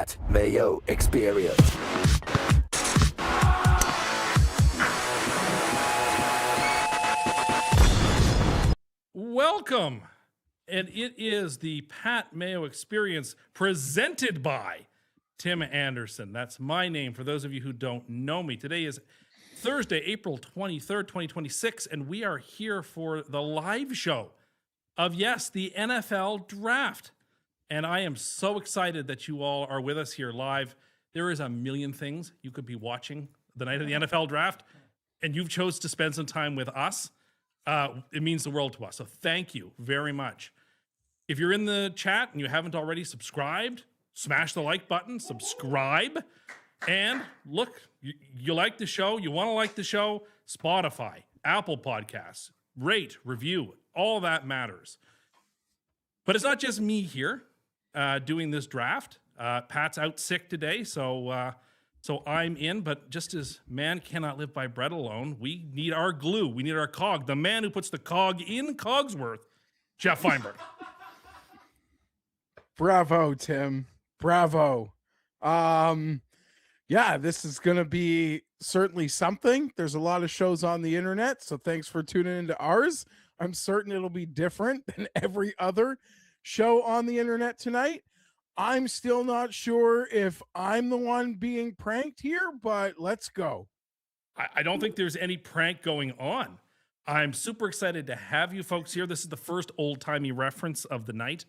Pat Mayo Experience. Welcome, and it is the Pat Mayo Experience presented by Tim Anderson. That's my name for those of you who don't know me. Today is Thursday, April 23rd, 2026, and we are here for the live show of, yes, the NFL Draft. And I am so excited that you all are with us here live. There is a million things you could be watching the night of the NFL Draft, and you've chose to spend some time with us. It means the world to us. So thank you very much. If you're in the chat and you haven't already subscribed, smash the like button, subscribe, and look, you like the show, you want to like the show, Spotify, Apple Podcasts, rate, review, all that matters. But it's not just me here doing this draft. Pat's out sick today, so I'm in, but just as man cannot live by bread alone, we need our glue. We need our cog. The man who puts the cog in Cogsworth, Geoff Fienberg. Bravo, Tim. Bravo. Yeah, this is going to be certainly something. There's a lot of shows on the internet, so thanks for tuning into ours. I'm certain it'll be different than every other show on the internet tonight. I'm still not sure if I'm the one being pranked here, but let's go. I don't think there's any prank going on. I'm super excited to have you folks here. This is the first old-timey reference of the night.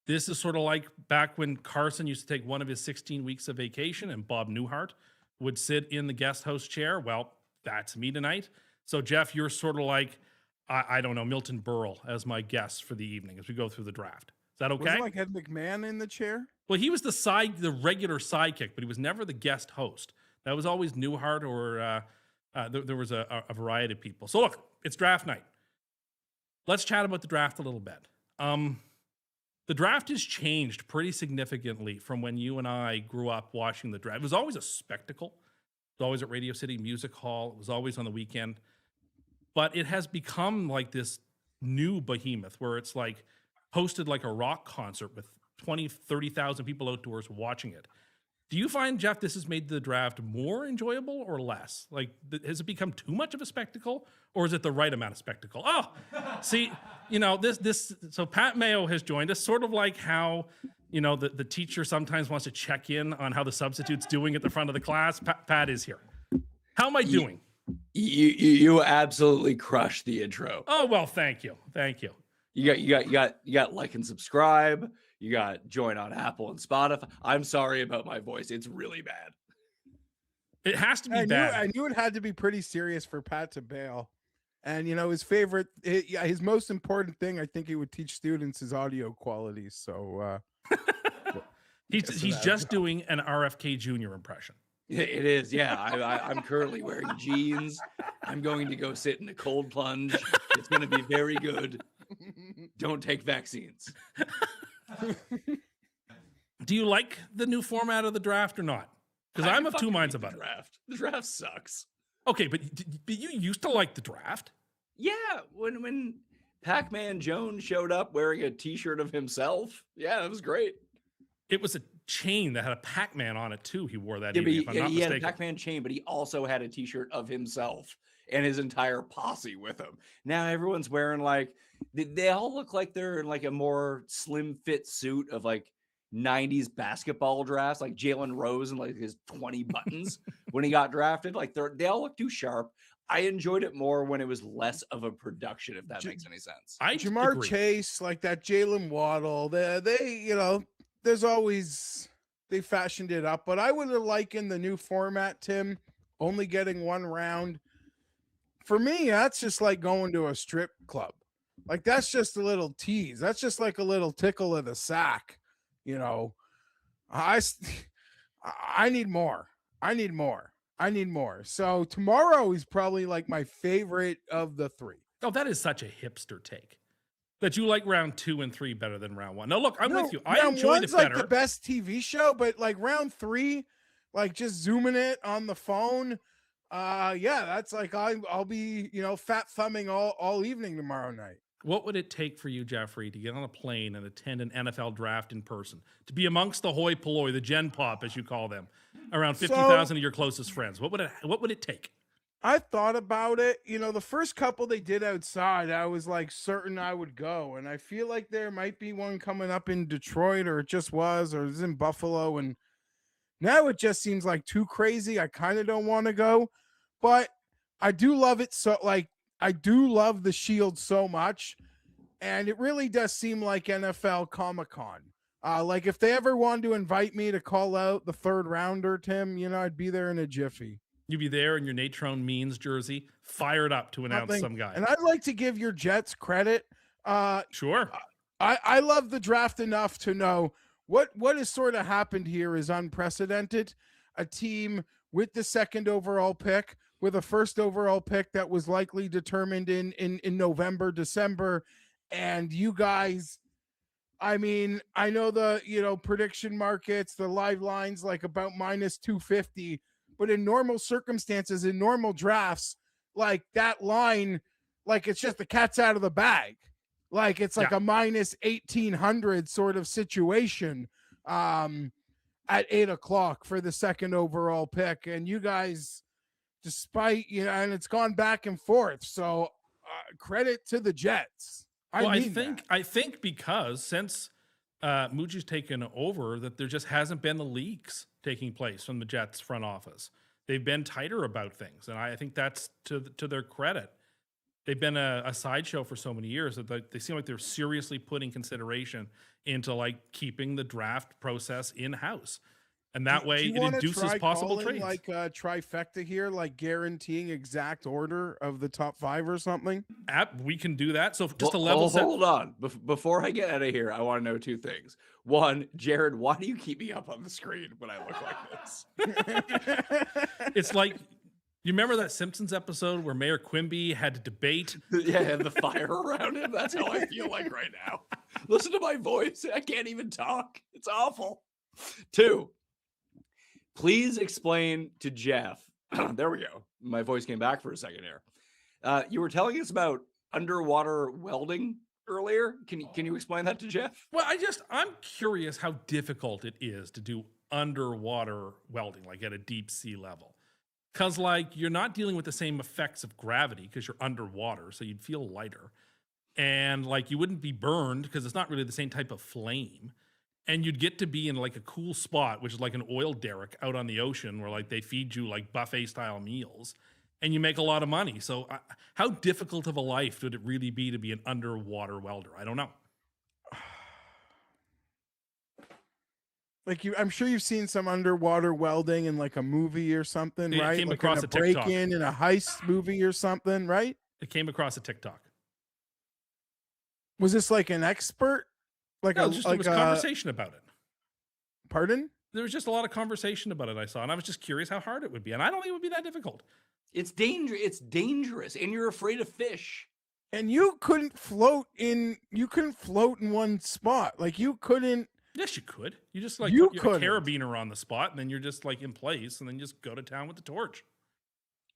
This is sort of like back when Carson used to take one of his 16 weeks of vacation and Bob Newhart would sit in the guest host chair. Well, that's me tonight. So, Geoff, you're sort of like, I don't know, Milton Berle as my guest for the evening as we go through the draft. Is that okay? Was it like Ed McMahon in the chair? Well, he was the regular sidekick, but he was never the guest host. That was always Newhart, or there was a variety of people. So look, it's draft night. Let's chat about the draft a little bit. The draft has changed pretty significantly from when you and I grew up watching the draft. It was always a spectacle. It was always at Radio City Music Hall. It was always on the weekend. But it has become like this new behemoth where it's like hosted like a rock concert with 20, 30,000 people outdoors watching it. Do you find, Geoff, this has made the draft more enjoyable or less? Like, has it become too much of a spectacle, or is it the right amount of spectacle? Oh, see, so Pat Mayo has joined us, sort of like how, the teacher sometimes wants to check in on how the substitute's doing at the front of the class. Pat is here. How am I doing? You absolutely crushed the intro. Oh, well, thank you. Thank you. You got like and subscribe. You got join on Apple and Spotify. I'm sorry about my voice. It's really bad. It has to be bad. I knew it had to be pretty serious for Pat to bail. And, his most important thing, I think he would teach students his audio quality. So he's just doing an RFK Jr. impression. It is. Yeah. I'm currently wearing jeans. I'm going to go sit in a cold plunge. It's going to be very good. Don't take vaccines. Do you like the new format of the draft or not? Because I'm of two minds about it. The draft sucks. Okay, but you used to like the draft. Yeah, when Pac-Man Jones showed up wearing a T-shirt of himself, yeah, that was great. It was a chain that had a Pac-Man on it too. He wore that. Yeah, evening, if I'm not he mistaken. had a Pac-Man chain, but he also had a T-shirt of himself and his entire posse with him. Now everyone's wearing they all look like they're in like a more slim fit suit of like 90s basketball drafts, like Jalen Rose and like his 20 buttons when he got drafted. Like they all look too sharp. I enjoyed it more when it was less of a production, if that makes any sense. Jamar agree. Chase, like that Jalen Waddle, there's always, they fashioned it up, but I would have likened the new format, Tim, only getting one round. For me, that's just like going to a strip club. Like, that's just a little tease. That's just like a little tickle of the sack. I need more. I need more. So tomorrow is probably like my favorite of the three. Oh, that is such a hipster take. That you like round 2 and 3 better than round 1. No, look, I'm with you. I enjoyed it better. Like the best TV show, but like round 3, like just zooming it on the phone. That's like I'll be fat thumbing all evening tomorrow night. What would it take for you, Jeffrey, to get on a plane and attend an NFL draft in person? To be amongst the hoi polloi, the gen pop, as you call them, around 50,000 of your closest friends? What would it take? I thought about it. You know, the first couple they did outside, I was like certain I would go. And I feel like there might be one coming up in Detroit, or it just was, or it's in Buffalo. And now it just seems like too crazy. I kind of don't want to go, but I do love it. So, like, I do love the Shield so much. And it really does seem like NFL Comic-Con. Like, if they ever wanted to invite me to call out the third rounder, Tim, you know, I'd be there in a jiffy. You'd be there in your Natrone Means jersey, fired up to announce some guy. And I'd like to give your Jets credit. Sure. I love the draft enough to know what has sort of happened here is unprecedented. A team with the second overall pick, with a first overall pick that was likely determined in November, December. And you guys, I mean, I know the, you know, prediction markets, the live lines, like about minus 250, but in normal circumstances, in normal drafts, like that line, like it's just the cat's out of the bag. Like it's like a minus 1800 sort of situation at 8:00 for the second overall pick. And you guys, despite, you know, and it's gone back and forth. So credit to the Jets. I think because since Muji's taken over, that there just hasn't been the leaks taking place from the Jets front office. They've been tighter about things, and I think that's to their credit. They've been a sideshow for so many years that they seem like they're seriously putting consideration into like keeping the draft process in house. And that way it induces possible trades. Like a trifecta here, like guaranteeing exact order of the top 5 or something. We can do that. So just a level set. Hold on. Before I get out of here, I want to know 2 things. One, Jared, why do you keep me up on the screen when I look like this? It's like, you remember that Simpsons episode where Mayor Quimby had to debate? Yeah, the fire around him. That's how I feel like right now. Listen to my voice. I can't even talk. It's awful. 2, please explain to Jeff. There we go. My voice came back for a second here. You were telling us about underwater welding earlier. Can you explain that to Jeff? Well, I'm curious how difficult it is to do underwater welding, like at a deep sea level. Because like you're not dealing with the same effects of gravity because you're underwater, so you'd feel lighter. And like you wouldn't be burned because it's not really the same type of flame. And you'd get to be in like a cool spot, which is like an oil derrick out on the ocean where like they feed you like buffet style meals and you make a lot of money. So how difficult of a life would it really be to be an underwater welder? I don't know. Like I'm sure you've seen some underwater welding in like a movie or something, right? Came like across in a TikTok. break-in in a heist movie or something, right? It came across a TikTok. Was this like an expert? Like no, there was conversation about it. Pardon? There was just a lot of conversation about it I saw, and I was just curious how hard it would be. And I don't think it would be that difficult. It's dangerous, and you're afraid of fish. And you couldn't float in one spot. Like you couldn't. Yes, you could. You just like put your carabiner on the spot, and then you're just like in place, and then just go to town with the torch.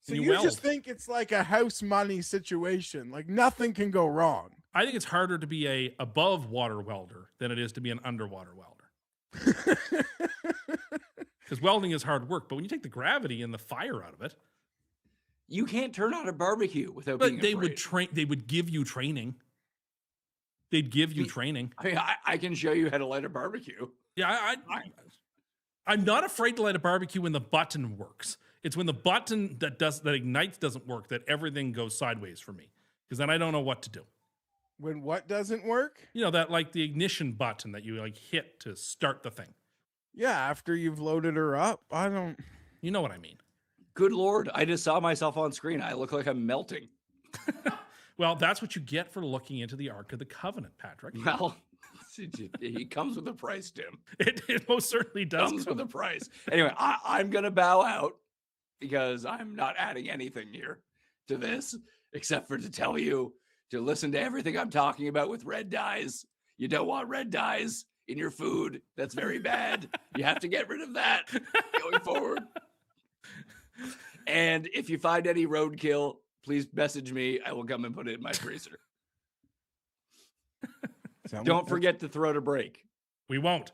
So you just think it's like a house money situation. Like nothing can go wrong. I think it's harder to be a above water welder than it is to be an underwater welder. Because welding is hard work, but when you take the gravity and the fire out of it, you can't turn on a barbecue without being afraid. They would give you training. They'd give you training. I mean, I can show you how to light a barbecue. Yeah, I'm not afraid to light a barbecue when the button works. It's when the button that ignites doesn't work that everything goes sideways for me. Because then I don't know what to do. When what doesn't work? You know, that like the ignition button that you like hit to start the thing. Yeah, after you've loaded her up. You know what I mean. Good Lord, I just saw myself on screen. I look like I'm melting. Well, that's what you get for looking into the Ark of the Covenant, Patrick. Well, he comes with a price, Tim. It most certainly does. Comes with a price. Anyway, I'm going to bow out because I'm not adding anything here to this except for to tell you to listen to everything I'm talking about with red dyes. You don't want red dyes in your food. That's very bad. You have to get rid of that going forward. And if you find any roadkill, please message me. I will come and put it in my freezer. Don't forget to throw to break. We won't.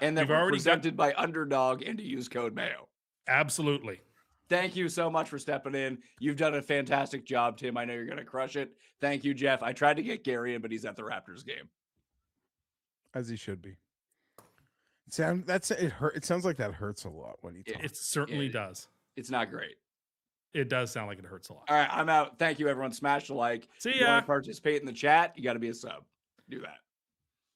And then We've we're already presented by Underdog and to use code Mayo. Absolutely. Thank you so much for stepping in. You've done a fantastic job, Tim. I know you're going to crush it. Thank you, Geoff. I tried to get Gary in, but he's at the Raptors game. As he should be. It sounds like that hurts a lot when he talks. It certainly does. It's not great. It does sound like it hurts a lot. All right, I'm out. Thank you, everyone. Smash the like. See If you ya. want to participate in the chat, you got to be a sub. Do that.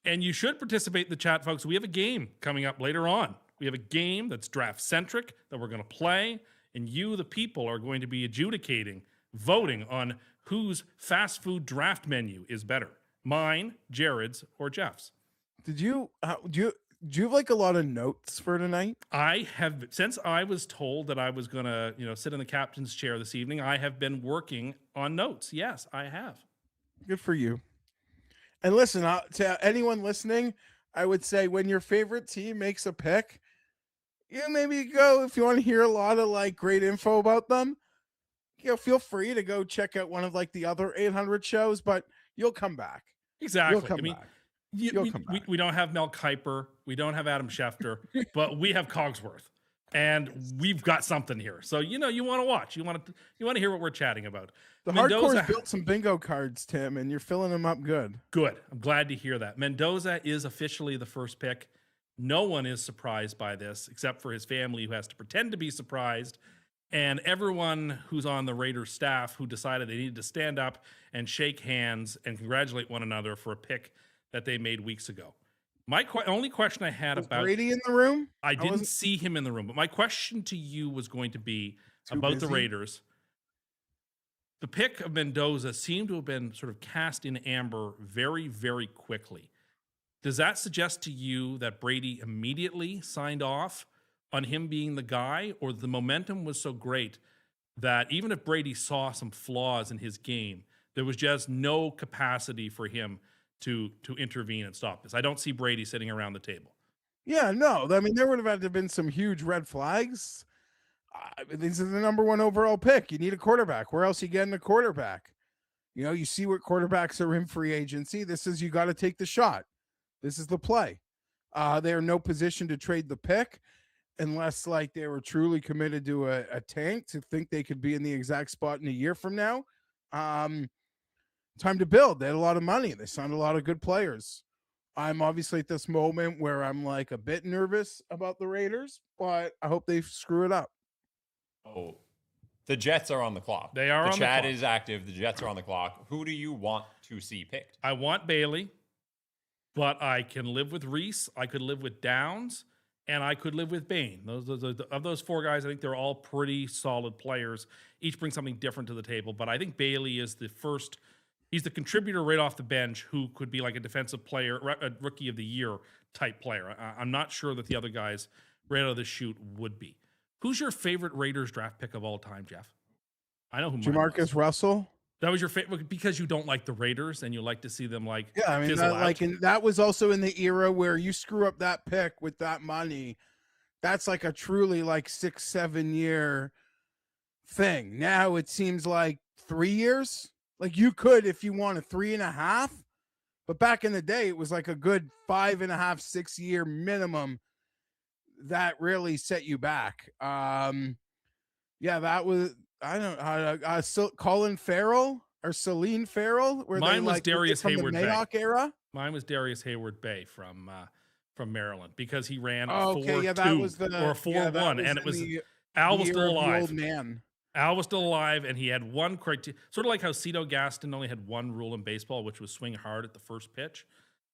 And you should participate in the chat, folks. We have a game coming up later on. We have a game that's draft-centric that we're going to play, and you, the people, are going to be adjudicating, voting on whose fast food draft menu is better, mine, Jared's, or Jeff's. Do you have like a lot of notes for tonight? I have, since I was told that I was going to, sit in the captain's chair this evening, I have been working on notes. Yes, I have. Good for you. And listen, to anyone listening, I would say when your favorite team makes a pick, maybe go, if you want to hear a lot of like great info about them, feel free to go check out one of like the other 800 shows, but you'll come back. Exactly. You'll come back. We don't have Mel Kiper. We don't have Adam Schefter, but we have Cogsworth, and we've got something here. So, you want to watch, you want to hear what we're chatting about. The Hardcore's built some bingo cards, Tim, and you're filling them up good. Good. I'm glad to hear that. Mendoza is officially the first pick. No one is surprised by this except for his family, who has to pretend to be surprised, and everyone who's on the Raiders staff who decided they needed to stand up and shake hands and congratulate one another for a pick that they made weeks ago. My only question I had about Brady in the room? I didn't see him in the room, but my question to you was going to be about the Raiders. The pick of Mendoza seemed to have been sort of cast in amber very, very quickly. Does that suggest to you that Brady immediately signed off on him being the guy, or the momentum was so great that even if Brady saw some flaws in his game, there was just no capacity for him to intervene and stop this? I don't see Brady sitting around the table. Yeah, no. I mean, there would have had to have been some huge red flags. This is the number one overall pick. You need a quarterback. Where else are you getting a quarterback? You see what quarterbacks are in free agency. This is, you got to take the shot. This is the play. They are no position to trade the pick unless like they were truly committed to a tank to think they could be in the exact spot in a year from now. Time to build. They had a lot of money. They signed a lot of good players. I'm obviously at this moment where I'm like a bit nervous about the Raiders, but I hope they screw it up. Oh, the Jets are on the clock. They are on the clock. The chat is active. The Jets are on the clock. Who do you want to see picked? I want Bailey, but I can live with Reese. I could live with Downs, and I could live with Bain. Of those four guys, I think they're all pretty solid players. Each bring something different to the table, but I think Bailey is the first. He's the contributor right off the bench who could be like a defensive player, a rookie of the year type player. I'm not sure that the other guys right out of the chute would be. Who's your favorite Raiders draft pick of all time, Geoff? I know who. Jamarcus Russell. That was your favorite because you don't like the Raiders and you like to see them like. Yeah, I mean, that was also in the era where you screw up that pick with that money. That's like a truly like 6-7 year thing. Now it seems like 3 years. Like you could, if you want, a 3.5, but back in the day, it was like a good 5.5, 6 year minimum that really set you back. Yeah, that was, I don't know, Colin Farrell or Celine Farrell. Mine was Darius Hayward Bay. Era. Mine was Darius Hayward Bay from Maryland because he ran a 4.2 or a 4.1, and it was Al was still alive. Old man. Al was still alive, and he had one criteria, sort of like how Cito Gaston only had one rule in baseball, which was swing hard at the first pitch.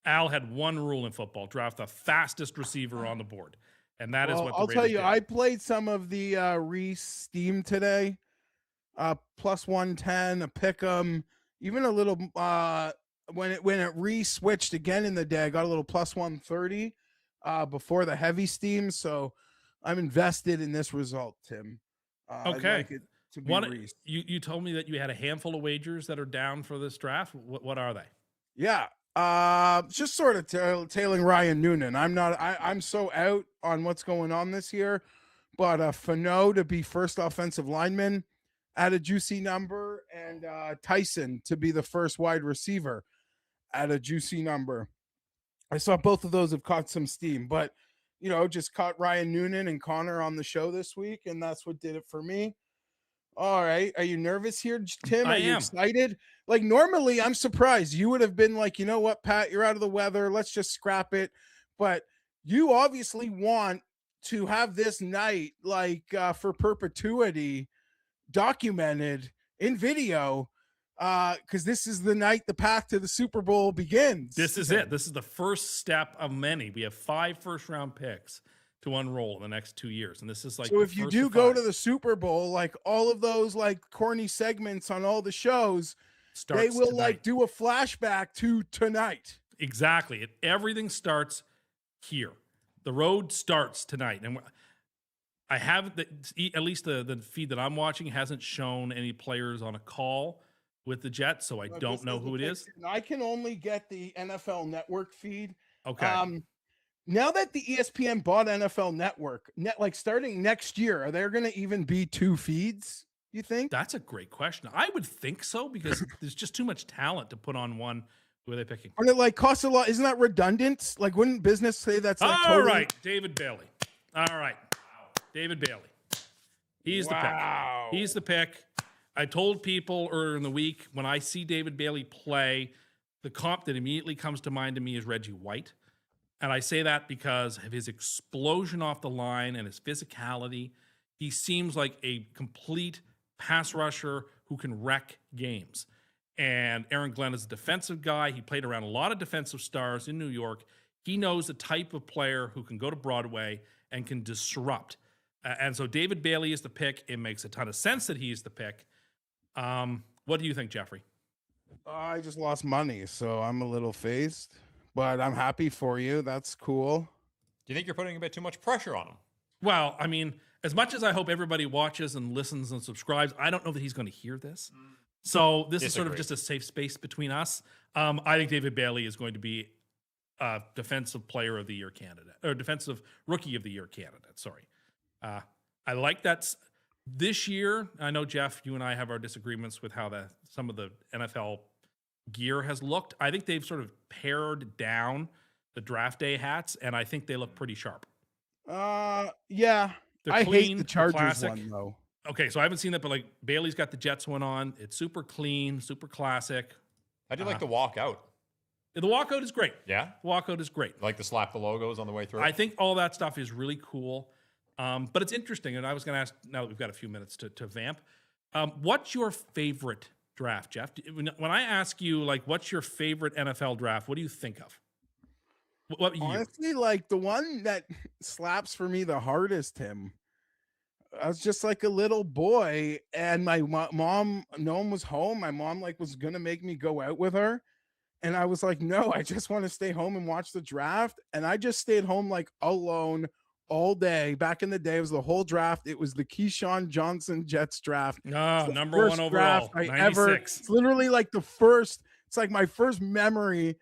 Al had one rule in football: draft the fastest receiver on the board. And that is what the I'll tell you, did. I played some of the Reese Steam today. Plus 110, a pick'em, even a little when it re-switched again in the day, I got a little plus 130 before the heavy Steam. So I'm invested in this result, Tim. Okay. I'd like it to be Reese. You told me that you had a handful of wagers that are down for this draft. What are they? Yeah. Just sort of tailing Ryan Noonan. I'm so out on what's going on this year, but Fano to be first offensive lineman at a juicy number, and Tyson to be the first wide receiver at a juicy number. I saw both of those have caught some steam, but just caught Ryan Noonan and Connor on the show this week, and that's what did it for me. All right. Are you nervous here, Tim? Are you excited? Like, normally I'm surprised. You would have been like, you know what, Pat, you're out of the weather. Let's just scrap it. But you obviously want to have this night, like, for perpetuity documented in video, because this is the night the path to the Super Bowl begins. This is it. This is the first step of many. We have 5 first-round picks to unroll in the next 2 years, and this is like, so if you do go to the Super Bowl, like all of those like corny segments on all the shows, they will tonight. Like do a flashback to tonight. Exactly. Everything starts here. The road starts tonight, and I have at least the feed that I'm watching hasn't shown any players on a call with the Jets, so I don't know who it is. I can only get the NFL Network feed. Okay. Now that the ESPN bought NFL Network, like starting next year, are there going to even be 2 feeds, you think? That's a great question. I would think so, because there's just too much talent to put on one. Who are they picking? And it like costs a lot. Isn't that redundant? Like, wouldn't business say that's like all totally... right, David Bailey. All right. David Bailey. He's the pick. He's the pick. I told people earlier in the week, when I see David Bailey play, the comp that immediately comes to mind to me is Reggie White. And I say that because of his explosion off the line and his physicality. He seems like a complete pass rusher who can wreck games. And Aaron Glenn is a defensive guy. He played around a lot of defensive stars in New York. He knows the type of player who can go to Broadway and can disrupt. And so David Bailey is the pick. It makes a ton of sense that he's the pick. What do you think, Jeffrey? I just lost money, so I'm a little phased. But I'm happy for you. That's cool. Do you think you're putting a bit too much pressure on him? Well, I mean, as much as I hope everybody watches and listens and subscribes, I don't know that he's going to hear this. So this is sort of just a safe space between us. I think David Bailey is going to be a defensive player of the year candidate, or defensive rookie of the year candidate. Sorry. I like that. This year, I know, Jeff, you and I have our disagreements with how some of the NFL gear has looked. I think they've sort of pared down the draft day hats, and I think they look pretty sharp. Yeah. They're I clean, hate the Chargers classic. one, though. Okay, so I haven't seen that, but like Bailey's got the Jets one on. It's super clean, super classic. I do like the walkout. The walkout is great. Yeah? The walkout is great. Like the slap the logos on the way through? I think all that stuff is really cool. But it's interesting, and I was going to ask, now that we've got a few minutes to vamp, what's your favorite draft, Jeff? When I ask you, like, what's your favorite NFL draft, what do you think of? What year? Honestly, like, the one that slaps for me the hardest, Tim, I was just like a little boy, and my mom, no one was home. My mom, like, was going to make me go out with her. And I was like, no, I just want to stay home and watch the draft. And I just stayed home, like, alone all day. Back in the day, it was the whole draft. It was the Keyshawn Johnson Jets draft. Oh, number 1 overall, 96. It's literally like it's like my first memory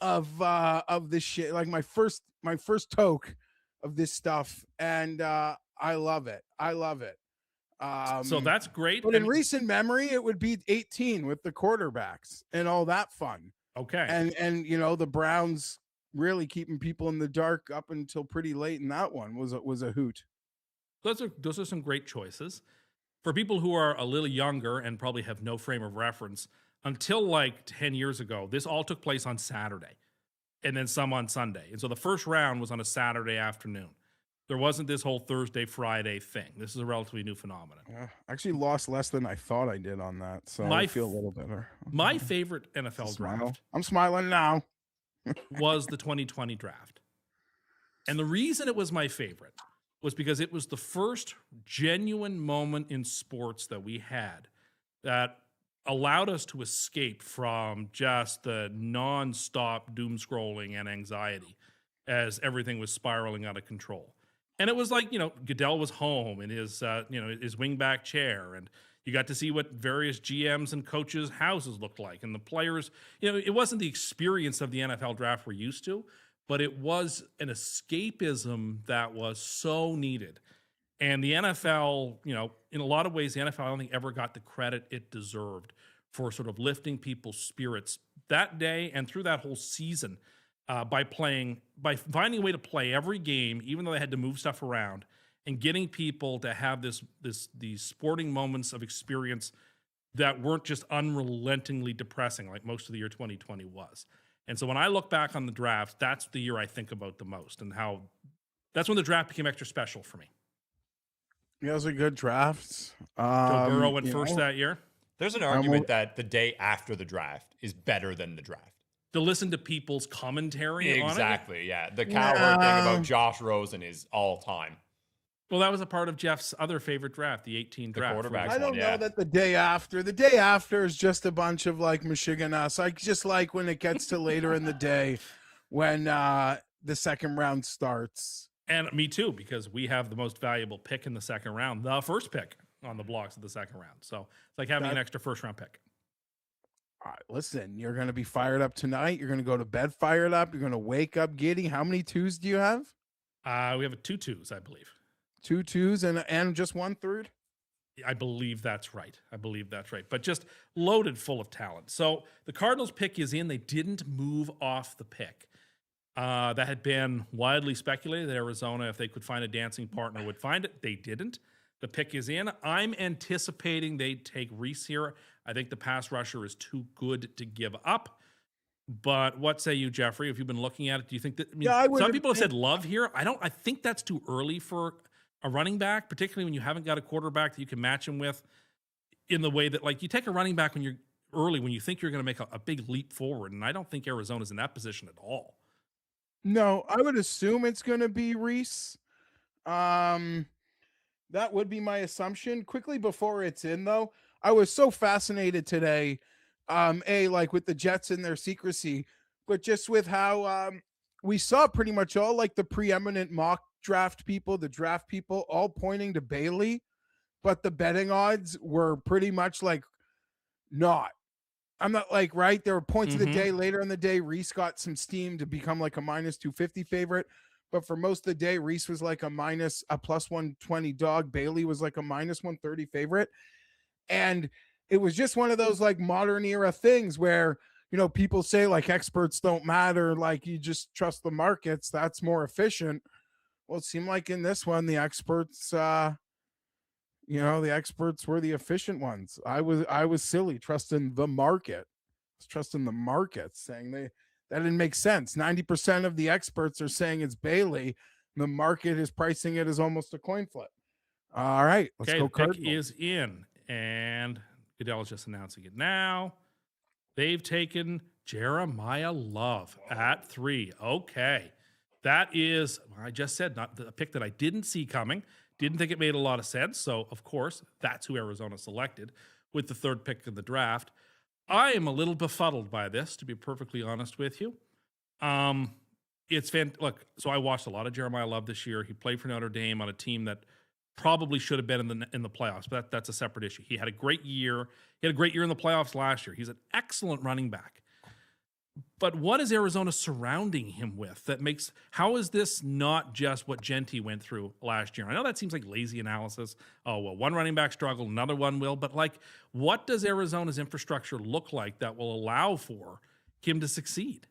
of this shit, like my first toke of this stuff. And I love it. So that's great. But in recent memory, it would be 18 with the quarterbacks and all that fun. Okay. And the Browns really keeping people in the dark up until pretty late in that one was a hoot. Those are some great choices. For people who are a little younger and probably have no frame of reference, until like 10 years ago, this all took place on Saturday and then some on Sunday. And so the first round was on a Saturday afternoon. There wasn't this whole Thursday, Friday thing. This is a relatively new phenomenon. I actually lost less than I thought I did on that, so I feel a little better. My favorite NFL draft, I'm smiling now, was the 2020 draft. And the reason it was my favorite was because it was the first genuine moment in sports that we had that allowed us to escape from just the nonstop doom scrolling and anxiety as everything was spiraling out of control. And it was like, Goodell was home in his, his wingback chair, and you got to see what various GMs and coaches' houses looked like. And the players, it wasn't the experience of the NFL draft we're used to, but it was an escapism that was so needed. And the NFL, in a lot of ways, the NFL I don't think ever got the credit it deserved for sort of lifting people's spirits that day and through that whole season by finding a way to play every game, even though they had to move stuff around, and getting people to have these sporting moments of experience that weren't just unrelentingly depressing like most of the year 2020 was. And so when I look back on the draft, that's the year I think about the most, and how that's when the draft became extra special for me. Yeah, those are good drafts. Joe Burrow went first that year. There's an argument that the day after the draft is better than the draft. To listen to people's commentary on it. Exactly, yeah. The Coward thing about Josh Rosen is all time. Well, that was a part of Jeff's other favorite draft, the 18 draft. quarterback. I don't know that the day after is just a bunch of like Michigan us. I just like when it gets to later in the day when the second round starts. And me too, because we have the most valuable pick in the second round, the first pick on the blocks of the second round. So it's like having an extra first round pick. All right, listen, you're going to be fired up tonight. You're going to go to bed fired up. You're going to wake up giddy. How many twos do you have? We have 2 twos, I believe. 2 twos and just 1 third? I believe that's right. But just loaded full of talent. So the Cardinals pick is in. They didn't move off the pick. That had been widely speculated that Arizona, if they could find a dancing partner, would find it. They didn't. The pick is in. I'm anticipating they'd take Reese here. I think the pass rusher is too good to give up. But what say you, Jeffrey? If you've been looking at it, do you think that? I mean, some people have said Love here. I think that's too early for a running back, particularly when you haven't got a quarterback that you can match him with. In the way that, like, you take a running back when you're early, when you think you're going to make a big leap forward, and I don't think Arizona's in that position at all. No, I would assume it's going to be Reese. That would be my assumption. Quickly before it's in, though, I was so fascinated today, like with the Jets and their secrecy, but just with how we saw pretty much all like the preeminent mock draft people, the draft people, all pointing to Bailey, but the betting odds were pretty much like not. I'm not like, right? There were points of the day later in the day. Reese got some steam to become like a minus 250 favorite. But for most of the day, Reese was like a plus 120 dog. Bailey was like a minus 130 favorite. And it was just one of those like modern era things where, you know, people say like experts don't matter. Like you just trust the markets. That's more efficient. Well, it seemed like in this one, the experts, the experts were the efficient ones. I was silly trusting the market. I was trusting the markets, saying that didn't make sense. 90% of the experts are saying it's Bailey. The market is pricing it as almost a coin flip. All right, let's go. The pick is in, and Goodell is just announcing it now. They've taken Jeremiah Love at 3. Okay. That is, I just said, not the pick that I didn't see coming. Didn't think it made a lot of sense. So, of course, that's who Arizona selected with the 3rd pick in the draft. I am a little befuddled by this, to be perfectly honest with you. Look, so I watched a lot of Jeremiah Love this year. He played for Notre Dame on a team that probably should have been in the playoffs, but that's a separate issue. He had a great year. He had a great year in the playoffs last year. He's an excellent running back. But what is Arizona surrounding him with that makes, how is this not just what Genty went through last year? I know that seems like lazy analysis. Oh, well, one running back struggled, another one will, but like, what does Arizona's infrastructure look like that will allow for him to succeed?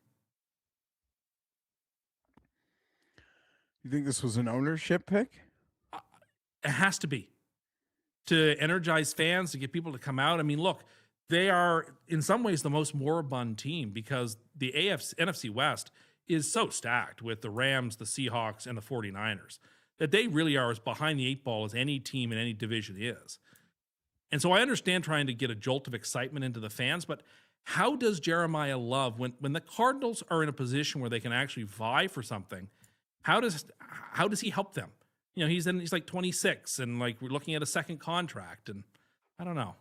You think this was an ownership pick? It has to be, to energize fans, to get people to come out. I mean, look, they are in some ways the most moribund team because the NFC West is so stacked with the Rams, the Seahawks, and the 49ers that they really are as behind the 8 ball as any team in any division is. And so I understand trying to get a jolt of excitement into the fans, but how does Jeremiah Love, when the Cardinals are in a position where they can actually vie for something, how does he help them? You know, he's like 26 and like we're looking at a second contract, and I don't know.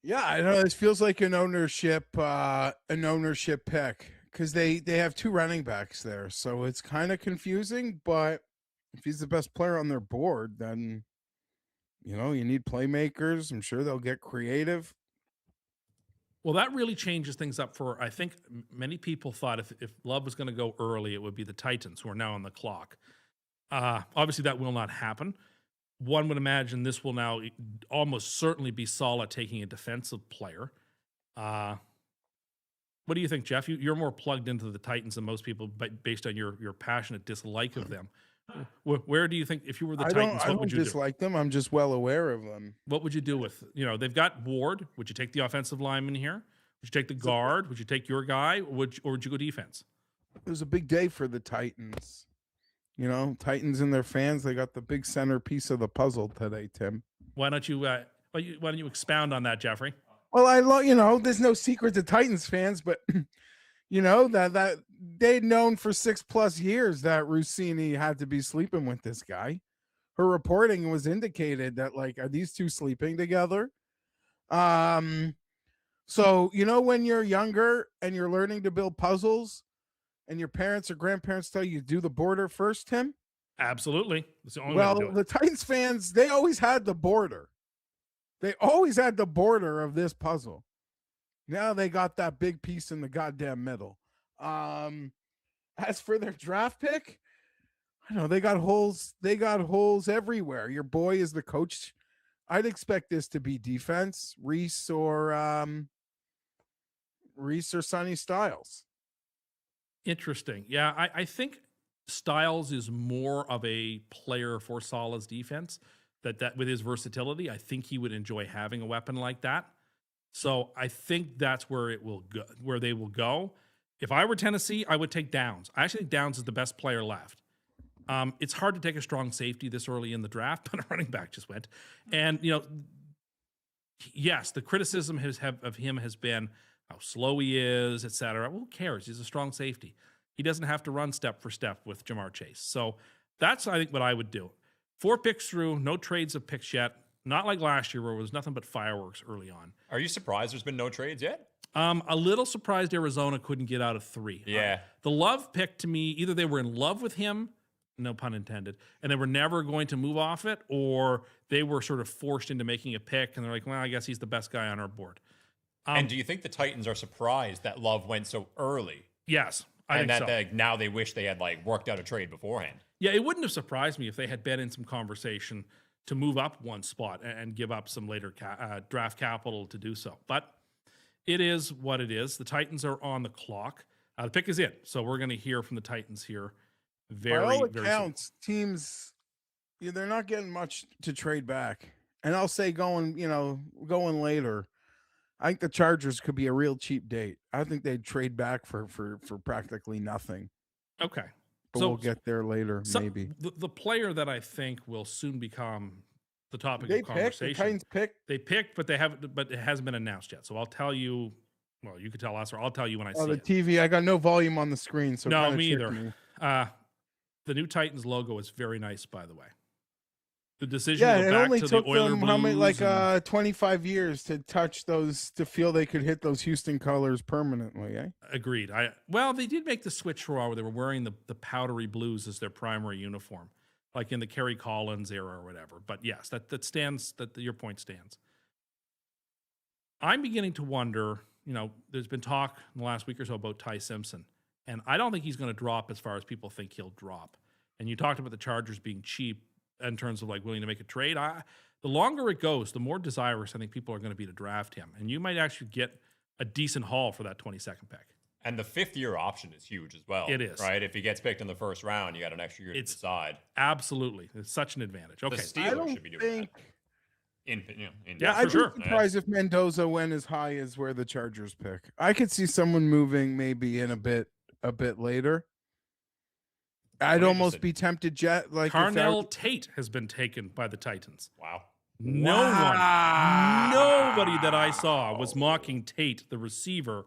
Yeah, I know this feels like an ownership pick because they have 2 running backs there, so it's kind of confusing. But if he's the best player on their board, then you need playmakers. I'm sure they'll get creative. Well, that really changes things up for, I think many people thought if Love was going to go early, it would be the Titans, who are now on the clock. Obviously, that will not happen. one would imagine this will now almost certainly be Saleh taking a defensive player. What do you think, Geoff? You're more plugged into the Titans than most people, but based on your passionate dislike of them. Where do you think, if you were the Titans, what would you do? I don't dislike them. I'm just well aware of them. What would you do with, they've got Ward. Would you take the offensive lineman here? Would you take the guard? Would you take your guy? Or would you go defense? It was a big day for the Titans. Titans and their fans, they got the big centerpiece of the puzzle today, Tim. Why don't you expound on that, Jeffrey? Well, there's no secret to Titans fans, but that they'd known for 6+ years that Rossini had to be sleeping with this guy. Her reporting was indicated that, are these two sleeping together? So, when you're younger and you're learning to build puzzles and your parents or grandparents tell you do the border first, Tim? Absolutely. That's the only way to do it. The Titans fans, they always had the border. They always had the border of this puzzle. Now they got that big piece in the goddamn middle. As for their draft pick, I know they got holes. They got holes everywhere. Your boy is the coach. I'd expect this to be defense, Reese or Sonny Styles. Interesting. Yeah, I think Styles is more of a player for Saleh's defense. That with his versatility, I think he would enjoy having a weapon like that. So I think that's where it will go, where they will go. If I were Tennessee, I would take Downs. I actually think Downs is the best player left. It's hard to take a strong safety this early in the draft, but a running back just went. And yes, the criticism of him has been how slow he is, et cetera. Well, who cares? He's a strong safety. He doesn't have to run step for step with Jamar Chase. So that's, I think, what I would do. 4 picks through, no trades of picks yet. Not like last year where it was nothing but fireworks early on. Are you surprised there's been no trades yet? A little surprised Arizona couldn't get out of 3. Yeah. The Love pick, to me, either they were in love with him, no pun intended, and they were never going to move off it, or they were sort of forced into making a pick, and they're like, well, I guess he's the best guy on our board. And do you think the Titans are surprised that Love went so early? Yes, I think so. And that now they wish they had worked out a trade beforehand? Yeah, it wouldn't have surprised me if they had been in some conversation to move up one spot and give up some later draft capital to do so. But it is what it is. The Titans are on the clock. The pick is in, so we're going to hear from the Titans here By all accounts, teams, they're not getting much to trade back. And I'll say going later, I think the Chargers could be a real cheap date. I think they'd trade back for practically nothing. Okay. But we'll get there later, maybe. The player that I think will soon become the topic of conversation. The Titans picked. They picked, but it hasn't been announced yet. So I'll tell you. Well, you could tell us, or I'll tell you when I see it. TV. I got no volume on the screen, so no, me either. The new Titans logo is very nice, by the way. The decision to go back to the Oiler blues. 25 years to touch those, to feel they could hit those Houston colors permanently, eh? Agreed. They did make the switch for a while where they were wearing the powdery blues as their primary uniform, like in the Kerry Collins era or whatever. But yes, that stands, your point stands. I'm beginning to wonder, there's been talk in the last week or so about Ty Simpson, and I don't think he's going to drop as far as people think he'll drop. And you talked about the Chargers being cheap in terms of willing to make a trade. The longer it goes, the more desirous I think people are going to be to draft him. And you might actually get a decent haul for that 22nd pick. And the 5th-year option is huge as well. It is. Right? If he gets picked in the first round, you got an extra year to decide. Absolutely. It's such an advantage. Okay. The Steelers should be doing that. For I'd sure. be surprised if Mendoza went as high as where the Chargers pick. I could see someone moving maybe in a bit later. I'd almost be tempted. Carnell Tate has been taken by the Titans. Wow. Nobody that I saw was mocking Tate, the receiver.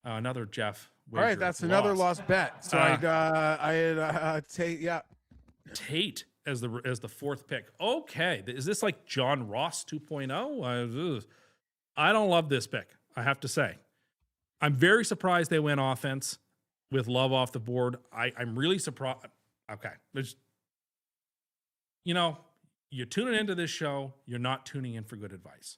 Another Geoff. All right, that's another lost bet. So I had Tate. Yeah, Tate as the 4th pick. Okay, is this like John Ross 2.0? I don't love this pick, I have to say. I'm very surprised they went offense with Love off the board. I'm really surprised. Okay. You're tuning into this show. You're not tuning in for good advice.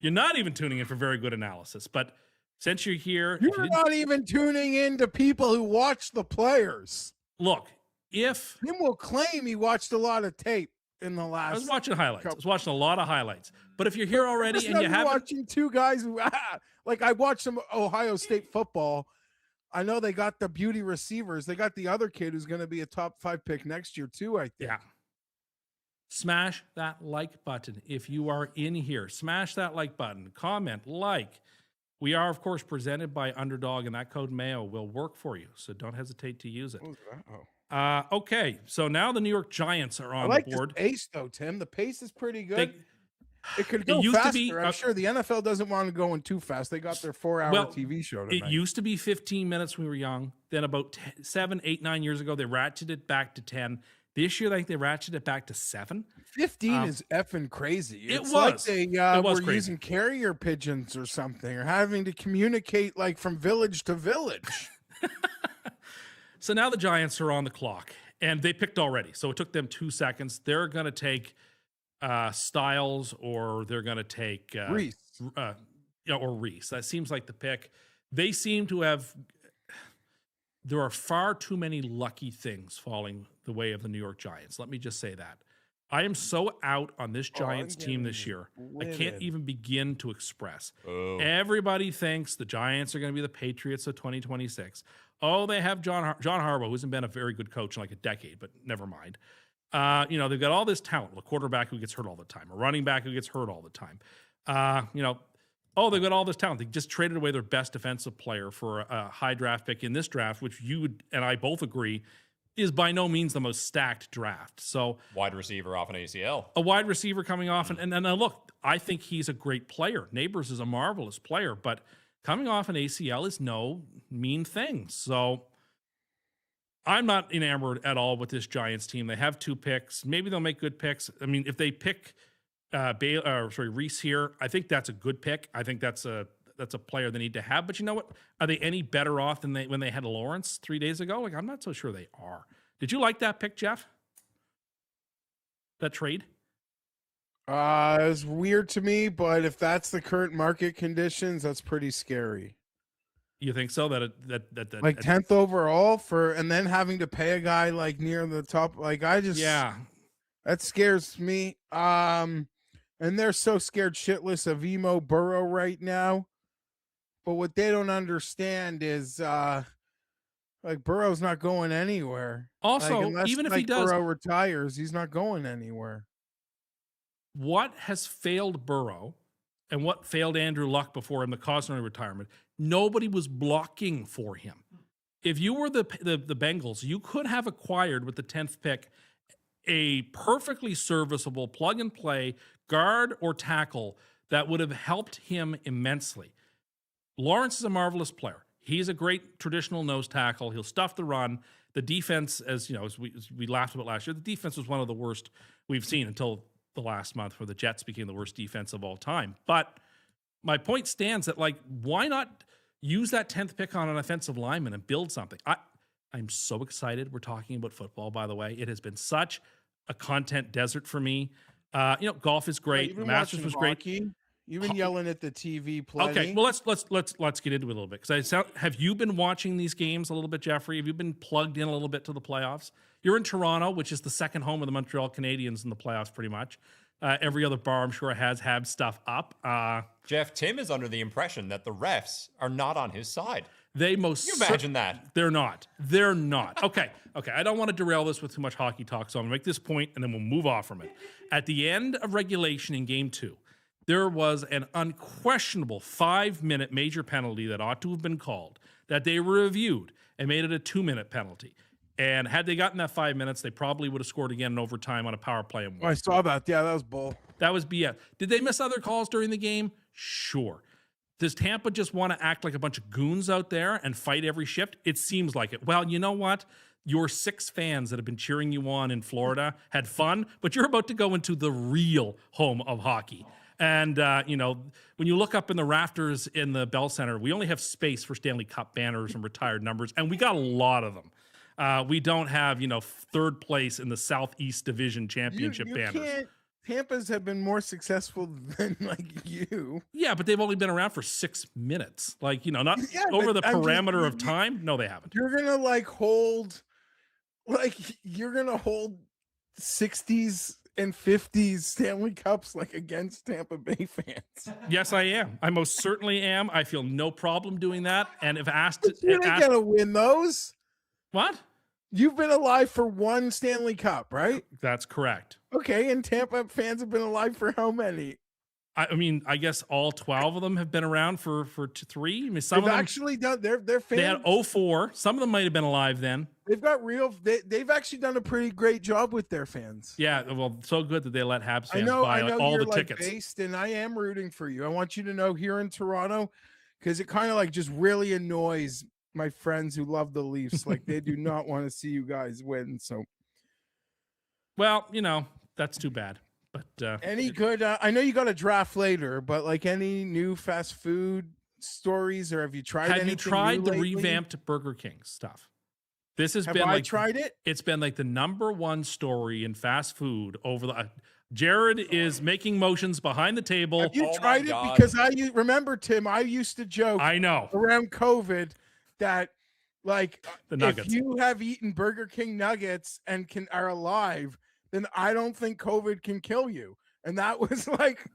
You're not even tuning in for very good analysis. But since you're here... You're not even tuning in to people who watch the players. Look, if... Tim will claim he watched a lot of tape. in the last. I was watching highlights. I couple- was watching a lot of highlights. But if you're here already Just and you now you're haven't, watching two guys who, like I watched some Ohio State football. I know they got the beauty receivers. They got the other kid who's going to be a top 5 pick next year too, I think. yeah. Smash that like button if you are in here. Smash that like button. Comment, like. We are, of course, presented by Underdog, and that code Mayo will work for you. So don't hesitate to use it. What was that? Oh. Okay, so now the New York Giants are I on like the board. the pace though, Tim. The pace is pretty good. It could it go used to faster. be, I'm sure the NFL doesn't want to go in too fast. They got their 4-hour well, TV show It tonight. used to be 15 minutes when we were young. Then about 7, 8, 9 years ago, they ratcheted it back to 10. This year, I think they ratcheted it back to 7. 15 is effing crazy. It It's like was. they It was were crazy. using carrier pigeons or something, or having to communicate like from village to village. So now the Giants are on the clock, and they picked already. So it took them 2 seconds. They're going to take Styles, or they're going to take Reese. Or Reese. That seems like the pick. They seem to have. There are far too many lucky things falling the way of the New York Giants. Let me just say that. I am so out on this Giants team this year. I can't even begin to express. Oh. Everybody thinks the Giants are going to be the Patriots of 2026. Oh, they have John Harbaugh, who hasn't been a very good coach in like a decade, but never mind. They've got all this talent. A quarterback who gets hurt all the time, a running back who gets hurt all the time. They've got all this talent. They just traded away their best defensive player for a high draft pick in this draft, which you and I both agree is by no means the most stacked draft. So Wide receiver off an ACL. a wide receiver coming off, and look, I think he's a great player. Neighbors is a marvelous player, but coming off an ACL is no mean thing. So I'm not enamored at all with this Giants team. They have 2 picks. Maybe they'll make good picks. I mean, if they pick Reese here, I think that's a good pick. I think that's a player they need to have. But you know what? Are they any better off than when they had Lawrence 3 days ago? Like, I'm not so sure they are. Did you like that pick, Jeff? That trade? It's weird to me, but if that's the current market conditions, that's pretty scary. You think so? That Like 10th overall and then having to pay a guy like near the top, like that scares me. And they're so scared shitless of Emo Burrow right now. But what they don't understand is like Burrow's not going anywhere. Also, like, unless, even if like, he does, Burrow retires, he's not going anywhere. what has failed Burrow and what failed Andrew Luck before him, the cautionary retirement, nobody was blocking for him. If you were the Bengals, you could have acquired with the 10th pick a perfectly serviceable plug-and-play guard or tackle that would have helped him immensely. Lawrence is a marvelous player. He's a great traditional nose tackle. He'll stuff the run. The defense, as we laughed about last year, the defense was one of the worst we've seen until the last month, where the Jets became the worst defense of all time. But my point stands that, like, why not use that 10th pick on an offensive lineman and build something? I'm so excited we're talking about football, by the way. It has been such a content desert for me. Golf is great. You've been Masters watching was great. hockey. You've been yelling at the TV plenty. Okay, well let's get into it a little bit, because have you been watching these games a little bit, Jeffrey? Have you been plugged in a little bit to the playoffs? You're in Toronto, which is the second home of the Montreal Canadiens in the playoffs, pretty much. Every other bar, I'm sure, has had stuff up. Jeff, Tim is under the impression that the refs are not on his side. They Can you imagine that? They're not. They're not. Okay. I don't want to derail this with too much hockey talk, so I'm going to make this point, and then we'll move off from it. At the end of regulation in Game 2, there was an unquestionable 5-minute major penalty that ought to have been called, that they reviewed and made it a 2-minute penalty. And had they gotten that 5 minutes, they probably would have scored again in overtime on a power play and won. I saw that. Yeah, that was bull. That was BS. Did they miss other calls during the game? Sure. Does Tampa just want to act like a bunch of goons out there and fight every shift? It seems like it. Well, you know what? Your 6 fans that have been cheering you on in Florida had fun, but you're about to go into the real home of hockey. And, when you look up in the rafters in the Bell Center, we only have space for Stanley Cup banners and retired numbers, and we got a lot of them. We don't have, third place in the Southeast Division Championship banners. Tampa's have been more successful than you. Yeah, but they've only been around for 6 minutes. Not Yeah, over the but I'm parameter just- of time. No, they haven't. You're gonna hold 60s and 50s Stanley Cups like against Tampa Bay fans. Yes, I am. I most certainly am. I feel no problem doing that. And if asked, But you ain't gonna win those. what? You've been alive for one Stanley Cup, right? That's correct. Okay, and Tampa fans have been alive for how many? I mean, I guess all 12 of them have been around for 3. I mean, some They've of them actually done. They're fans. they had 04. Some of them might have been alive then. They've got real. They've actually done a pretty great job with their fans. Yeah, well, so good that they let Habs I fans know. buy I know all you're the like tickets. based, and I am rooting for you. I want you to know here in Toronto, because it kind of like just really annoys my friends who love the Leafs. Like they do not want to see you guys win. So, Well, that's too bad. But any good? I know you got a draft later, but like any new fast food stories, or have you tried? have you anything tried new the lately? revamped Burger King stuff? This has Have been I like tried it? It's been like the number one story in fast food over the. Jared is making motions behind the table. Have you Oh my tried it? God. Because remember, Tim, I used to joke I know around COVID that like the Nuggets. if you have eaten Burger King nuggets and are alive, then I don't think COVID can kill you. And that was like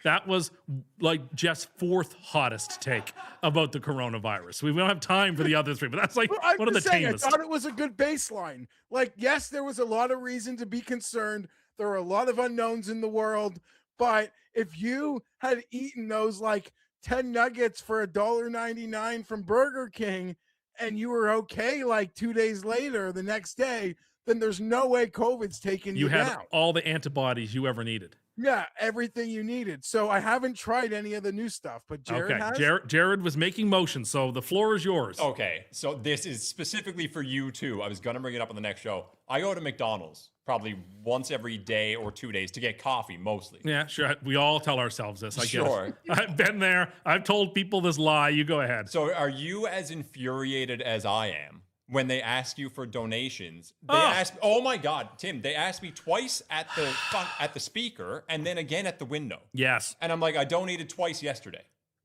That was like Jeff's 4th hottest take about the coronavirus. We don't have time for the other 3, but that's like I'm one of the just saying, tamest. I thought it was a good baseline. Like, yes, there was a lot of reason to be concerned. There are a lot of unknowns in the world, but if you had eaten those like 10 nuggets for $1.99 from Burger King and you were okay like 2 days later, the next day, then there's no way COVID's taking you had down. all the antibodies you ever needed. Yeah, everything you needed. So I haven't tried any of the new stuff, but Jared has. Jared was making motions, so the floor is yours. Okay, so this is specifically for you too. I was gonna bring it up on the next show. I go to McDonald's probably once every day or 2 days to get coffee, mostly. Yeah, sure. We all tell ourselves this. I guess. Sure. I've been there. I've told people this lie. You go ahead. So are you as infuriated as I am when they ask you for donations? They Oh. ask, oh my God, Tim, they asked me twice at the speaker and then again at the window. Yes. And I'm like, I donated twice yesterday.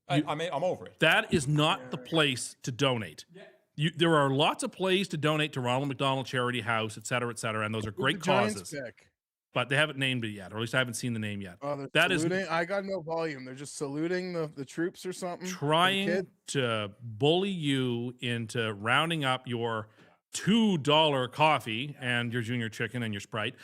I'm over it. That is not the place to donate. There are lots of places to donate to Ronald McDonald Charity House, et cetera, and those are great The Giants causes. pick. But they haven't named it yet, or at least I haven't seen the name yet. Oh, That is saluting. I got no volume. They're just saluting the troops or something. for the trying kid? to bully you into rounding up your $2 coffee and your junior chicken and your Sprite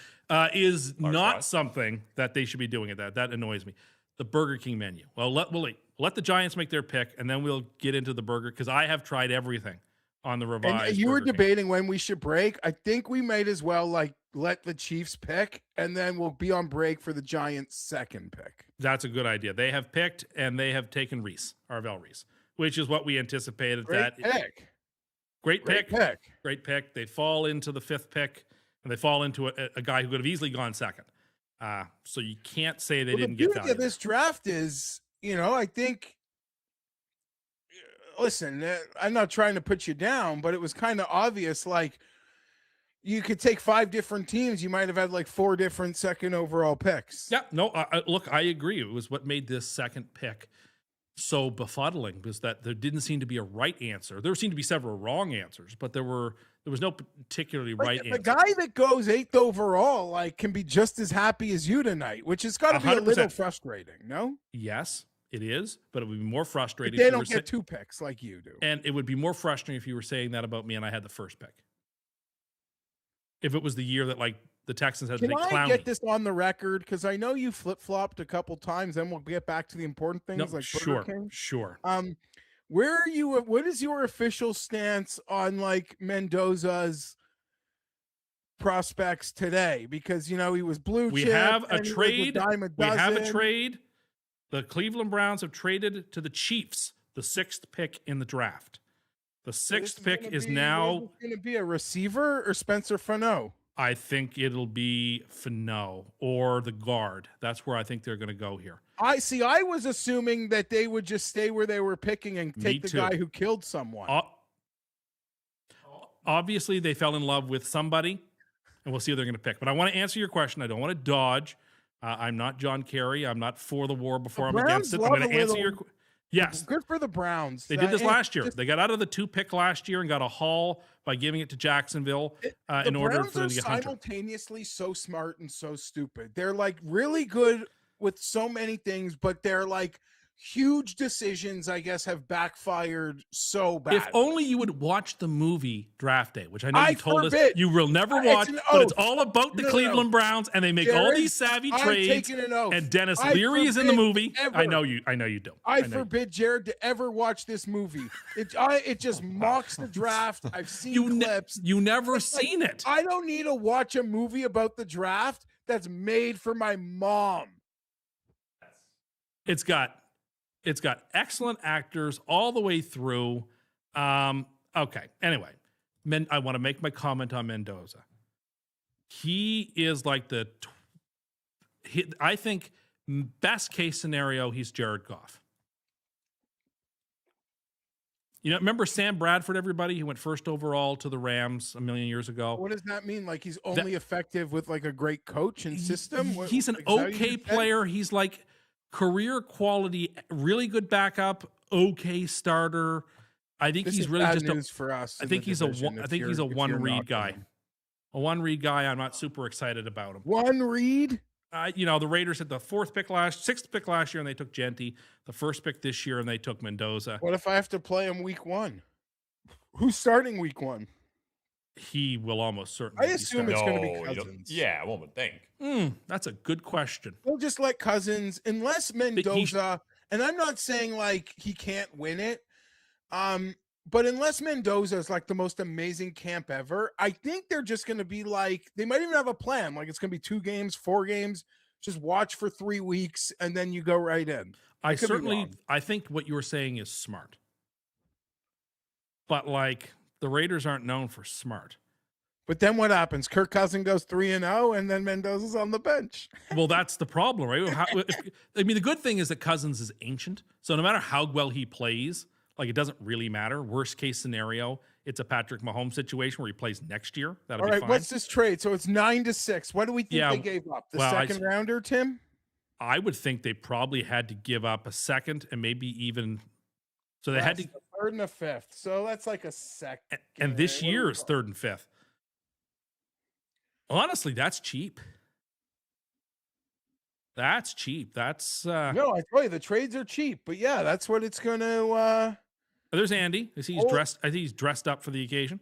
is Large not fries. something that they should be doing at that. That annoys me. The Burger King menu. Well, let the Giants make their pick, and then we'll get into the burger, because I have tried everything on the revised. And you were Burger King. debating when we should break. I think we might as well like let the Chiefs pick, and then we'll be on break for the Giants' second pick. That's a good idea. They have picked, and they have taken Reese, Arvell Reese, which is what we anticipated. Great pick. Great Great pick. pick. Great pick. They fall into the 5th pick, and they fall into a guy who could have easily gone second. So you can't say they didn't the get beauty value. of this draft is, I think. Listen, I'm not trying to put you down, but it was kind of obvious. Like, you could take 5 different teams. You might have had like 4 different second overall picks. Yeah, no, look, I agree. It was what made this second pick so befuddling, was that there didn't seem to be a right answer. There seemed to be several wrong answers, but there was no particularly right The answer. guy that goes 8th overall, like, can be just as happy as you tonight, which has got to be a 100%. little frustrating. No, Yes, it is, but it would be more but frustrating. they if you don't were get 2 picks like you do. and it would be more frustrating if you were saying that about me and I had the first pick. If it was the year that like the Texans had Can to take I Clowney. get this on the record? Because I know you flip flopped a couple times. Then we'll get back to the important things No, like sure, Burger King. sure. Where are you? What is your official stance on like Mendoza's prospects today? Because he was blue. We chip, have a and he was trade. dime a We have a dozen. trade. The Cleveland Browns have traded to the Chiefs the 6th pick in the draft. The So this 6th pick gonna is be- now, going to be a receiver or Spencer Fano. I think it'll be Fano or the guard. That's where I think they're going to go here. I was assuming that they would just stay where they were picking and Me take the too. guy who killed someone. Obviously, they fell in love with somebody, and we'll see who they're going to pick. But I want to answer your question. I don't want to dodge. I'm not John Kerry. I'm not for the war before I'm Browns against it. I'm love going to a answer little- your. Yes. Good for the Browns. They did this And last year. just- They got out of the 2 pick last year and got a haul by giving it to Jacksonville the in order Browns for them are to get Hunter. simultaneously so smart and so stupid. They're like really good with so many things, but they're like huge decisions, I guess, have backfired so bad. If only you would watch the movie Draft Day, which I know I you told us forbid. you will never It's watch, an but it's oath. all about the No, no, Cleveland no. Browns, and they make all Jared, these savvy I'm trades. taking an oath. And Dennis I Leary is in the forbid movie. ever. I know you don't. I know you- forbid Jared to ever watch this movie. It just mocks the draft. I've seen clips. You never It's like, seen it. I don't need to watch a movie about the draft that's made for my mom. It's got excellent actors all the way through. Okay. Anyway, I want to make my comment on Mendoza. He is like I think best case scenario, he's Jared Goff. You know, remember Sam Bradford, everybody? He went first overall to the Rams a million years ago. What does that mean? Like he's only effective with like a great coach and system? He's an Like, is that what you okay said? player. He's like career quality, really good backup, okay starter. I think This he's is really bad just news for us. I in think the he's division I if think he's a you're- if one you're read not guy. going. A one read guy. I'm not super excited about him. One read? You know, the Raiders had the 6th pick last year, and they took Genty. The 1st pick this year, and they took Mendoza. What if I have to play him week 1? Who's starting week 1? He will almost certainly. I assume it's gonna be you don't- Cousins. Yeah, one would think. That's a good question. They'll just let Cousins, unless Mendoza, and I'm not saying like he can't win it, but unless Mendoza is like the most amazing camp ever, I think they're just going to be like, they might even have a plan. Like it's going to be 2 games, 4 games, just watch for 3 weeks, and then you go right in. I could be certainly, wrong. I think what you were saying is smart. But like the Raiders aren't known for smart. But then what happens? Kirk Cousins goes 3-0, and then Mendoza's on the bench. Well, that's the problem, right? I mean, the good thing is that Cousins is ancient. So no matter how well he plays, like it doesn't really matter. Worst case scenario, it's a Patrick Mahomes situation where he plays next year. That'll All be right, fine. what's this trade? So it's 9-6. What do we think Yeah, they gave up? The well, second rounder, Tim? I would think they probably had to give up a second and maybe even. So they had to. That's the 3rd and a 5th. So that's like a second. And this What do we year is call 3rd and 5th. Honestly, that's cheap. That's cheap. That's No, I tell you, the trades are cheap, but yeah, that's what it's going to. There's Andy. I see he's Oh. dressed. I think he's dressed up for the occasion.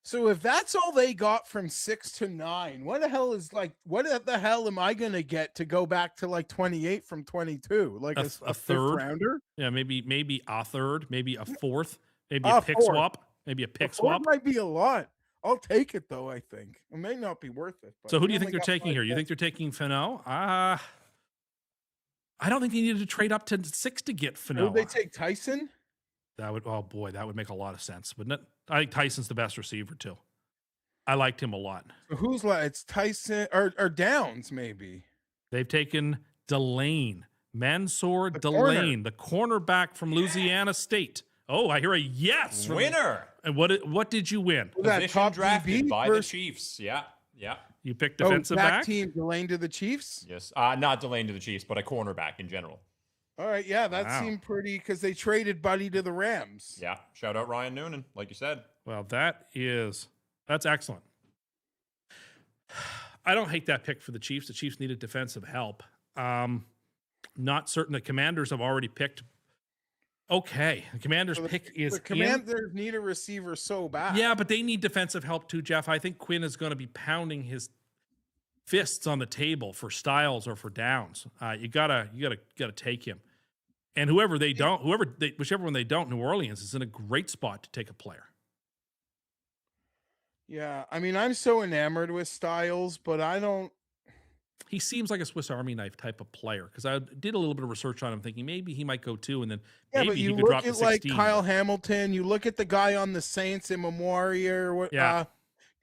So if that's all they got from 6 to 9, what the hell am I going to get to go back to like 28 from 22? Like A a, th- a a fifth third? rounder? Yeah, maybe a third, maybe a 4th, maybe A a pick 4th. swap, maybe a pick A fourth swap. might be a lot. I'll take it though. I think it may not be worth it. But So who do we you think only they're got taking 5 here? You think they're taking Fano? I don't think they needed to trade up to 6 to get picks. Fano. Would they take Tyson? That would, oh boy, that would make a lot of sense, wouldn't it? I think Tyson's the best receiver too. I liked him a lot. So who's like? It's Tyson or Downs maybe. They've taken Dalane, Mansour The Dalane, the cornerback from Louisiana State. Oh, I hear a yes. from- Winner. And what did you win? Was that Position top drafted DB by the versus- Chiefs. Yeah. Yeah. You picked defensive back? team Delane to the Chiefs. Yes. Not Dalane to the Chiefs, but a cornerback in general. All right, yeah, that Wow. seemed pretty because they traded Buddy to the Rams. Yeah. Shout out Ryan Noonan, like you said. Well, that's excellent. I don't hate that pick for the Chiefs. The Chiefs needed defensive help. Not certain the Commanders have already picked. Okay, the Commanders So pick is the in. Commanders need a receiver so bad. Yeah, but they need defensive help too, Jeff. I think Quinn is going to be pounding his fists on the table for Styles or for Downs. You gotta take him. And whichever one they don't, New Orleans is in a great spot to take a player. Yeah, I mean, I'm so enamored with Styles, but I don't. He seems like a Swiss Army knife type of player because I did a little bit of research on him, thinking maybe he might go 2, and then Yeah, maybe but he you could look drop to at like 16. Kyle Hamilton. You look at the guy on the Saints in Memoria. What? Yeah.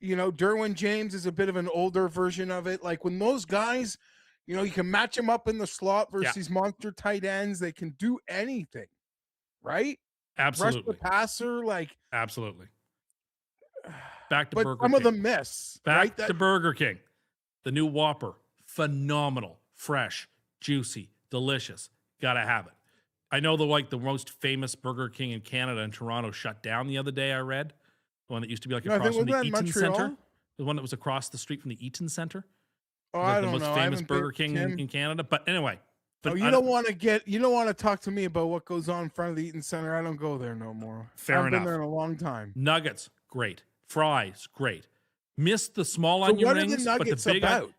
Derwin James is a bit of an older version of it. Like when those guys, you can match them up in the slot versus these monster tight ends. They can do anything, right? Absolutely, Rush the passer, like. absolutely. Back to But Burger some King. of them miss. Back right? to Burger King. The new Whopper. Phenomenal. Fresh, juicy, delicious. Gotta have it. I know the most famous Burger King in Canada in Toronto shut down the other day. I read the one that used to be like No, I across think from the was that in Eaton Center. Montreal? The one that was across the street from the Eaton Center. Oh, Like I the don't most know. I famous haven't been- Burger King Tim, in Canada. But anyway. But oh, you don't want to talk to me about what goes on in front of the Eaton Center. I don't go there no more. Fair I haven't enough. been there in a long time. Nuggets, great. Fries, great. Missed the small So onion what are rings, the but the nuggets big about?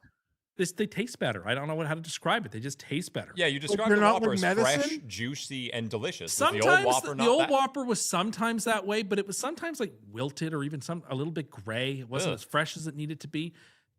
they taste better. I don't know how to describe it. They just taste better. Yeah, you described they're the not Whopper like as fresh, medicine? juicy, and delicious. Was Sometimes the old Whopper the old that? Whopper was sometimes that way, but it was sometimes like wilted or even a little bit gray. It wasn't Ugh. as fresh as it needed to be.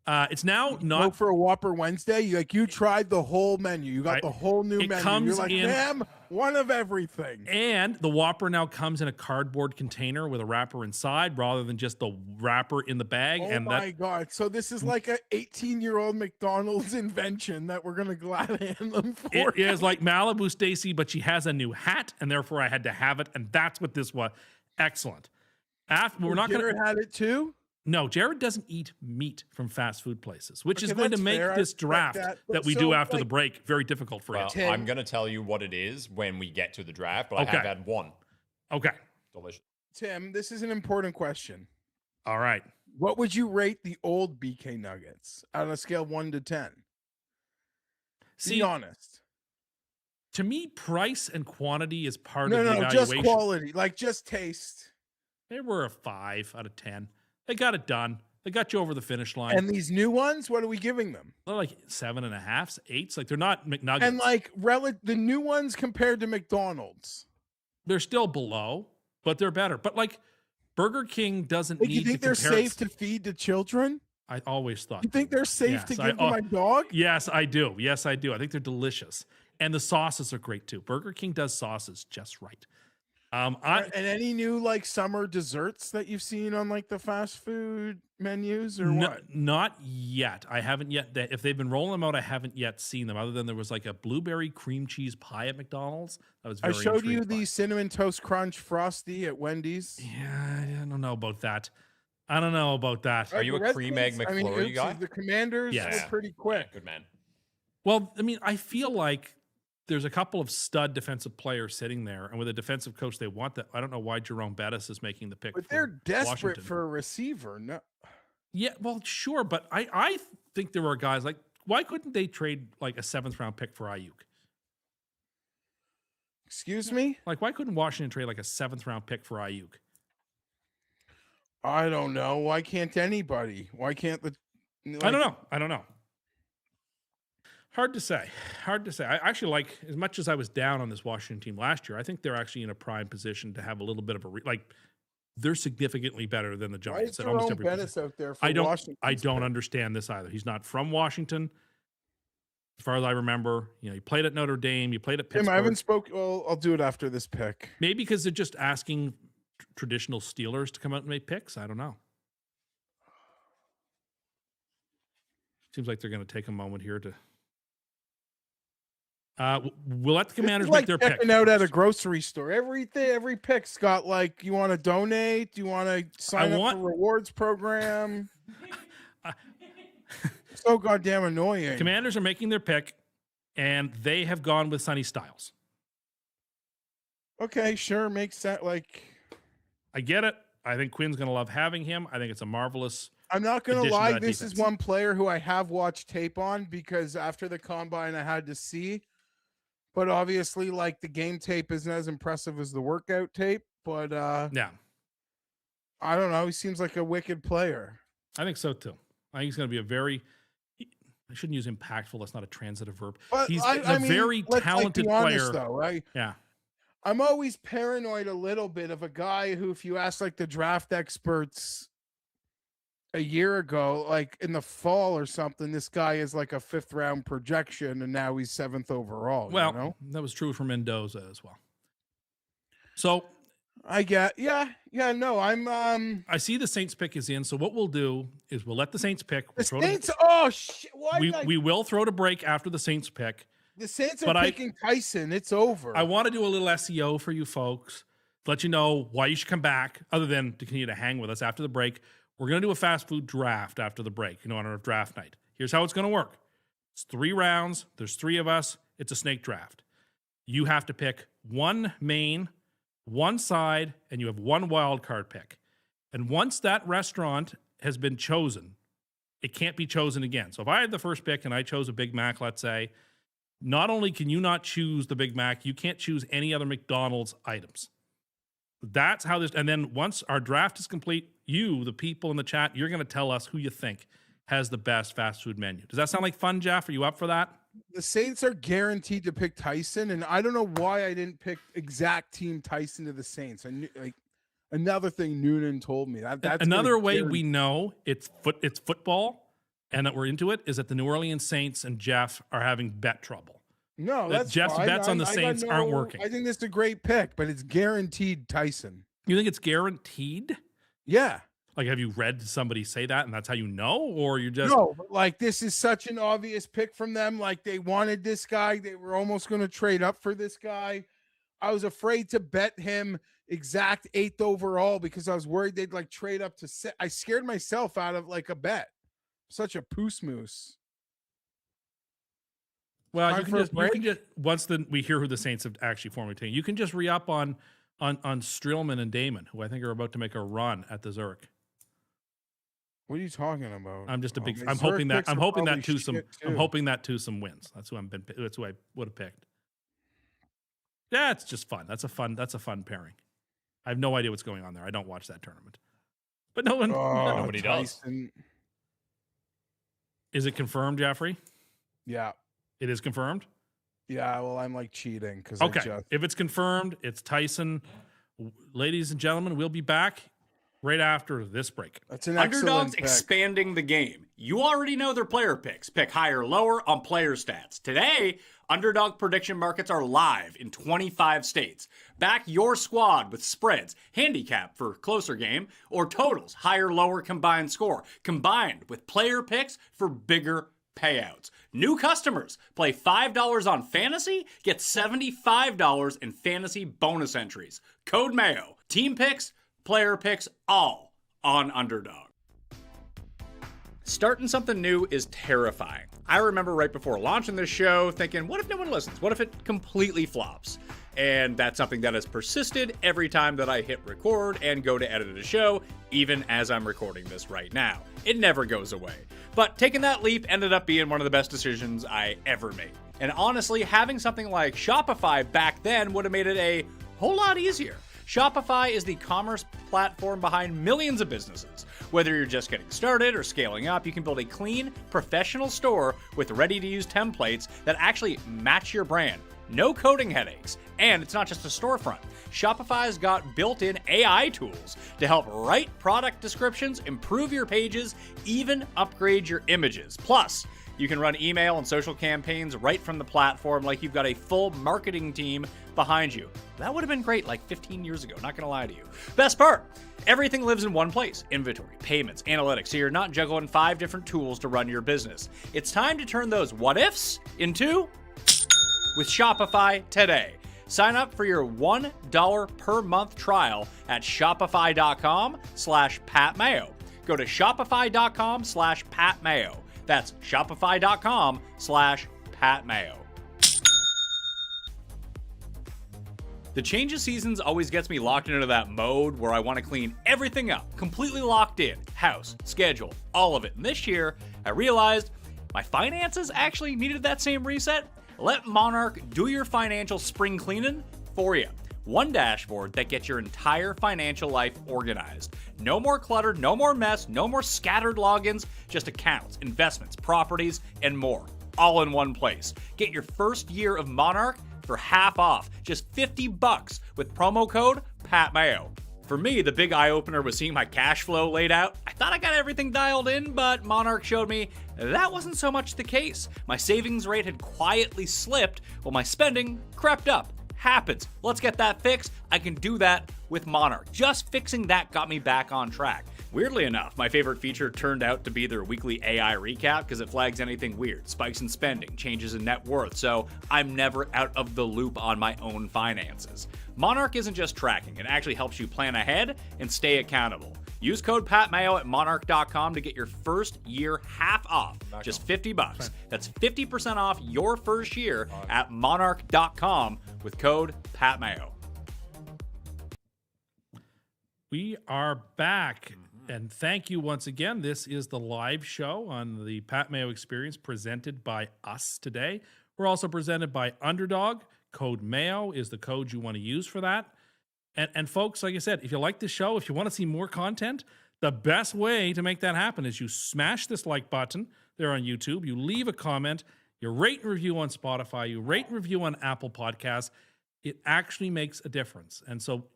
It's now Go not. for a Whopper Wednesday. You tried the whole menu. You got the whole new it menu. comes You're like, in- ma'am, one of everything. And the Whopper now comes in a cardboard container with a wrapper inside rather than just the wrapper in the bag. Oh and my God. So this is like a 18-year-old McDonald's invention that we're going to glad hand them for. it is like Malibu Stacy, but she has a new hat, and therefore I had to have it. And that's what this was. Excellent. We're not going Jared to. had it too? No, Jared doesn't eat meat from fast food places, which is Okay, going to that's make fair. I this respect draft that. that, But we so, do after the like- break very difficult for Well, you. Tim. I'm going to tell you what it is when we get to the draft, but Okay. I have had one. Okay. Delicious. Tim, this is an important question. All right. What would you rate the old BK Nuggets on a scale of 1 to 10? See, Be honest. to me, price and quantity is part No, of the no, evaluation. just quality, like just taste. They were a 5 out of 10. They got it done. They got you over the finish line. And these new ones, what are we giving them? They're like 7.5s, 8s. Like they're not McNuggets. And like the new ones compared to McDonald's. They're still below, but they're better. But like Burger King doesn't Like, need you think to they're compare safe to feed to children? I always thought. You think they were. they're safe Yes, to give to oh, my dog? Yes, I do. Yes, I do. I think they're delicious. And the sauces are great too. Burger King does sauces just right. And any new like summer desserts that you've seen on like the fast food menus or what? Not yet. I haven't yet. If they've been rolling them out, I haven't yet seen them. Other than there was like a blueberry cream cheese pie at McDonald's. That was I very showed you intrigued by. the cinnamon toast crunch frosty at Wendy's. Yeah, I don't know about that. I don't know about that. Are you The a cream egg Redskins, I mean, McFlurry oopsies, guy? The Commanders Yes. were pretty quick. Good man. Well, I mean, I feel like there's a couple of stud defensive players sitting there, and with a defensive coach, they want that. I don't know why Jerome Bettis is making the pick. But for they're desperate Washington. for a receiver. No, Yeah, well, sure, but I think there are guys like, why couldn't they trade like a 7th round pick for Ayuk? excuse me? Like, why couldn't Washington trade like a 7th round pick for Ayuk? I don't know. Why can't anybody? Why can't the I don't know. Hard to say. I actually like, as much as I was down on this Washington team last year, I think they're actually in a prime position to have a little bit of they're significantly better than the Why is Giants at almost Jerome every Bettis position. out there for I don't Washington? understand this either. He's not from Washington. As far as I remember, he played at Notre Dame, you played at Pittsburgh. Tim, I haven't spoke. Well, I'll do it after this pick. Maybe because they're just asking traditional Steelers to come out and make picks. I don't know. Seems like they're going to take a moment here to. We'll let the Commanders It's like make their pick. checking out at a grocery store. Every pick's got like, you want to donate? Do you want to sign up for rewards program? So goddamn annoying. Commanders are making their pick, and they have gone with Sonny Styles. Okay, sure, makes sense. Like, I get it. I think Quinn's going to love having him. I think it's a marvelous. I'm not going to addition to lie. that This is defense. one player who I have watched tape on because after the combine I had to see. But obviously, like, the game tape isn't as impressive as the workout tape. But Yeah, I don't know. He seems like a wicked player. I think so too. I think he's going to be a very. I shouldn't use impactful. That's not a transitive verb. But He's I a mean, very let's, talented be honest, player. though, right? Yeah. I'm always paranoid a little bit of a guy who, if you ask like the draft experts a year ago, like in the fall or something, this guy is like a 5th round projection and now he's 7th overall. Well, you know? that was true for Mendoza as well. So I get, no, I'm, I see the Saints pick is in. So what we'll do is we'll let the Saints pick. the We'll throw to- Saints, oh shit, why we will throw to break after the Saints pick. the Saints but are I- picking Tyson. It's over. I want to do a little SEO for you folks to let you know why you should come back, other than to continue to hang with us after the break. We're going to do a fast food draft after the break, on our draft night. Here's how it's going to work. It's 3 rounds. There's 3 of us. It's a snake draft. You have to pick one main, one side, and you have one wild card pick. And once that restaurant has been chosen, it can't be chosen again. So if I had the first pick and I chose a Big Mac, let's say, not only can you not choose the Big Mac, you can't choose any other McDonald's items. That's how this, and then once our draft is complete, you, the people in the chat, you're going to tell us who you think has the best fast food menu. Does that sound like fun, Jeff? Are you up for that? The Saints are guaranteed to pick Tyson, and I don't know why I didn't pick exact team Tyson to the Saints. I knew, like, another thing Noonan told me. That's another way we know it's football and that we're into it is that the New Orleans Saints and Jeff are having bet trouble. No, that's Jeff's fine. bets on the Saints aren't working. I think this is a great pick, but it's guaranteed Tyson. You think it's guaranteed? Yeah. Like, have you read somebody say that and that's how you know? Or you're just... No, but like, this is such an obvious pick from them. Like, they wanted this guy. They were almost going to trade up for this guy. I was afraid to bet him exact 8th overall because I was worried they'd like trade up to set. I scared myself out of like a bet. Such a poos moose. Well, you can just once we hear who the Saints have actually formally taken, you can just re-up on Strillman and Damon, who I think are about to make a run at the Zurich. What are you talking about? I'm just a big. I'm hoping that Tucson wins. That's who That's who I would have picked. Yeah, it's just fun. That's a fun pairing. I have no idea what's going on there. I don't watch that tournament, but nobody does. Is it confirmed, Jeffrey? Yeah, it is confirmed. Yeah, well, I'm like cheating because if it's confirmed, it's Tyson. Ladies and gentlemen, we'll be back right after this break. That's an Underdogs pick. expanding the game. You already know their player picks. Pick higher or lower on player stats. Today, Underdog prediction markets are live in 25 states. Back your squad with spreads, handicap for closer game, or totals, higher lower combined score, combined with player picks for bigger payouts. New customers play $5 on fantasy, get $75 in fantasy bonus entries. Code Mayo. Team picks, player picks, all on Underdog. Starting something new is terrifying. I remember right before launching this show thinking, what if no one listens? What if it completely flops? And that's something that has persisted every time that I hit record and go to edit a show, even as I'm recording this right now. It never goes away. But taking that leap ended up being one of the best decisions I ever made. And honestly, having something like Shopify back then would have made it a whole lot easier. Shopify is the commerce platform behind millions of businesses. Whether you're just getting started or scaling up, you can build a clean, professional store with ready-to-use templates that actually match your brand. No coding headaches. And it's not just a storefront. Shopify's got built-in AI tools to help write product descriptions, improve your pages, even upgrade your images. Plus, you can run email and social campaigns right from the platform like you've got a full marketing team behind you. That would have been great like 15 years ago, not gonna lie to you. Best part, everything lives in one place. Inventory, payments, analytics, so you're not juggling 5 different tools to run your business. It's time to turn those what-ifs into with Shopify today. Sign up for your $1 per month trial at shopify.com/PatMayo. Go to shopify.com/PatMayo. That's shopify.com/PatMayo. The change of seasons always gets me locked into that mode where I want to clean everything up, completely locked in, house, schedule, all of it. And this year, I realized my finances actually needed that same reset. Let Monarch do your financial spring cleaning for you. One dashboard that gets your entire financial life organized. No more clutter, no more mess, no more scattered logins, just accounts, investments, properties, and more. All in one place. Get your first year of Monarch for half off, just $50 with promo code PatMayo. For me, the big eye-opener was seeing my cash flow laid out. I thought I got everything dialed in, but Monarch showed me that wasn't so much the case. My savings rate had quietly slipped while my spending crept up. Happens. Let's get that fixed. I can do that with Monarch. Just fixing that got me back on track. Weirdly enough, my favorite feature turned out to be their weekly AI recap because it flags anything weird, spikes in spending, changes in net worth, so I'm never out of the loop on my own finances. Monarch isn't just tracking, it actually helps you plan ahead and stay accountable. Use code PatMayo at monarch.com to get your first year half off, just $50. That's 50% off your first year at monarch.com with code PatMayo. We are back. And thank you once again. This is the live show on the Pat Mayo Experience presented by us today. We're also presented by Underdog. Code Mayo is the code you want to use for that. And folks, like I said, if you like this show, if you want to see more content, the best way to make that happen is you smash this like button there on YouTube. You leave a comment. You rate and review on Spotify. You rate and review on Apple Podcasts. It actually makes a difference. And so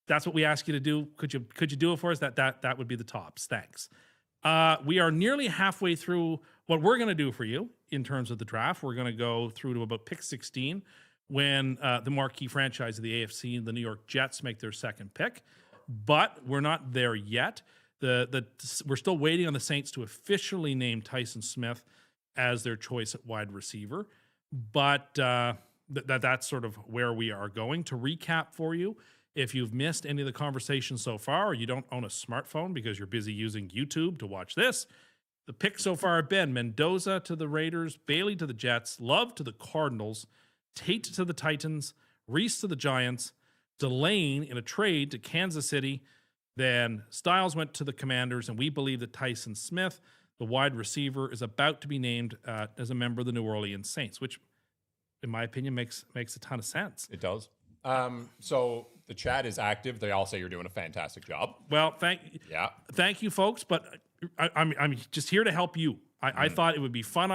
that's what we ask you to do. Could you do it for us? That would be the tops. Thanks. We are nearly halfway through what we're going to do for you in terms of the draft. We're going to go through to about pick 16 when the marquee franchise of the AFC, the New York Jets, make their second pick. But we're not there yet. We're still waiting on the Saints to officially name Tyson Smith as their choice at wide receiver. But that's sort of where we are going. To recap for you, if you've missed any of the conversation so far, or you don't own a smartphone because you're busy using YouTube to watch this, the picks so far have been Mendoza to the Raiders, Bailey to the Jets, Love to the Cardinals, Tate to the Titans, Reese to the Giants, Dalane in a trade to Kansas City, then Styles went to the Commanders, and we believe that Tyson Smith, the wide receiver, is about to be named as a member of the New Orleans Saints, which, in my opinion, makes a ton of sense. It does. So the chat is active. They all say you're doing a fantastic job. Well, thank you, folks. But I'm just here to help you. I thought it would be fun.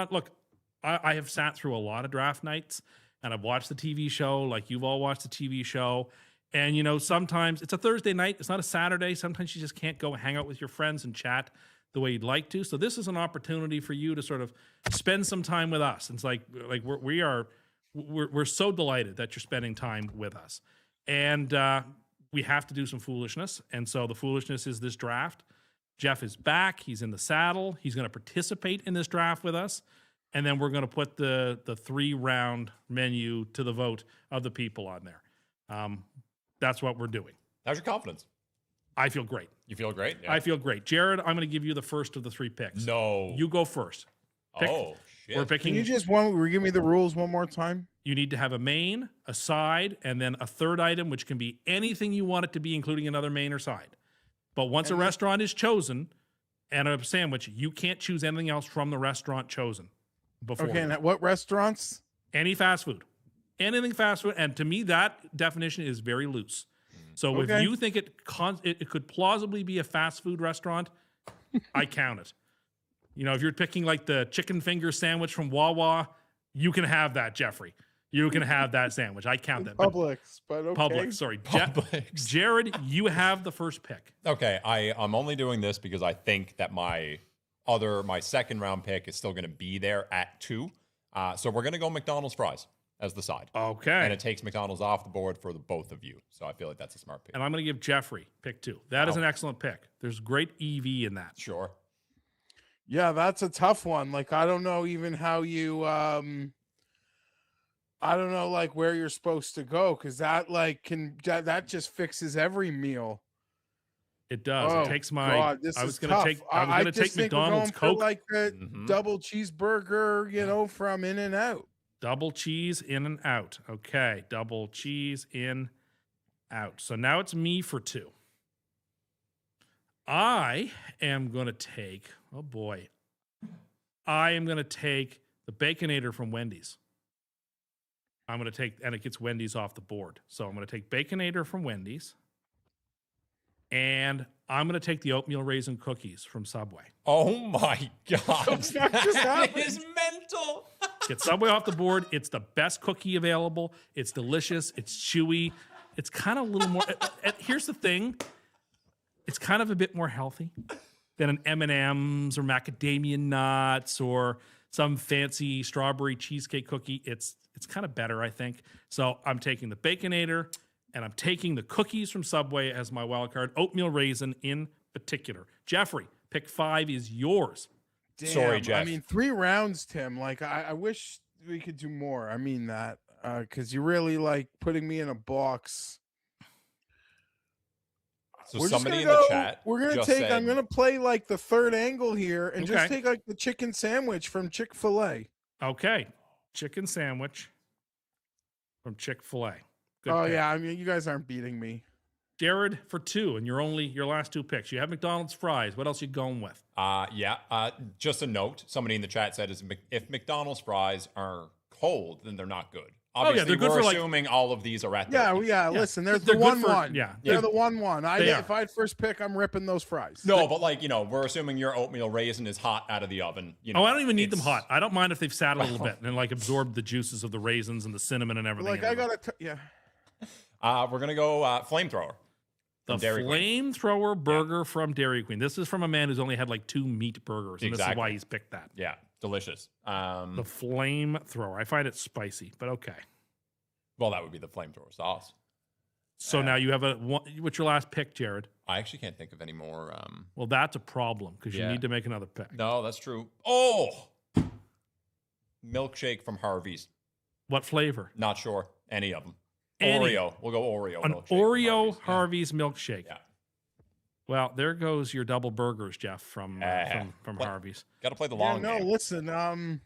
I have sat through a lot of draft nights, and I've watched the TV show, like you've all watched the TV show. And, you know, sometimes it's a Thursday night. It's not a Saturday. Sometimes you just can't go hang out with your friends and chat the way you'd like to. So this is an opportunity for you to sort of spend some time with us. It's like we're so delighted that you're spending time with us. And we have to do some foolishness. And so the foolishness is this draft. Geoff is back. He's in the saddle. He's going to participate in this draft with us. And then we're going to put the 3-round menu to the vote of the people on there. That's what we're doing. How's your confidence? I feel great. You feel great? Yeah. I feel great. Jared, I'm going to give you the first of the 3 picks. No. You go first. Pick. Oh, shit. We're picking. Can you just give me the rules one more time? You need to have a main, a side, and then a third item, which can be anything you want it to be, including another main or side. But once a restaurant is chosen and a sandwich, you can't choose anything else from the restaurant chosen before. Okay, and at what restaurants? Any fast food. Anything fast food. And to me, that definition is very loose. So if you think it could plausibly be a fast food restaurant, I count it. You know, if you're picking like the chicken finger sandwich from Wawa, you can have that, Jeffrey. You can have that sandwich. I count that. Publix, but okay. Publix, sorry. Publix. Jared, you have the first pick. Okay, I'm only doing this because I think that my second round pick is still going to be there at 2. So we're going to go McDonald's fries as the side. Okay. And it takes McDonald's off the board for the both of you. So I feel like that's a smart pick. And I'm going to give Jeffrey pick 2. That is an excellent pick. There's great EV in that. Sure. Yeah, that's a tough one. Like, I don't know even how you, I don't know, like, where you're supposed to go, because that, like, that just fixes every meal. It does. Oh, it takes my. God, I was going to take McDonald's Coke. For, like, the double cheeseburger, you know, from In-N-Out. Double cheese in and out. Okay. Double cheese in, out. So now it's me for 2. I am going to take, oh boy. I am going to take the Baconator from Wendy's. I'm going to take, and it gets Wendy's off the board. So I'm going to take Baconator from Wendy's. And I'm going to take the oatmeal raisin cookies from Subway. Oh my God. That is mental. Get Subway off the board. It's the best cookie available. It's delicious. It's chewy. It's kind of a little more. Here's the thing. It's kind of a bit more healthy than an M&M's or macadamia nuts or some fancy strawberry cheesecake cookie. It's kind of better, I think. So I'm taking the Baconator and I'm taking the cookies from Subway as my wild card. Oatmeal raisin in particular. Jeffrey, pick 5 is yours. Damn, sorry, Geoff. I mean, 3 rounds, Tim. Like, I wish we could do more. I mean that, because you're really, like, putting me in a box. So We're just somebody gonna in the go- chat. We're gonna just take. said, I'm gonna play like the third angle here, and just Okay. take like the chicken sandwich from Chick-fil-A. Okay. Chicken sandwich from Chick-fil-A. Good Oh pick. yeah, I mean you guys aren't beating me. Jared for 2, and your last 2 picks. You have McDonald's fries. What else you going with? Just a note. Somebody in the chat said, if McDonald's fries are cold, then they're not good. Oh, yeah, Obviously, they're good we're for, like- assuming all of these are at their Yeah, peak. yeah. Listen, there's They're the good 1-1. for- yeah. They're Yeah. the 1-1. They are. If I had first pick, I'm ripping those fries. No, but like, we're assuming your oatmeal raisin is hot out of the oven. Oh, I don't even need them it's- hot. I don't mind if they've sat a little bit and like absorbed the juices of the raisins and the cinnamon and everything. Like I gotta, yeah. We're going to go flamethrower. the from Dairy Queen. flamethrower burger from Dairy Queen. This is from a man who's only had like 2 meat burgers, and this is Exactly. why he's picked that. Yeah, delicious. The flamethrower. I find it spicy, but okay. Well, that would be the flamethrower sauce. So now you have what's your last pick, Jared? I actually can't think of any more. Well, that's a problem because you Yeah. need to make another pick. No, that's true. Oh, milkshake from Harvey's. What flavor? Not sure. Any of them. Any. Oreo. We'll go Oreo. An milkshake from Oreo Harvey's. Harvey's milkshake. Yeah. Well, there goes your double burgers, Jeff, from What? Harvey's. Got to play the Yeah, long no, game. listen.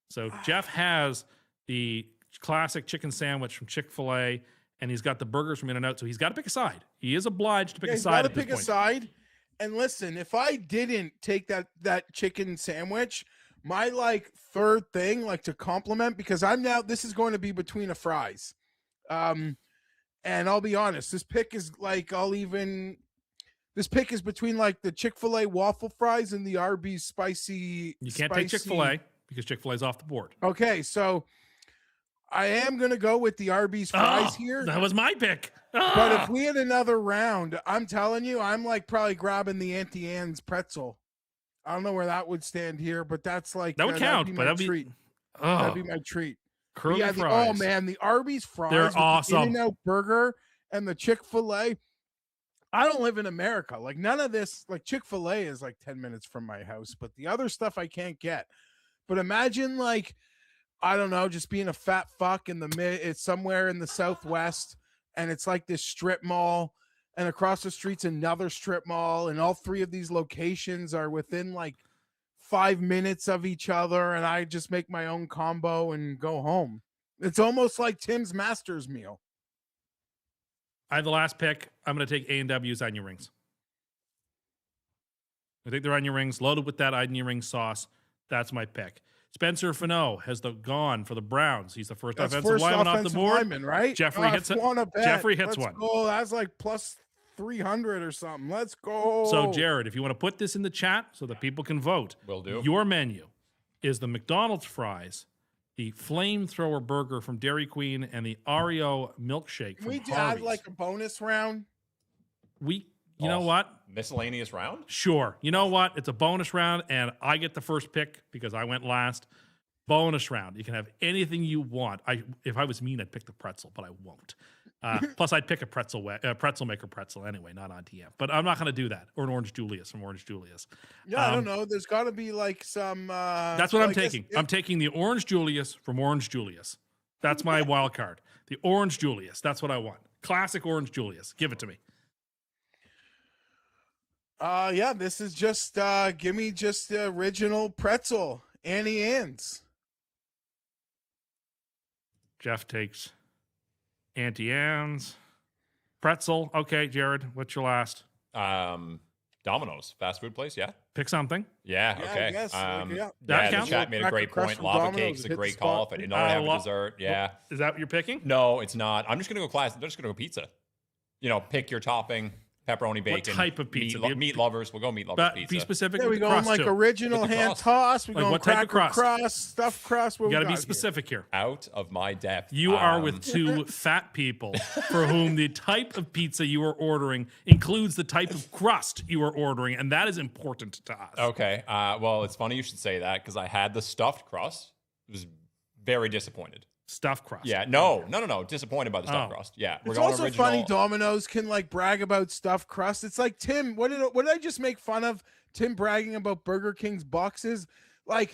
So Jeff has the classic chicken sandwich from Chick-fil-A, and he's got the burgers from In-N-Out. So he's got to pick a side. He is obliged to pick Yeah, a he's side. got to at this pick a point. side. And listen, if I didn't take that chicken sandwich, my like third thing, like to compliment, because this is going to be between a fries. And I'll be honest, this pick is like this pick is between like the Chick-fil-A waffle fries and the Arby's spicy. You can't take Chick-fil-A because Chick-fil-A is off the board. Okay, so I am gonna go with the Arby's fries here. That was my pick. But if we had another round, I'm telling you, I'm like probably grabbing the Auntie Anne's pretzel. I don't know where that would stand here, but that's like that would count, that'd be but my that'd treat. be That'd be my treat. But curly yeah, fries. oh man, the Arby's fries, They're with awesome. The In-N-Out burger and the Chick-fil-A. I don't live in America. Like none of this. Like Chick-fil-A is like 10 minutes from my house, but the other stuff I can't get. But imagine like, I don't know, just being a fat fuck in the it's somewhere in the Southwest, and it's like this strip mall, and across the street's another strip mall, and all 3 of these locations are within like 5 minutes of each other, and I just make my own combo and go home. It's almost like Tim's Masters meal. I have the last pick. I'm going to take A&W's onion rings. I think they're onion rings loaded with that onion ring sauce. That's my pick. Spencer Fano has gone for the Browns. He's the first That's offensive first lineman off the offensive board. lineman, right? Jeffrey hits it. Jeffrey hits one. Oh, that's like plus 300 or something. Let's go. So, Jared, if you want to put this in the chat so that people can vote, Will do. your menu is the McDonald's fries, the flamethrower burger from Dairy Queen, and the Oreo milkshake Can from we add Harvey's. like a bonus round? You know what? Miscellaneous round? Sure. You know what? It's a bonus round, and I get the first pick because I went last. Bonus round. You can have anything you want. If I was mean, I'd pick the pretzel, but I won't. Plus, I'd pick a pretzel maker pretzel anyway, not on TM. But I'm not going to do that. Or an Orange Julius from Orange Julius. Yeah, I don't know. There's got to be like some. That's what I'm taking. I'm taking the Orange Julius from Orange Julius. That's my wild card. The Orange Julius. That's what I want. Classic Orange Julius. Give it to me. Yeah, this is just give me just the original pretzel, Annie Ann's. Jeff takes Auntie Anne's pretzel. Okay, Jared, what's your last? Domino's, fast food place. Yeah. Pick something. Yeah. Yeah, I Okay. guess, yeah. That The counts? chat made a Cracker great Crust point. from Lava Domino's cake's a hit the great spot. call if I didn't already have a dessert. Yeah. Is that what you're picking? No, it's not. I'm just gonna go classic. I'm just gonna go pizza. Pick your topping. Pepperoni, bacon. type of pizza? Meat lovers. We'll go meat lovers But pizza. be specific. Yeah, with we the going crust like too. original With the hand crust. toss. We Like going what type of cracker crust? stuffed crust. What You we got to be got here? specific here. Out of my depth. You are with 2 fat people for whom the type of pizza you are ordering includes the type of crust you are ordering, and that is important to us. Okay. Well, it's funny you should say that because I had the stuffed crust. I was very disappointed. Stuffed crust. Yeah. No. Disappointed by the stuffed Oh. crust. Yeah. We're It's going also original. funny Domino's can like brag about stuffed crust. It's like Tim, what did I just make fun of? Tim bragging about Burger King's boxes. Like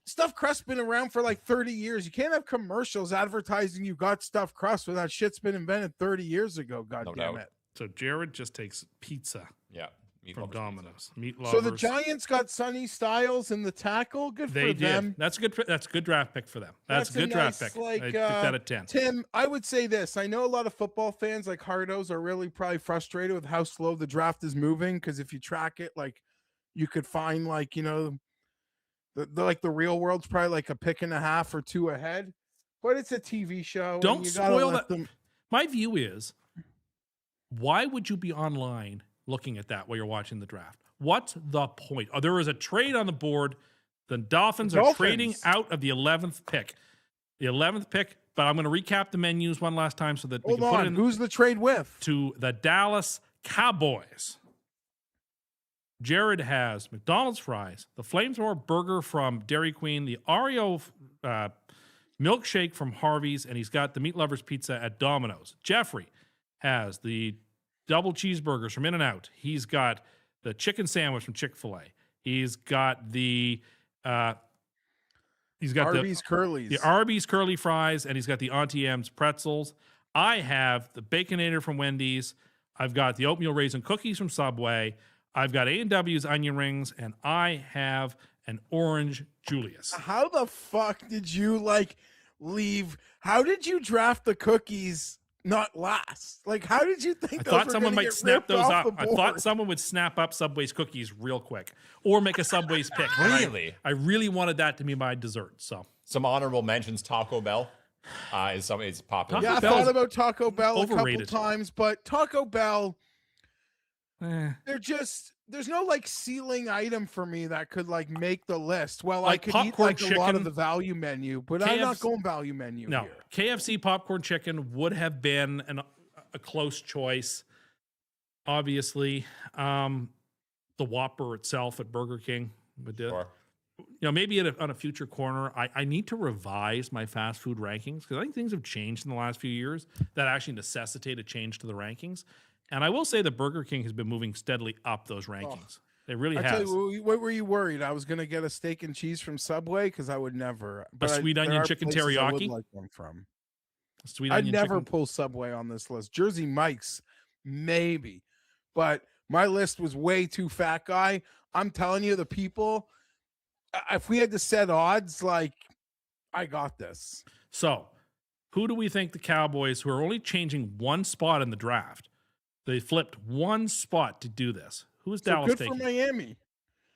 stuffed crust been around for like 30 years. You can't have commercials advertising you got stuffed crust when that shit's been invented 30 years ago. God No damn doubt. it. So Jared just takes pizza Yeah. Meat from lovers pizza. Domino's. Meat So lovers. the Giants got Sonny Styles in the tackle. Good They for did. them. That's a good draft pick for them. That's a good draft nice, pick. like, I took that at 10. Tim, I would say this. I know a lot of football fans like Hardos are really probably frustrated with how slow the draft is moving, because if you track it, like you could find like, you know, the real world's probably like a pick and a half or two ahead. But it's a TV show. and Don't you gotta spoil let that. them. My view is, why would you be online looking at that while you're watching the draft? What's the point? Oh, there is a trade on the board. The Dolphins are trading out of the 11th pick. The 11th pick, but I'm going to recap the menus one last time so that we Hold can put it on. in Who's the trade with? to the Dallas Cowboys. Jared has McDonald's fries, the Flamethrower burger from Dairy Queen, the Oreo milkshake from Harvey's, and he's got the Meat Lovers pizza at Domino's. Jeffrey has the double cheeseburgers from In-N-Out. He's got the chicken sandwich from Chick-fil-A. He's got the Arby's Curly's. the Arby's curly fries, and he's got the Auntie M's pretzels. I have the Baconator from Wendy's. I've got the oatmeal raisin cookies from Subway. I've got A&W's onion rings, and I have an orange Julius. How the fuck did you like leave? How did you draft the cookies not last? Like, how did you think I those thought were someone gonna might get snap ripped those off up. the I board? thought someone would snap up Subway's cookies real quick or make a Subway's pick. And Really? I really wanted that to be my dessert. So Some honorable mentions. Taco Bell is popping. Taco Yeah, I Bell's thought about Taco Bell overrated. a couple times, but Taco Bell, eh. there's no like ceiling item for me that could like make the list. Well, Like I could eat popcorn like a lot chicken, of the value menu, but I'm not KFC going value menu No, here. KFC popcorn chicken would have been a close choice. Obviously, the Whopper itself at Burger King would do. Sure. You know, maybe on a future corner, I need to revise my fast food rankings because I think things have changed in the last few years that actually necessitate a change to the rankings. And I will say that Burger King has been moving steadily up those rankings. It really I has. tell you, what were you worried? I was going to get a steak and cheese from Subway because I would never. But sweet there onion are chicken places I would teriyaki? like one from. Sweet I'd onion never chicken. pull Subway on this list. Jersey Mike's, maybe. But my list was way too fat guy. I'm telling you, the people, if we had to set odds, like, I got this. So, who do we think the Cowboys, who are only changing one spot in the draft, they flipped one spot to do this? Who is So Dallas good taking? for Miami.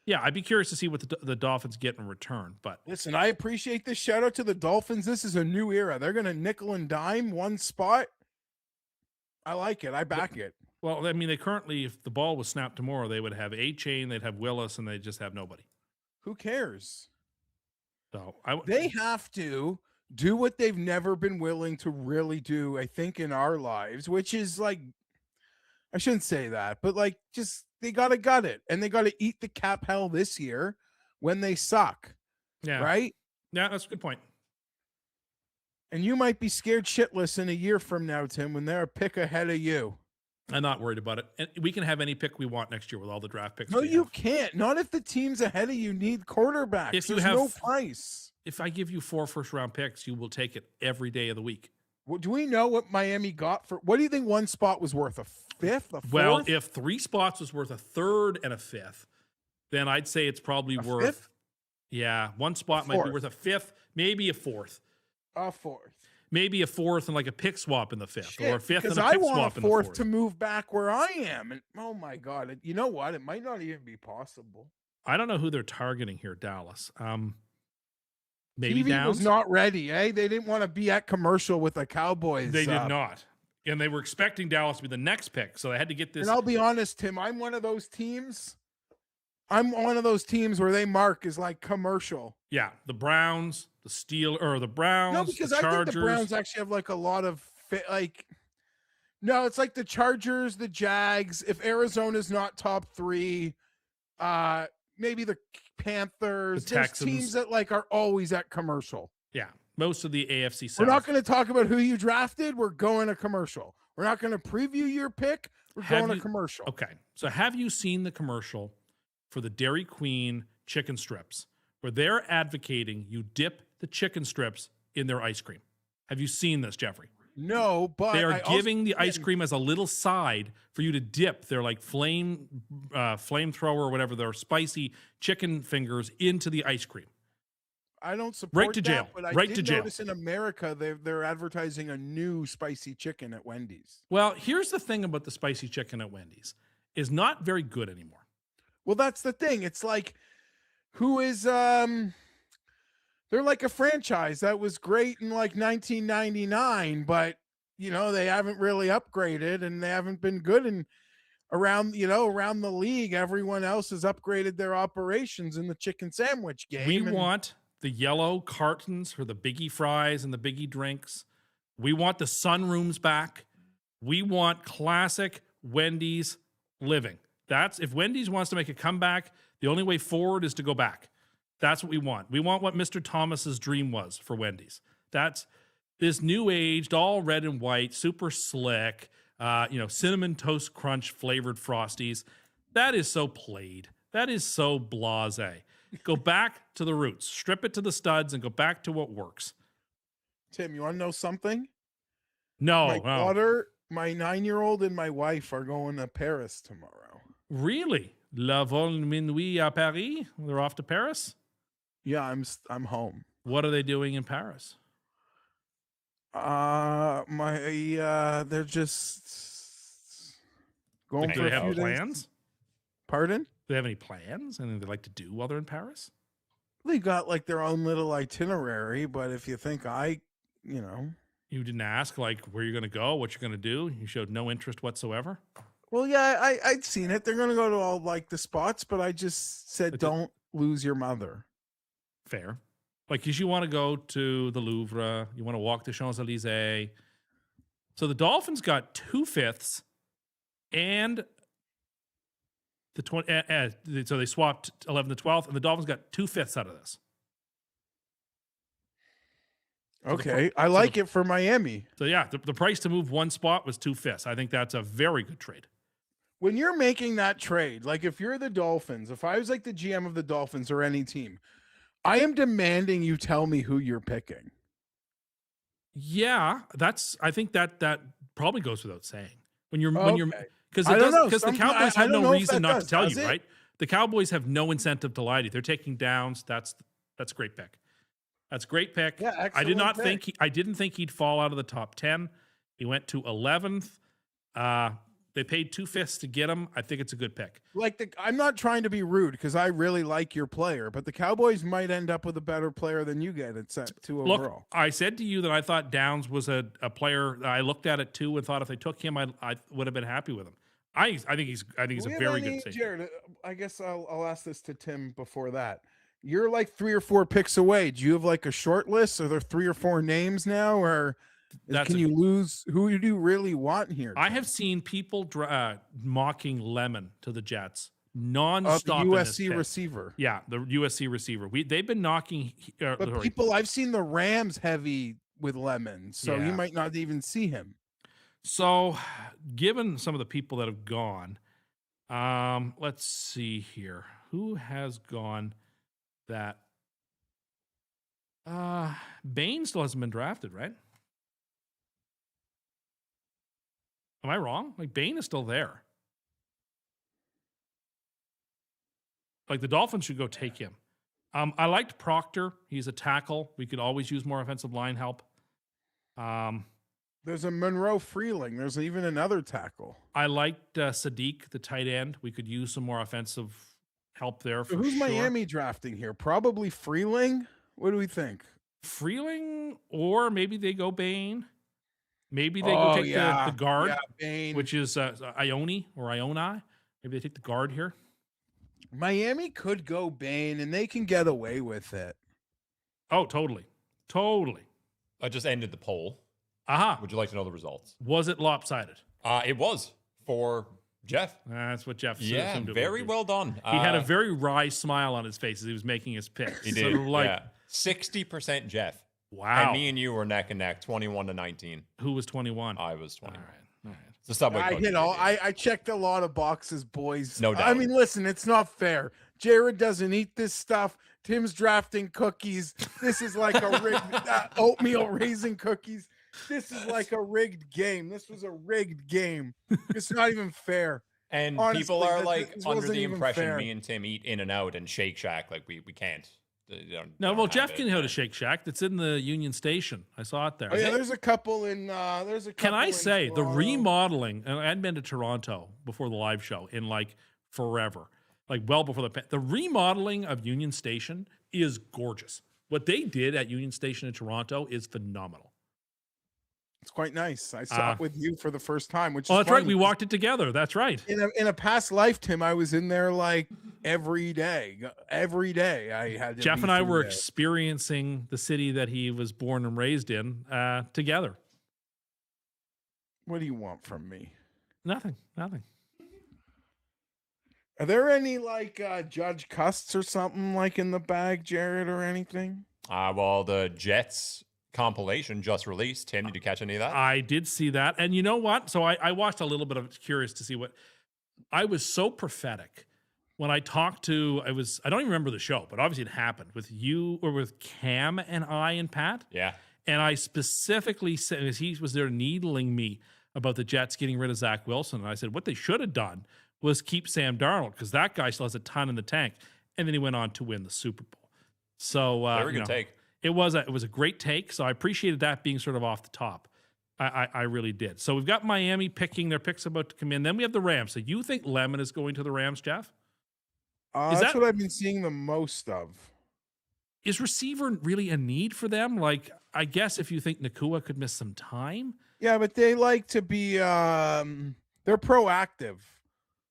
Yeah, I'd be curious to see what the Dolphins get in return. But Listen, I appreciate this. Shout out to the Dolphins. This is a new era. They're going to nickel and dime one spot. I like it. I back it. well, I mean, they currently, if the ball was snapped tomorrow, they would have A-Chain, they'd have Willis, and they just have nobody. Who cares? So They have to do what they've never been willing to really do, I think, in our lives, which is like, I shouldn't say that, but like, just they got to gut it and they got to eat the cap hell this year when they suck. yeah, Right. Yeah, that's a good point. And you might be scared shitless in a year from now, Tim, when they're a pick ahead of you. I'm not worried about it. And we can have any pick we want next year with all the draft picks. No, we you have. can't. Not if the teams ahead of you need quarterbacks. If you There's have- no price. If I give you 4 first-round picks, you will take it every day of the week. Well, do we know what Miami got for? What do you think one spot was worth? A fifth? A fourth? Well, if 3 spots was worth a third and a fifth, then I'd say it's probably A worth. fifth? Yeah, one spot might be fourth. worth a fifth, maybe a fourth, A fourth. maybe a fourth and like a pick swap in the fifth, Shit, or a fifth because and a I pick want swap a in the fourth fourth. to move back where I am. And oh my god, you know what? It might not even be possible. I don't know who they're targeting here, Dallas. Maybe TV Downs. was not ready, eh? They didn't want to be at commercial with the Cowboys. They did not, and they were expecting Dallas to be the next pick, so they had to get this. And I'll be honest, Tim, I'm one of those teams. I'm one of those teams where they mark is like commercial. Yeah, the Browns, the Steel, or the Browns, No, because the I Chargers. think the Browns actually have like a lot of like. No, it's like the Chargers, the Jags. If Arizona's not top 3, maybe the Panthers. The There's Texans. teams that like are always at commercial. Yeah, most of the AFC South. We're not going to talk about who you drafted. We're going to commercial. We're not going to preview your pick. We're Have going to you- commercial. Okay, so have you seen the commercial for the Dairy Queen chicken strips where they're advocating you dip the chicken strips in their ice cream? Have you seen this, Jeffrey? No, but They are I also- giving the ice cream as a little side for you to dip their like flamethrower or whatever, their spicy chicken fingers into the ice cream. I don't support Right to that, jail. but I Right did to jail. notice in America they're advertising a new spicy chicken at Wendy's. Well, here's the thing about the spicy chicken at Wendy's is not very good anymore. Well, that's the thing. It's like, who is they're like a franchise that was great in like 1999, but they haven't really upgraded and they haven't been good in around the league. Everyone else has upgraded their operations in the chicken sandwich game. We want the yellow cartons for the biggie fries and the biggie drinks. We want the sunrooms back. We want classic Wendy's living. That's if Wendy's wants to make a comeback, the only way forward is to go back. That's what we want. We want what Mr. Thomas's dream was for Wendy's. That's this new aged, all red and white, super slick, cinnamon toast crunch flavored Frosties. That is so played. That is so blasé. Go back to the roots. Strip it to the studs and go back to what works. Tim, you want to know something? No, My no. daughter, my 9-year-old, and my wife are going to Paris tomorrow. Really? La vol minuit à Paris? They're off to Paris? Yeah, I'm home. What are they doing in Paris? They're just going Do for they a few have days. plans? Pardon? Do they have any plans? Anything they'd like to do while they're in Paris? They got like their own little itinerary, but if you think You didn't ask like where you're going to go, what you're going to do. You showed no interest whatsoever. well, yeah, I'd seen it. They're gonna go to all like the spots, but I just said, But don't lose your mother. Fair. Like, because you want to go to the Louvre, you want to walk the Champs-Elysees. So the Dolphins got 2/5 and the 20. So they swapped 11 to 12th, and the Dolphins got 2/5 out of this. Okay, I like it for Miami. So yeah, the price to move one spot was 2/5. I think that's a very good trade. When you're making that trade, like if you're the Dolphins, if I was like the GM of the Dolphins or any team, I am demanding you tell me who you're picking. Yeah, I think that probably goes without saying. When you're Okay. because I don't know. because the Sometimes- Cowboys I have don't no know if reason that not does. to tell Does you, it? right? The Cowboys have no incentive to lie to you. They're taking downs. That's a great pick. That's a great pick. Yeah, I did excellent not pick. I didn't think he'd fall out of the top 10. He went to 11th. They paid 2/5 to get him. I think it's a good pick. Like I'm not trying to be rude because I really like your player, but the Cowboys might end up with a better player than you get at set 2 Look, overall. I said to you that I thought Downs was a player. I looked at it too and thought if they took him, I would have been happy with him. I think he's Do a we have very any- good safety. Jared, I guess I'll ask this to Tim before that. You're like 3 or 4 picks away. Do you have like a short list? Are there 3 or 4 names now, or can you lose? Who do you really want here? I Tim? have seen people mocking Lemon to the Jets the nonstop. in this USC pick. receiver. Yeah, the USC receiver. They've been knocking. But sorry. people, I've seen the Rams heavy with Lemon, so Yeah. you might not even see him. So, given some of the people that have gone, let's see here. Who has gone that? Bain still hasn't been drafted, right? Am I wrong? Like, Bain is still there. Like, the Dolphins should go take him. I liked Proctor. He's a tackle. We could always use more offensive line help. There's a Monroe Freeling. There's even another tackle. I liked Sadiq, the tight end. We could use some more offensive help there. So For who's sure. Miami drafting here? Probably Freeling. What do we think? Freeling, or maybe they go Bain. Maybe they go take the guard, Yeah, Bain. which is Ione or Ione. Maybe they take the guard here. Miami could go Bain, and they can get away with it. Oh, totally. I just ended the poll. Aha. Would you like to know the results? Was it lopsided? It was for Jeff. That's what Jeff Yeah, assumed it would very be. well done. He had a very wry smile on his face as he was making his pick. He Sort did. of like, yeah. 60% Jeff. wow. And me and you were neck and neck, 21-19. Who was 21? I was 20. All right. It's the Subway I Coach hit all. game. I checked a lot of boxes, boys. No I doubt. mean, listen, it's not fair. Jared doesn't eat this stuff. Tim's drafting cookies. This is like a oatmeal raisin cookies. This is like a rigged game. This was a rigged game. It's not even fair. And Honestly, people are this like under wasn't the even impression fair. me and Tim eat In and Out and Shake Shack. Like we can't. No, well, Jeff can go to Shake Shack. It's in the Union Station. I saw it there. Oh yeah, there's a couple in. There's a couple. Can I in say the Toronto. remodeling? And I'd been to Toronto before the live show in like forever, like well before the remodeling of Union Station is gorgeous. What they did at Union Station in Toronto is phenomenal. It's quite nice. I saw it with you for the first time, which is that's right. funny. We walked it together. That's right. In a past life, Tim, I was in there like every day. Every day, I had. Jeff and I were experiencing the city that he was born and raised in together. What do you want from me? Nothing. Are there any like Judge Custs or something like in the bag, Jared, or anything? Well, the Jets compilation just released. Tim, did you catch any of that? I did see that. And you know what? So I watched a little bit of it, curious to see what. I was so prophetic when I talked to, I don't even remember the show, but obviously it happened with you or with Cam and I and Pat. Yeah. And I specifically said, as he was there needling me about the Jets getting rid of Zach Wilson. And I said, what they should have done was keep Sam Darnold, because that guy still has a ton in the tank. And then he went on to win the Super Bowl. So very good take. It was a great take. So I appreciated that being sort of off the top. I really did. So we've got Miami picking their picks about to come in. Then we have the Rams. So you think Lemon is going to the Rams, Jeff? That's what I've been seeing the most of. Is receiver really a need for them? Like, I guess if you think Nakua could miss some time. Yeah, but they like to be they're proactive.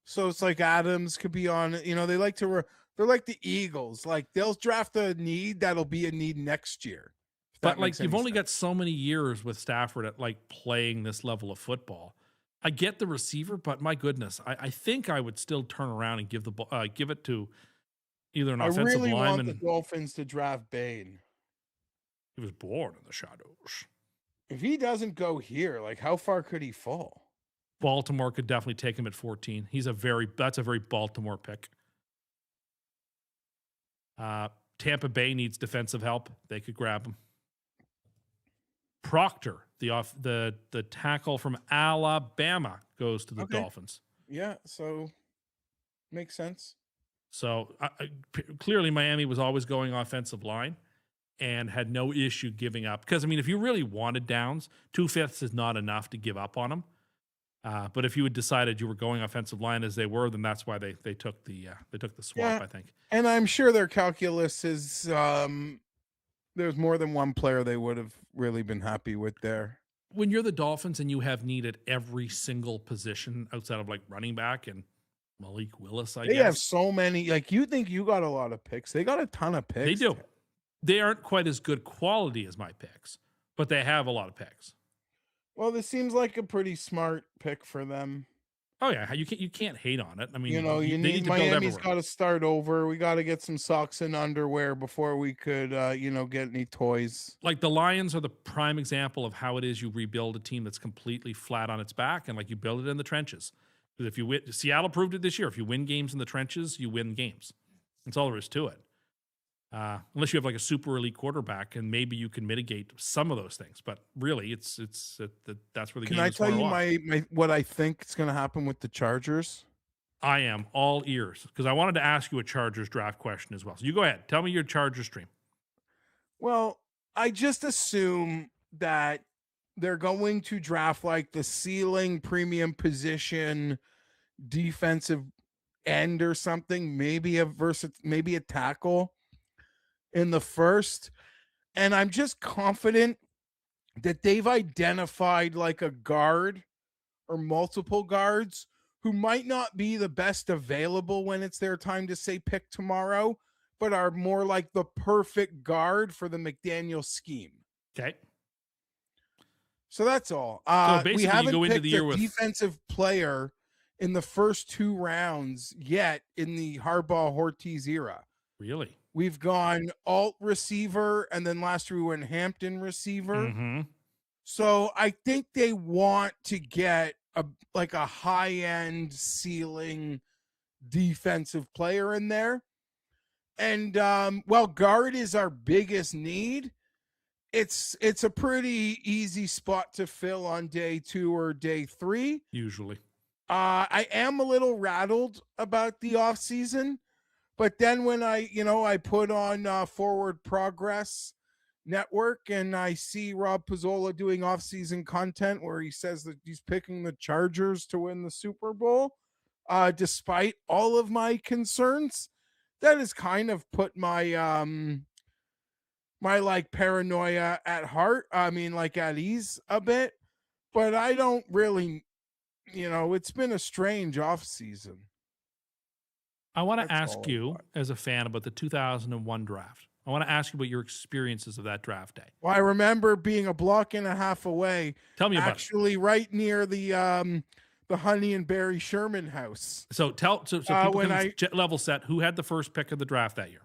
So it's like Adams could be on, they like to they're like the Eagles. Like they'll draft a need that'll be a need next year. But like you've only got so many years with Stafford at like playing this level of football. I get the receiver, but my goodness, I think I would still turn around and give it to either an offensive lineman. I really lineman. want the Dolphins to draft Bain. He was born in the shadows. If he doesn't go here, like how far could he fall? Baltimore could definitely take him at 14. That's a very Baltimore pick. Tampa Bay needs defensive help. They could grab him. Proctor, the tackle from Alabama, goes to the Dolphins. Yeah, so makes sense. So clearly Miami was always going offensive line and had no issue giving up. Because, I mean, if you really wanted Downs, 2/5 is not enough to give up on him. But if you had decided you were going offensive line as they were, then that's why they took the swap, I think. And I'm sure their calculus is there's more than one player they would have really been happy with there. When you're the Dolphins and you have needed every single position outside of like running back and Malik Willis, they have so many. Like you think you got a lot of picks. They got a ton of picks. They do. They aren't quite as good quality as my picks, but they have a lot of picks. Well, this seems like a pretty smart pick for them. Oh yeah, you can't hate on it. I mean, you need Miami's got to start over. We got to get some socks and underwear before we could, get any toys. Like the Lions are the prime example of how it is you rebuild a team that's completely flat on its back, and like you build it in the trenches. Because if you win, Seattle proved it this year. If you win games in the trenches, you win games. That's all there is to it. Unless you have like a super elite quarterback, and maybe you can mitigate some of those things. But really, that's where the game is. Can I tell you my what I think is going to happen with the Chargers? I am all ears because I wanted to ask you a Chargers draft question as well. So you go ahead. Tell me your Chargers dream. Well, I just assume that they're going to draft like the ceiling premium position defensive end or something, maybe a tackle in the first. And I'm just confident that they've identified like a guard or multiple guards who might not be the best available when it's their time to say pick tomorrow, but are more like the perfect guard for the McDaniel scheme. Okay. So that's all. So basically we haven't you go into picked the year a with defensive player in the first 2 rounds yet in the Harbaugh-Hortiz era. Really? We've gone alt receiver, and then last year we went Hampton receiver. Mm-hmm. So I think they want to get a high-end ceiling defensive player in there. And while guard is our biggest need, it's a pretty easy spot to fill on day 2 or day 3. Usually. I am a little rattled about the off season, but then when I put on Forward Progress Network and I see Rob Pizzola doing off season content where he says that he's picking the Chargers to win the Super Bowl, despite all of my concerns, that has kind of put my my like paranoia at heart. I mean, like at ease a bit, but I don't really, it's been a strange off season. I want to That's ask all I you, got. as a fan, about the 2001 draft. I want to ask you about your experiences of that draft day. Well, I remember being a block and a half away, Tell me about it. actually right near the Honey and Barry Sherman house. So people when can level set. Who had the first pick of the draft that year?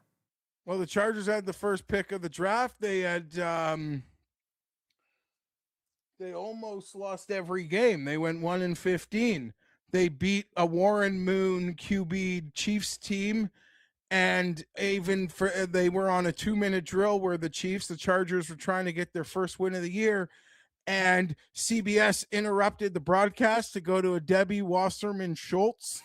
Well, the Chargers had the first pick of the draft. They had they almost lost every game. They went 1-15. They beat a Warren Moon QB Chiefs team, and even they were on a 2-minute drill where the Chargers were trying to get their first win of the year, and CBS interrupted the broadcast to go to a Debbie Wasserman Schultz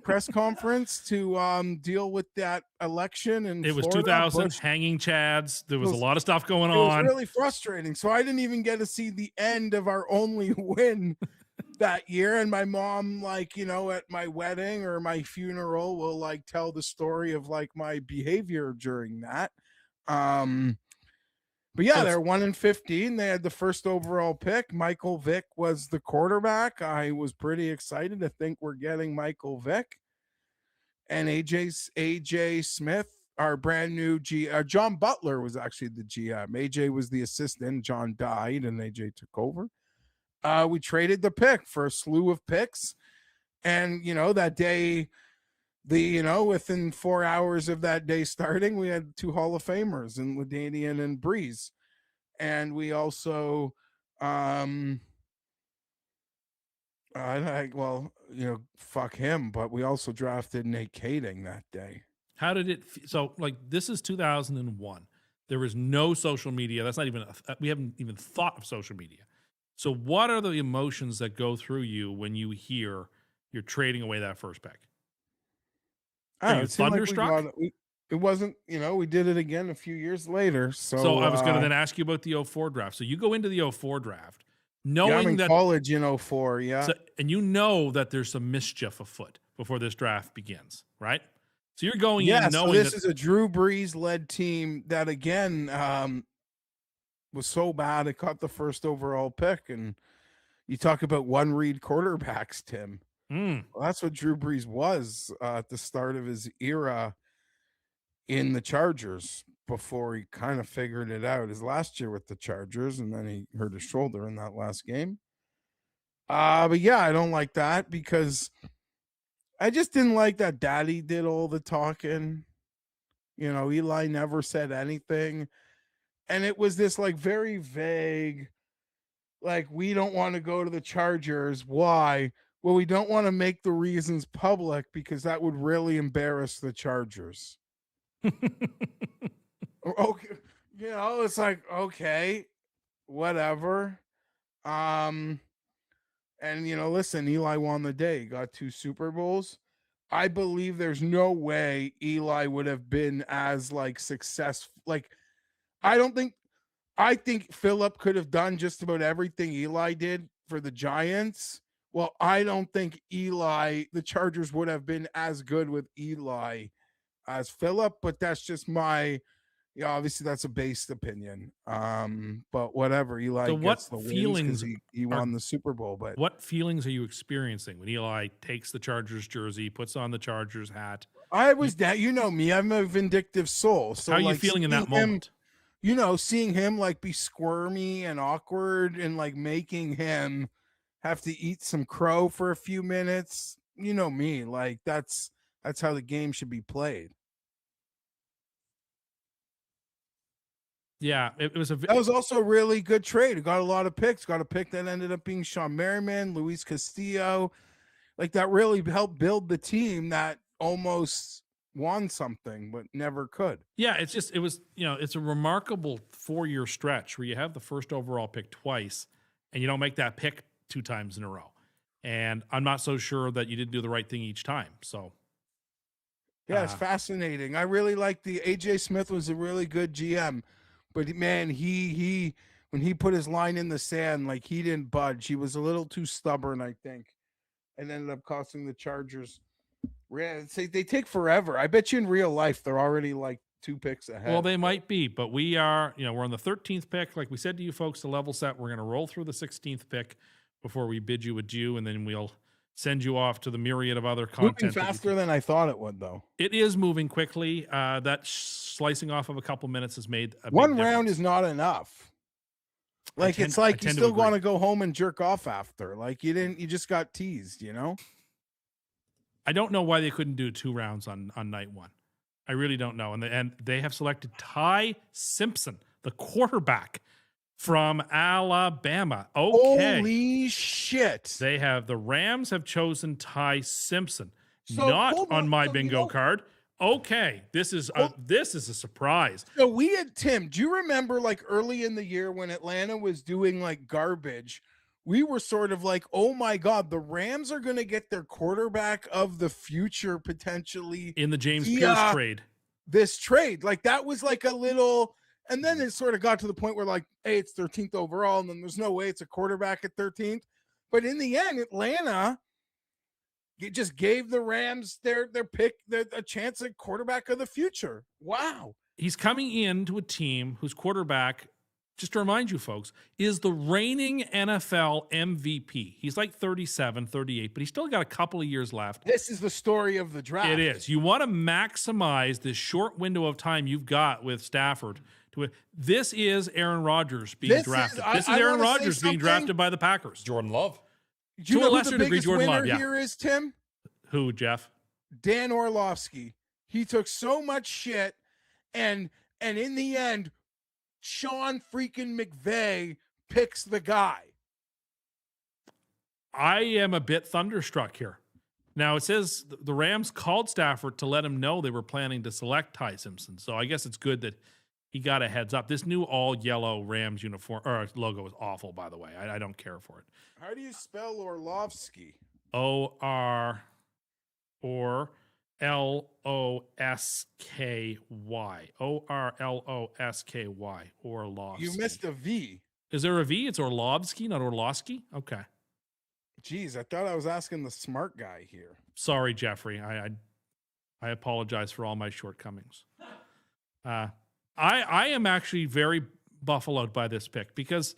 press conference to deal with that election. And it was Florida. 2000, Bush. hanging chads. There was a lot of stuff going It on. was really frustrating. So I didn't even get to see the end of our only win that year. And my mom, at my wedding or my funeral will tell the story of my behavior during that. But yeah, they're 1-15. They had the first overall pick. Michael Vick was the quarterback. I was pretty excited to think we're getting Michael Vick. And AJ Smith, our brand new John Butler was actually the GM. AJ was the assistant. John died and AJ took over. We traded the pick for a slew of picks. And, that day, within 4 hours of that day starting, we had 2 Hall of Famers in LaDainian and Breeze. And we also, fuck him, but we also drafted Nate Kading that day. How did it? So, this is 2001. There was no social media. That's not even. We haven't even thought of social media. So, what are the emotions that go through you when you hear you're trading away that first pick? Are you thunderstruck? It wasn't. We did it again a few years later. So I was going to then ask you about the 04 draft. So you go into the 04 draft knowing I'm in that college in 04. Yeah, and that there's some mischief afoot before this draft begins, right? So you're going in knowing this is a Drew Brees led team that again was so bad it caught the first overall pick. And you talk about one read quarterbacks, Tim. Well, that's what Drew Brees was at the start of his era in the Chargers before he kind of figured it out his last year with the Chargers, and then he hurt his shoulder in that last game. But yeah, I don't like that because I just didn't like that Daddy did all the talking. Eli never said anything. And it was this very vague, we don't want to go to the Chargers. Why? Well, we don't want to make the reasons public because that would really embarrass the Chargers. Okay, it's okay, whatever. And listen, Eli won the day. He got 2 Super Bowls. I believe there's no way Eli would have been as successful. I think Phillip could have done just about everything Eli did for the Giants. Well, I don't think the Chargers would have been as good with Eli as Phillip, but that's just my, obviously that's a based opinion. But whatever, Eli gets the feelings wins he won the Super Bowl. But what feelings are you experiencing when Eli takes the Chargers jersey, puts on the Chargers hat? I was that, me, I'm a vindictive soul. So how are you feeling in that moment? Seeing him be squirmy and awkward and making him have to eat some crow for a few minutes. Me, that's how the game should be played. Yeah, that was also a really good trade. It got a lot of picks. Got a pick that ended up being Sean Merriman, Luis Castillo. That really helped build the team that almost won something, but never could. Yeah, it was, it's a remarkable 4-year stretch where you have the first overall pick twice and you don't make that pick 2 times in a row. And I'm not so sure that you didn't do the right thing each time. So, yeah, it's fascinating. I really like the AJ Smith was a really good GM, but man, he when he put his line in the sand, like he didn't budge. He was a little too stubborn, I think, and ended up costing the Chargers. They take forever. I bet you in real life they're already like 2 picks ahead. Well, they might be, but we are, we're on the 13th pick. Like we said to you folks, to level set, we're going to roll through the 16th pick before we bid you adieu, and then we'll send you off to the myriad of other content. Moving faster than I thought it would, though. It is moving quickly. That slicing off of a couple minutes has made a one big round difference. is not enough. Like it's like you still want to go home and jerk off after. Like you just got teased, I don't know why they couldn't do 2 rounds on night 1. I really don't know. And they have selected Ty Simpson, the quarterback from Alabama. Okay. Holy shit. The Rams have chosen Ty Simpson, So, not hold on on. my So, bingo card. Okay. This is a surprise. So we had Tim. Do you remember like early in the year when Atlanta was doing like garbage? We were sort of like, oh my God, the Rams are going to get their quarterback of the future potentially In the James Pierce trade. This trade. Like that was like a little, and then it sort of got to the point where like, hey, it's 13th overall, and then there's no way it's a quarterback at 13th. But in the end, Atlanta just gave the Rams their pick, a chance at quarterback of the future. Wow. He's coming into a team whose quarterback, just to remind you folks, is the reigning NFL MVP. He's like 37, 38, but he's still got a couple of years left. This is the story of the draft. It is. You want to maximize this short window of time you've got with Stafford. This is Aaron Rodgers being drafted. This is Aaron Rodgers being drafted by the Packers. Jordan Love. Do you To a know who lesser the degree, biggest Jordan winner Love, yeah. here is, Tim? Who, Jeff? Dan Orlovsky. He took so much shit, and in the end, Sean freaking McVay picks the guy. I am a bit thunderstruck here. Now, it says the Rams called Stafford to let him know they were planning to select Ty Simpson. So I guess it's good that he got a heads up. This new all-yellow Rams uniform or logo is awful, by the way. I don't care for it. How do you spell Orlovsky? O-R or L-O-S-K-Y. O-R-L-O-S-K-Y. Orlovsky. You missed a V. Is there a V? It's Orlovsky, not Orlowski? Okay. Jeez, I thought I was asking the smart guy here. Sorry, Jeffrey. I apologize for all my shortcomings. I am actually very buffaloed by this pick because,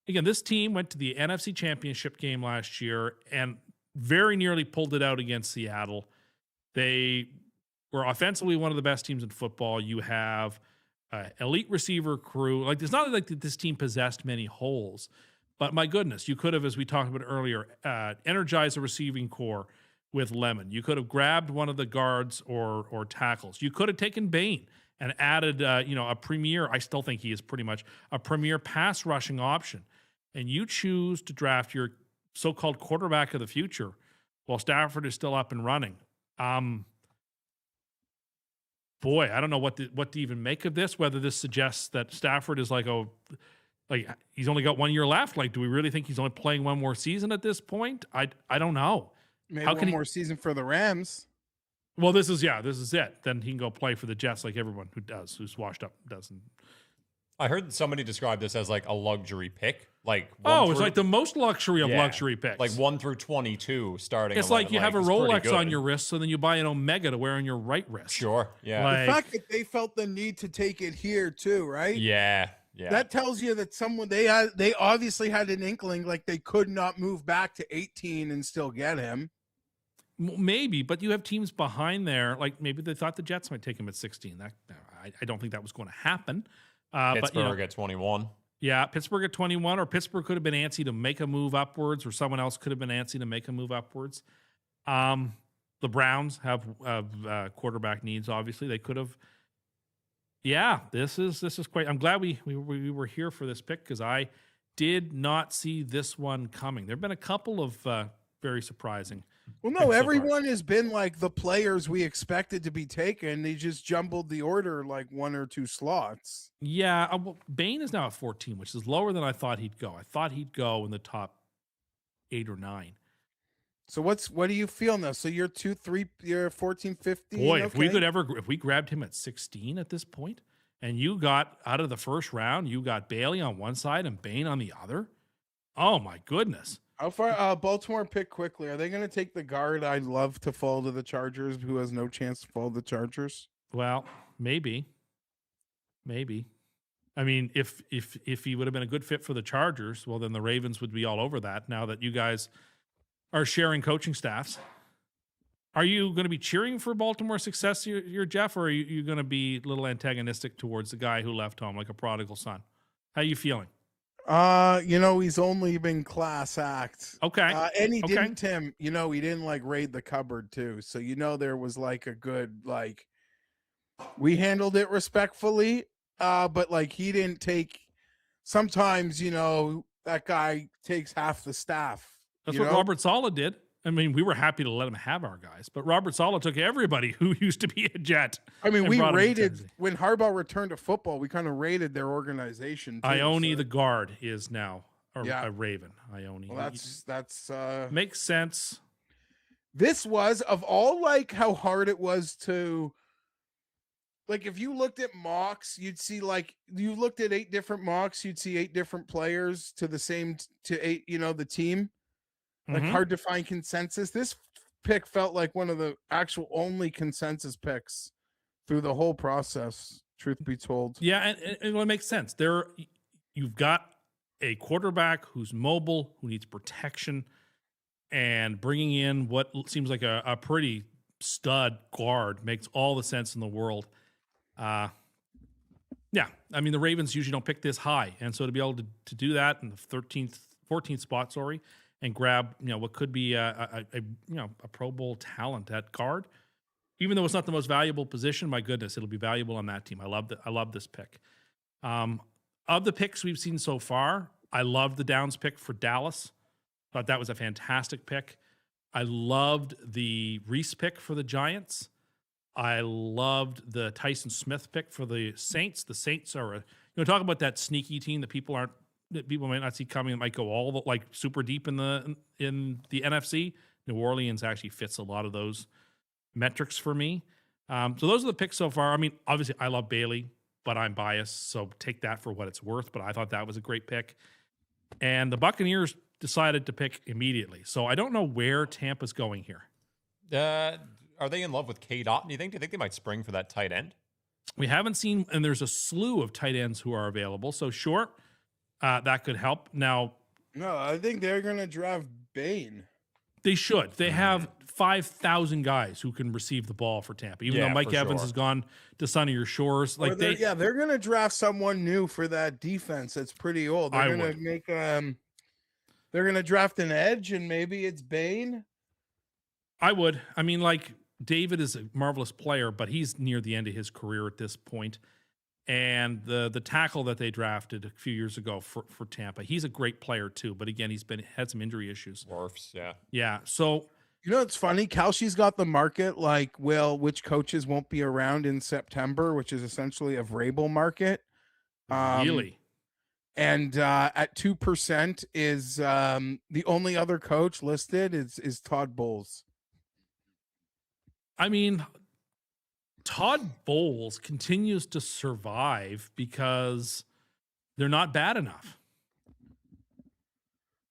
again, this team went to the NFC Championship game last year and very nearly pulled it out against Seattle. They were offensively one of the best teams in football. You have elite receiver crew. Like, it's not like this team possessed many holes, but my goodness, you could have, as we talked about earlier, energized the receiving core with Lemon. You could have grabbed one of the guards or tackles. You could have taken Bain and added, a premier. I still think he is pretty much a premier pass rushing option. And you choose to draft your so-called quarterback of the future while Stafford is still up and running. Boy, I don't know what to even make of this. Whether this suggests that Stafford is like he's only got 1 year left. Like, do we really think he's only playing one more season at this point? I don't know. Maybe How one can more season for the Rams. Well, this is it. Then he can go play for the Jets like everyone who's washed up doesn't. I heard somebody describe this as like a luxury pick. It's like the most luxury of luxury picks. Like 1 through 22 starting. It's 11. like you have a it's pretty Rolex on good. your wrist, so then you buy an Omega to wear on your right wrist. Sure. Yeah. Like- The fact that they felt the need to take it here too, right? yeah. Yeah. That tells you that they obviously had an inkling like they could not move back to 18 and still get him. Maybe, but you have teams behind there. Like maybe they thought the Jets might take him at 16. I don't think that was going to happen. Pittsburgh at 21. Yeah, Pittsburgh at 21, or Pittsburgh could have been antsy to make a move upwards, or someone else could have been antsy to make a move upwards. The Browns have quarterback needs. Obviously, they could have. Yeah, this is quite. I'm glad we were here for this pick because I did not see this one coming. There have been a couple of very surprising Well, picks so no, far. everyone has been like the players we expected to be taken. They just jumbled the order like one or two slots. Yeah, well, Bain is now at 14, which is lower than I thought he'd go. I thought he'd go in the top 8 or 9. So what do you feel now? So you're 14, 15? Boy, if we okay. if we grabbed him at 16 at this point, and you got out of the first round, you got Bailey on one side and Bain on the other. Oh my goodness. How far Baltimore pick quickly? Are they going to take the guard I'd love to fall to the Chargers who has no chance to fall to the Chargers? Well, maybe. I mean, if he would have been a good fit for the Chargers, well, then the Ravens would be all over that now that you guys are sharing coaching staffs. Are you going to be cheering for Baltimore's success here, Jeff, or are you going to be a little antagonistic towards the guy who left home like a prodigal son? How are you feeling? He's only been class act. Okay. And he Okay. didn't, Tim, he didn't like raid the cupboard too. So, there was like a good, like, we handled it respectfully. But like he didn't take, sometimes, that guy takes half the staff. That's what Robert Saleh did. I mean, we were happy to let him have our guys, but Robert Saleh took everybody who used to be a Jet. I mean, we brought 'em to raided Tennessee. when Harbaugh returned to football. We kind of raided their organization. Too, Ione, so- the guard, is now Yeah. a Raven. Ione. Well, that's Makes sense. this was of all like how hard it was to, like, if you looked at mocks, you'd see like you looked at 8 different mocks, you'd see 8 different players to the same to 8, the team. Like Mhm. hard to find consensus. This pick felt like one of the actual only consensus picks through the whole process, truth be told. Yeah, and it makes sense. You've got a quarterback who's mobile, who needs protection, and bringing in what seems like a pretty stud guard makes all the sense in the world. Yeah, I mean, the Ravens usually don't pick this high, and so to be able to do that in the 14th spot, and grab what could be a Pro Bowl talent at guard, even though it's not the most valuable position. My goodness, it'll be valuable on that team. I love this pick. Of the picks we've seen so far, I love the Downs pick for Dallas. Thought that was a fantastic pick. I loved the Reese pick for the Giants. I loved the Tyson Smith pick for the Saints. The Saints are talk about that sneaky team that people might not see coming. That might go all like super deep in the NFC. New Orleans actually fits a lot of those metrics for me. So those are the picks so far. I mean, obviously I love Bailey, but I'm biased, so take that for what it's worth. But I thought that was a great pick. And the Buccaneers decided to pick immediately. So I don't know where Tampa's going here. Are they in love with K-Dot, do you think? Do you think they might spring for that tight end? We haven't seen, and there's a slew of tight ends who are available. So sure, that could help. Now, No, I think they're gonna draft Bain. they should. They have 5,000 guys who can receive the ball for Tampa, even Yeah, though Mike for Evans sure. has gone to sunnier shores. Like They're gonna draft someone new for that defense that's pretty old. They're I gonna would. make they're gonna draft an edge, and maybe it's Bain. I would. I mean, like, David is a marvelous player, but he's near the end of his career at this point. And the tackle that they drafted a few years ago for Tampa, he's a great player too. But again, he's had some injury issues. Worfs, yeah. Yeah. So It's funny. Kelsey's got the market like, well, which coaches won't be around in September, which is essentially a Vrabel market. really, And at 2% is the only other coach listed is Todd Bowles. I mean, Todd Bowles continues to survive because they're not bad enough.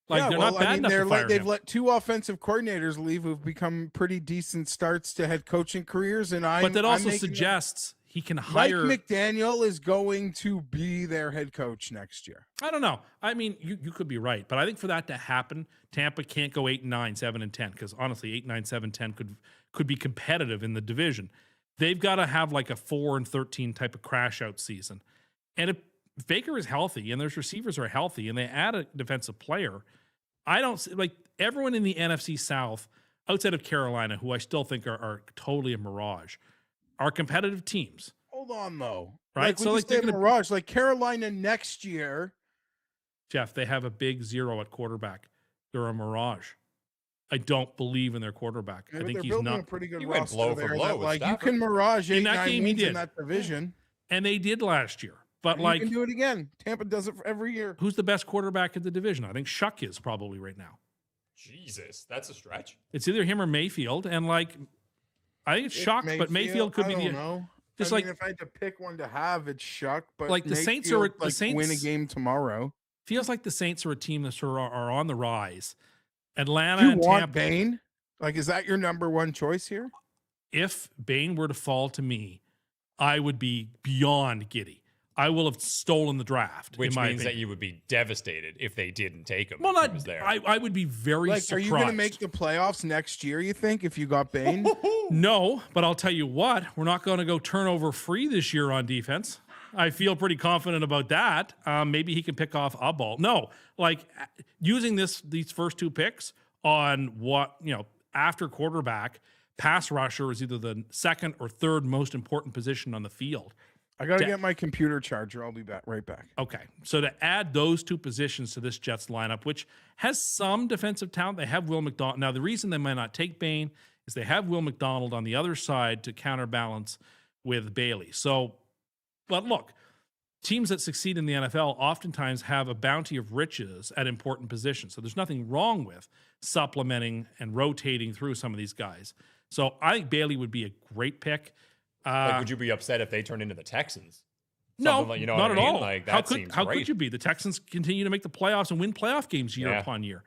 Like, they're not bad enough to fire they've him. let 2 offensive coordinators leave who've become pretty decent starts to head coaching careers, and But that also suggests he can hire. Mike McDaniel is going to be their head coach next year. I don't know. I mean, you could be right, but I think for that to happen, Tampa can't go 8-9, 7-10, because honestly, 8-9, 7-10 could be competitive in the division. They've got to have like a 4-13 type of crash out season. And if Baker is healthy and those receivers are healthy and they add a defensive player, I don't see, like, everyone in the NFC South outside of Carolina, who I still think are totally a mirage, are competitive teams. Hold on, though. Right? So So, like, they're gonna- Mirage, like Carolina next year. Jeff, they have a big zero at quarterback. They're a mirage. I don't believe in their quarterback. I Maybe think they're he's building not. a pretty good He went roster blow for there. blow That, with like you Stafford. can mirage In 8, that 9 game, he wins in did. that division. And they did last year. But And like, you can do it again. Tampa does it for every year. who's the best quarterback in the division? I think Shuck is probably right now. Jesus, that's a stretch. It's either him or Mayfield. And like, I think it's Shuck, but Mayfield could be I the. don't know. Just I like mean, if I had to pick one to have, it's Shuck. But Like the Saints are- Mayfield, the like, win a Saints- game tomorrow. feels like the Saints are a team that sort of are on the rise. Atlanta Do you and want Tampa. Bain? Like, is that your number one choice here? If Bain were to fall to me, I would be beyond giddy. I will have stolen the draft. Which in my means that opinion. you would be devastated if they didn't take him. Well, if he not. was there. I would be very Like, surprised. are you going to make the playoffs next year? You think if you got Bain? No, but I'll tell you what, we're not going to go turnover free this year on defense. I feel pretty confident about that. Maybe he can pick off a ball. No, like using these first 2 picks on what, after quarterback, pass rusher is either the second or third most important position on the field. I got to Da- get my computer charger. I'll be back right back. Okay. So to add those 2 positions to this Jets lineup, which has some defensive talent, they have Will McDonald. Now, the reason they might not take Bain is they have Will McDonald on the other side to counterbalance with Bailey. So, but look, teams that succeed in the NFL oftentimes have a bounty of riches at important positions. So there's nothing wrong with supplementing and rotating through some of these guys. So I think Bailey would be a great pick. Like, would you be upset if they turned into the Texans? No, Something like, you know not what at I mean? all. Like, how that could seems how great. could you be? The Texans continue to make the playoffs and win playoff games year Yeah. upon year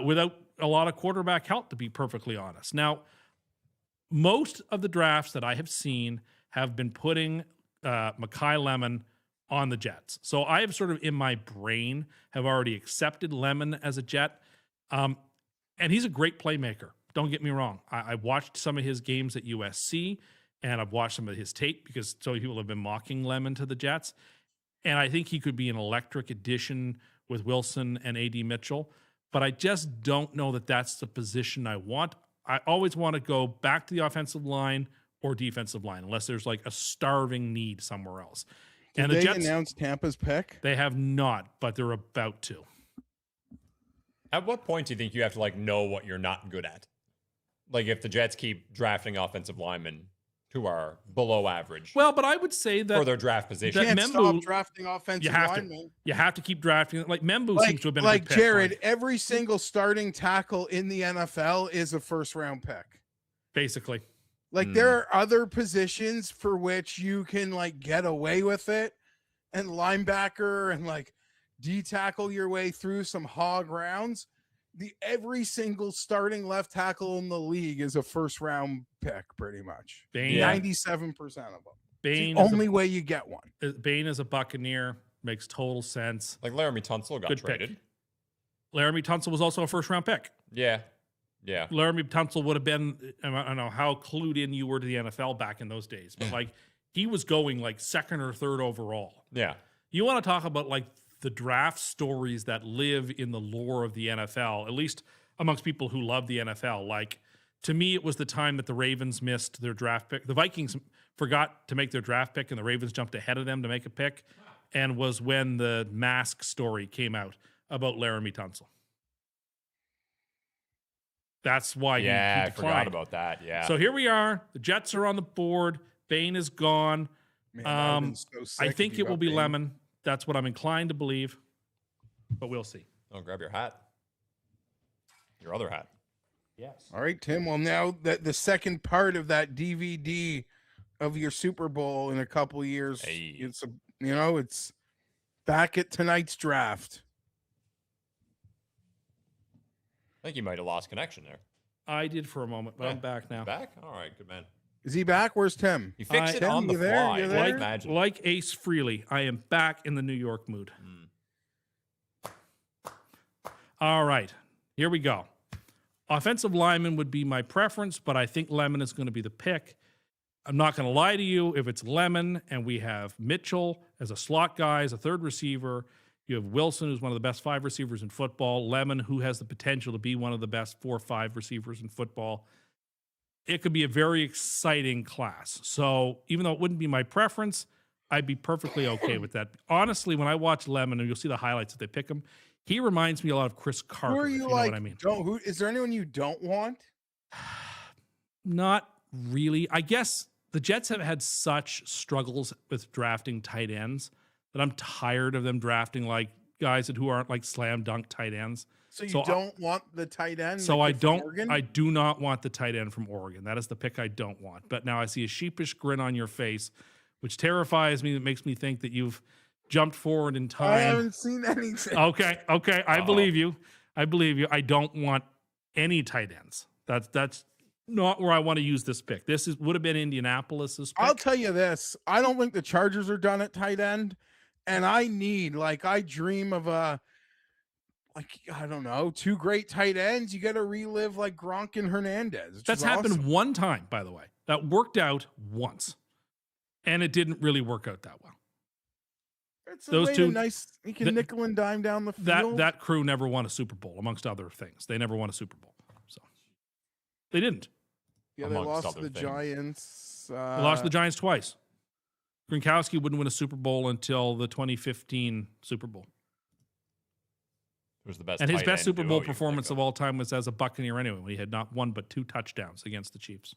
without a lot of quarterback help, to be perfectly honest. Now, most of the drafts that I have seen have been putting Mekhi Lemon on the Jets. So I have sort of in my brain have already accepted Lemon as a Jet. And he's a great playmaker. Don't get me wrong. I watched some of his games at USC and I've watched some of his tape because so many people have been mocking Lemon to the Jets. And I think he could be an electric addition with Wilson and AD Mitchell. But I just don't know that that's the position I want. I always want to go back to the offensive line or defensive line, unless there's like a starving need somewhere else. Did And the they Jets, announce Tampa's pick? they have not, but they're about to. At what point do you think you have to like know what you're not good at? Like if the Jets keep drafting offensive linemen who are below average Well, but I would say that for their draft position. that Can't Membu- stop drafting offensive you have linemen. to. You have to keep drafting. Like Membu seems to have been a Like good pick. Jared, Like, every single starting tackle in the NFL is a first round pick. basically. Like there are other positions for which you can like get away with it, and linebacker and like D tackle your way through some hog rounds. Every single starting left tackle in the league is a first round pick, pretty much. Bain, Yeah. 97% of them. Bain, It's is the only way you get one. Bain is a Buccaneer. Makes total sense. Like Laramie Tunsil got Good pick. traded. Laramie Tunsil was also a first round pick. Yeah. Yeah. Laramie Tunsil would have been, I don't know how clued in you were to the NFL back in those days, but like he was going like second or third overall. Yeah. You want to talk about like the draft stories that live in the lore of the NFL, at least amongst people who love the NFL. Like to me, it was the time that the Ravens missed their draft pick. The Vikings forgot to make their draft pick and the Ravens jumped ahead of them to make a pick, and was when the mask story came out about Laramie Tunsil. That's why Yeah, he I forgot declined. about that. Yeah. So here we are. The Jets are on the board. Bain is gone. Man, that would've been so sick I if think you it will got be Bain. Lemon. That's what I'm inclined to believe, but we'll see. Oh, grab your hat. Your other hat. Yes. All right, Tim. Well, now that the second part of that DVD of your Super Bowl in a couple years, Hey. it's back at tonight's draft. I think you might have lost connection there. I did for a moment, but I'm back now. Back? All right, good man. Is he back? Where's Tim? You fixed it Tim, on the you there? fly. You Like there? magic. Like Ace Frehley, I am back in the New York mood. All right, here we go. Offensive lineman would be my preference, but I think Lemon is going to be the pick. I'm not going to lie to you. If it's Lemon and we have Mitchell as a slot guy, as a third receiver, you have Wilson, who's one of the best 5 receivers in football, Lemon, who has the potential to be one of the best 4 or 5 receivers in football. It could be a very exciting class. So even though it wouldn't be my preference, I'd be perfectly okay with that. Honestly, when I watch Lemon, and you'll see the highlights if they pick him, He reminds me a lot of Chris Carter. Who are if you know like? what I mean? Who is there anyone you don't want? Not really. I guess the Jets have had such struggles with drafting tight ends that I'm tired of them drafting like guys who aren't like slam dunk tight ends. So you don't want the tight end? I do not want the tight end from Oregon. That is the pick I don't want. But now I see a sheepish grin on your face, which terrifies me. That makes me think that you've jumped forward in time. I haven't seen anything. Okay. I believe you. I don't want any tight ends. That's not where I want to use this pick. Would have been Indianapolis's pick. I'll tell you this. I don't think the Chargers are done at tight end. And I dream of I don't know, two great tight ends. You got to relive like Gronk and Hernandez. That's happened one time, by the way. That worked out once. And it didn't really work out that well. It's those two you can nickel and dime down the field. That crew never won a Super Bowl, amongst other things. They never won a Super Bowl. So they didn't. Yeah, they lost to the Giants. They lost to the Giants twice. Gronkowski wouldn't win a Super Bowl until the 2015 Super Bowl. It was the best. And his best Super Bowl performance of all time was as a Buccaneer anyway, when he had not one but 2 touchdowns against the Chiefs.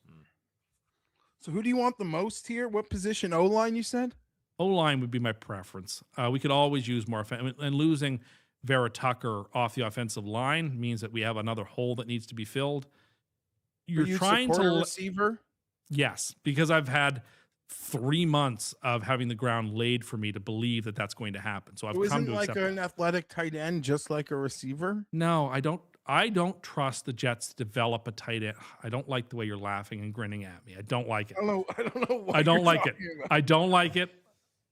So who do you want the most here? What position? O-line, you said? O-line would be my preference. We could always use more. And losing Vera Tucker off the offensive line means that we have another hole that needs to be filled. You're trying to a receiver? Yes, because I've had 3 months of having the ground laid for me to believe that that's going to happen. So I've come to accept an athletic tight end just like a receiver? No, I don't trust the Jets to develop a tight end. I don't like the way you're laughing and grinning at me. I don't like it. I don't know what I don't like it. about. I don't like it.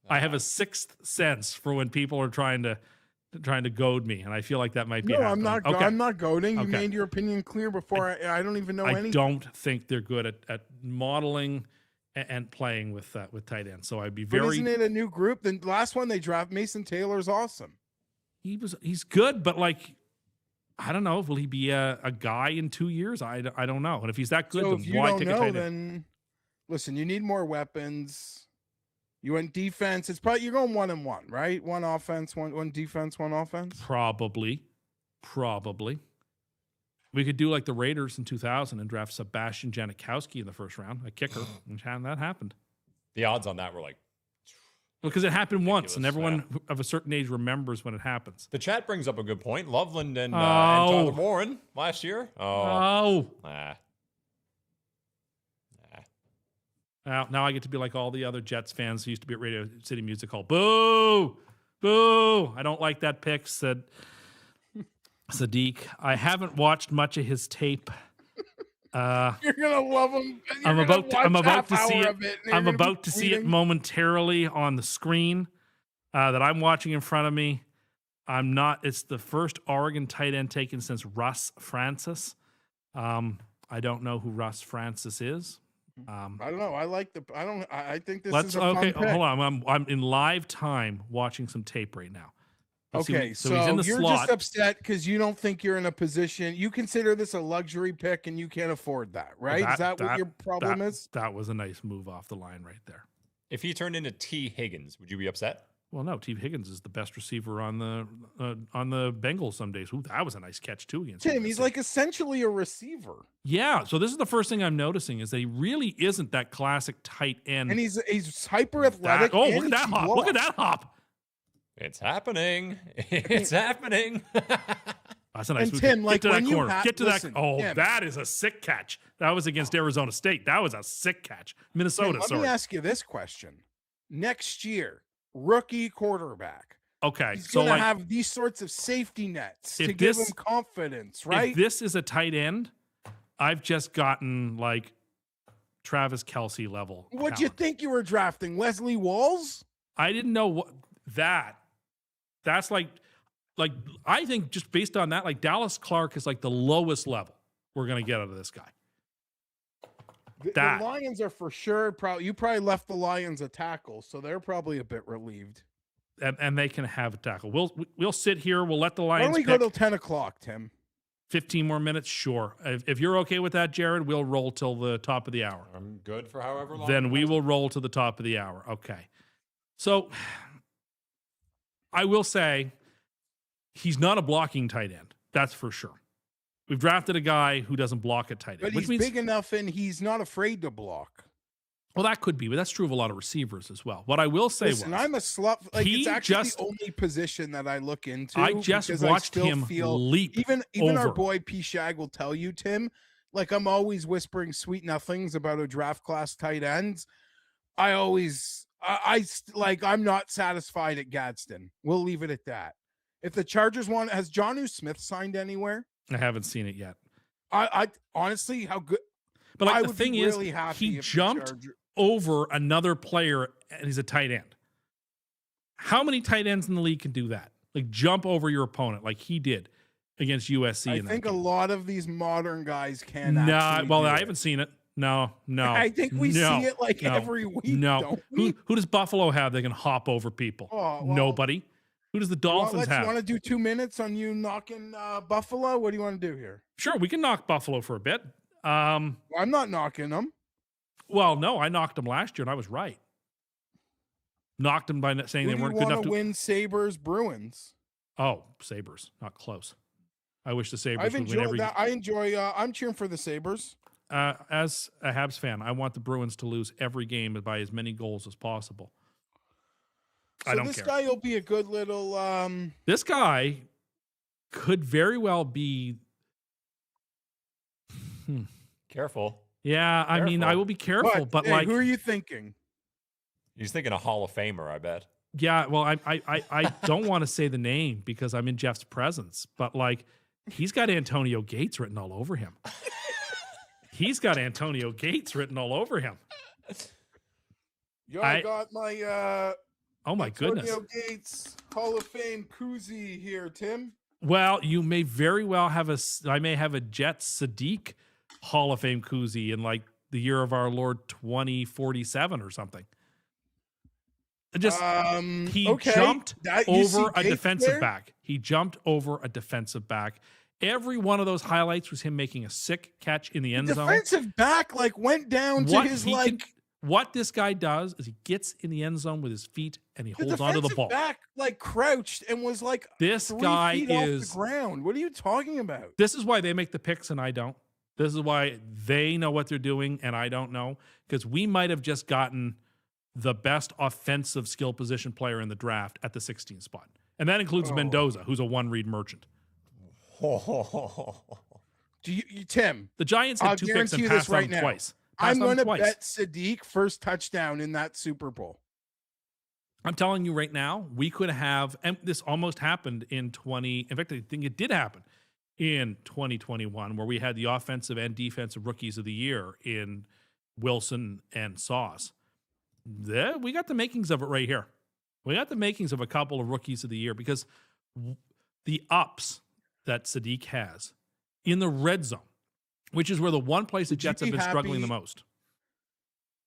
I have a sixth sense for when people are trying to goad me, and I feel like that might be. No, happening. I'm not goading. You Okay. made your opinion clear before. I don't even know anything. I don't think they're good at modeling and playing with tight ends. So I'd be very. But isn't it a new group? The last one they draft, Mason Taylor's awesome. He's good, but like, I don't know. Will he be a guy in 2 years? I don't know. And if he's that good, So then if you why don't take a know, tight end? then listen. You need more weapons. You went defense. It's probably you're going 1-1, right? One offense, one defense, one offense. Probably. We could do like the Raiders in 2000 and draft Sebastian Janikowski in the first round, a kicker, and that happened. The odds on that were like, because it happened once, and ridiculous, everyone of a certain age remembers when it happens. the chat brings up a good point. Loveland and Tyler Warren last year. Now I get to be like all the other Jets fans who used to be at Radio City Music Hall. Boo! Boo! I don't like that pick, said Sadiq. I haven't watched much of his tape. You're gonna love him. I'm about to see it. I'm about to see it momentarily on the screen that I'm watching in front of me. I'm not. It's the first Oregon tight end taken since Russ Francis. I don't know who Russ Francis is. I don't know. I think this Let's is a fun pick. hold on. I'm in live time watching some tape right now. Okay, so he's in the you're slot. just upset because you don't think you're in a position. You consider this a luxury pick, and you can't afford that, right? Is that what your problem is? That was a nice move off the line right there. if he turned into T. Higgins, would you be upset? Well, no, T. Higgins is the best receiver on the Bengals some days. Ooh, that was a nice catch too against Tim. He's like essentially a receiver. Yeah. So this is the first thing I'm noticing is that he really isn't that classic tight end. And he's hyper athletic. Oh, look at that hop! Look at that hop! It's happening. It's happening. That's a nice and move. Tim, like get to when that you corner. Get to listen, that. Oh, Tim, that is a sick catch. That was against Arizona State. That was a sick catch. Minnesota. Tim, let me ask you this question: next year, rookie quarterback. Okay, He's so gonna like, have these sorts of safety nets if to give this- him confidence, right? if this is a tight end, I've just gotten like Travis Kelce level. What'd you talent. think you were drafting? Leslie Walls? I didn't know what that. That's like I think just based on that, like Dallas Clark is like the lowest level we're gonna get out of this guy. The Lions are for sure. You probably left the Lions a tackle, so they're probably a bit relieved. And they can have a tackle. We'll sit here. We'll let the Why Lions don't we pick go till 10 o'clock, Tim? 15 more minutes. Sure. If you're okay with that, Jared, we'll roll till the top of the hour. I'm good for however long. Then we will roll to the top of the hour. Okay. So I will say He's not a blocking tight end. That's for sure. We've drafted a guy who doesn't block at tight end. But which he's means, big enough and he's not afraid to block. well, that could be, but that's true of a lot of receivers as well. What I will say Listen, was, I'm a slut. Like, he it's actually just- the only position that I look into. I just because watched still him leap Even our over. boy P Shag will tell you, Tim. Like, I'm always whispering sweet nothings about a draft class tight ends. I'm not satisfied at Gadsden. We'll leave it at that. If the Chargers want, has Jonnu Smith signed anywhere? I haven't seen it yet. I honestly, how good. But I like, the would thing be is, really happy he if the jumped Charger- over another player and he's a tight end. How many tight ends in the league can do that? Like, jump over your opponent like he did against USC. I in that think a game. lot of these modern guys can. Nah, actually well, do I it. haven't seen it. No. I think we no, see it like no, every week. No. Don't we? Who does Buffalo have that can hop over people? Oh, well, Nobody. Who does the Dolphins You have? want to do 2 minutes on you knocking Buffalo? What do you want to do here? Sure, we can knock Buffalo for a bit. I'm not knocking them. Well, no, I knocked them last year and I was right. Knocked them by saying Who they do weren't you good want enough to to win? Sabres, Bruins. Oh, Sabres, not close. I wish the Sabres would win every. I enjoy. I'm cheering for the Sabres. As a Habs fan, I want the Bruins to lose every game by as many goals as possible. I So don't this care. guy will be a good little. This guy could very well be. Careful. Yeah, I mean, I Careful. will be careful, What? but Hey, like, who are you thinking? He's thinking a Hall of Famer, I bet. yeah, well, I don't want to say the name because I'm in Jeff's presence, but like, he's got Antonio Gates written all over him. He's got Antonio Gates written all over him. Yo, I- I got my Oh my goodness. Antonio Gates Hall of Fame koozie here, Tim. Well, you may very well have I may have a Jets Sadiq Hall of Fame koozie in like the year of our Lord 2047 or something. Just he okay. jumped You see over a Gates defensive there? back. He jumped over a defensive back. Every one of those highlights was him making a sick catch in the end zone. Defensive back like went down to his he like. what this guy does is he gets in the end zone with his feet and he The holds onto the defensive ball. back like crouched and was like This 3 guy feet is off the ground. What are you talking about? This is why they make the picks and I don't. This is why they know what they're doing and I don't know. Because we might have just gotten the best offensive skill position player in the draft at the 16th spot. And that includes Mendoza, who's a one-read merchant. Do you Tim? The Giants had I'll 2 picks guarantee and you this passed on right him now. twice. I'm Passed on going to twice. bet Sadiq first touchdown in that Super Bowl. I'm telling you right now, we could have, and this almost happened in fact, I think it did happen in 2021, where we had the offensive and defensive rookies of the year in Wilson and Sauce. There, we got the makings of it right here. We got the makings of a couple of rookies of the year because the ups that Sadiq has in the red zone, which is where the one place the Would you Jets have be been struggling the happy- most.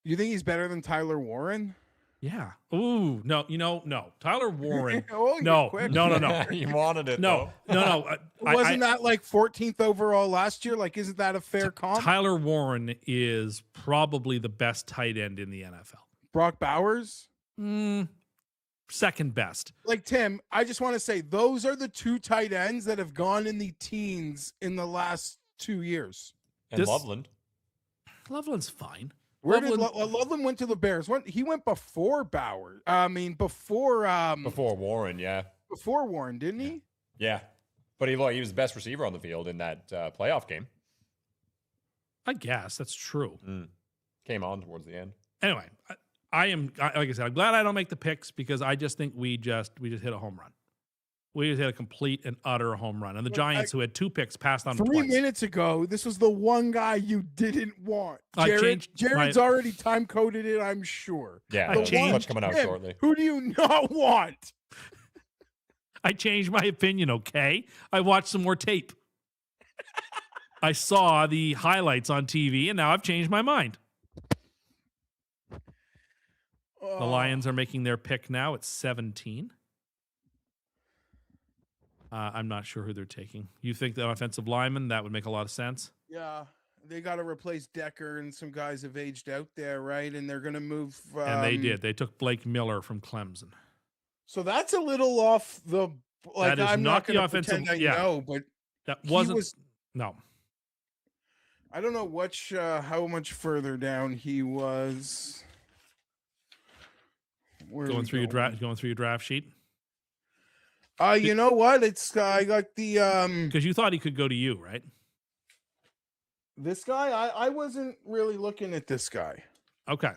You think he's better than Tyler Warren? Yeah. Ooh, no, no. Tyler Warren. Oh, you're no, quick. no. You wanted it, No. Wasn't that like 14th overall last year? Like, isn't that a fair comp? Tyler Warren is probably the best tight end in the NFL. Brock Bowers? Second best. Like, Tim, I just want to say those are the 2 tight ends that have gone in the teens in the last 2 years. And This- Loveland. Loveland's fine. Where did Loveland- Loveland went to the Bears? He went before Bowers. Before Before Warren, yeah. before Warren, didn't he? Yeah. But he was the best receiver on the field in that playoff game. I guess that's true. Came on towards the end. Anyway, like I said, I'm glad I don't make the picks because I just think we just hit a home run. We just hit a complete and utter home run. And the Giants, who had 2 picks, passed on 3 twice. minutes ago, this was the one guy you didn't want. I changed Jared's already time coded it, I'm sure. Yeah, I there's changed- much coming out Tim, shortly. Who do you not want? I changed my opinion, okay? I watched some more tape. I saw the highlights on TV, and now I've changed my mind. The Lions are making their pick now at 17. I'm not sure who they're taking. You think the offensive lineman? That would make a lot of sense. Yeah, they got to replace Decker, and some guys have aged out there, right? And they're going to move. And they did. They took Blake Miller from Clemson. So that's a little off the Like, That is I'm not not the going to offensive- pretend I yeah. know, but That he wasn't. was. No. I don't know how much further down he was. Where are Going we through your draft sheet. You know what? It's I got the Because you thought he could go to you, right? this guy. I wasn't really looking at this guy. Okay.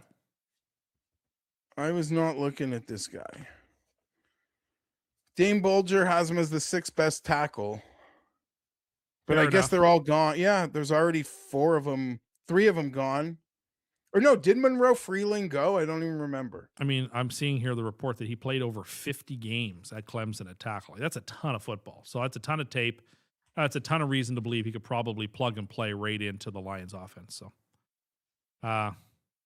I was not looking at this guy. Dane Bolger has him as the 6th best tackle. But Fair I guess enough. they're all gone. Yeah, there's already 4 of them. 3 of them gone. Or no, did Monroe Freeling go? I don't even remember. I mean, I'm seeing here the report that he played over 50 games at Clemson at tackle. That's a ton of football. So that's a ton of tape. That's a ton of reason to believe he could probably plug and play right into the Lions offense. So,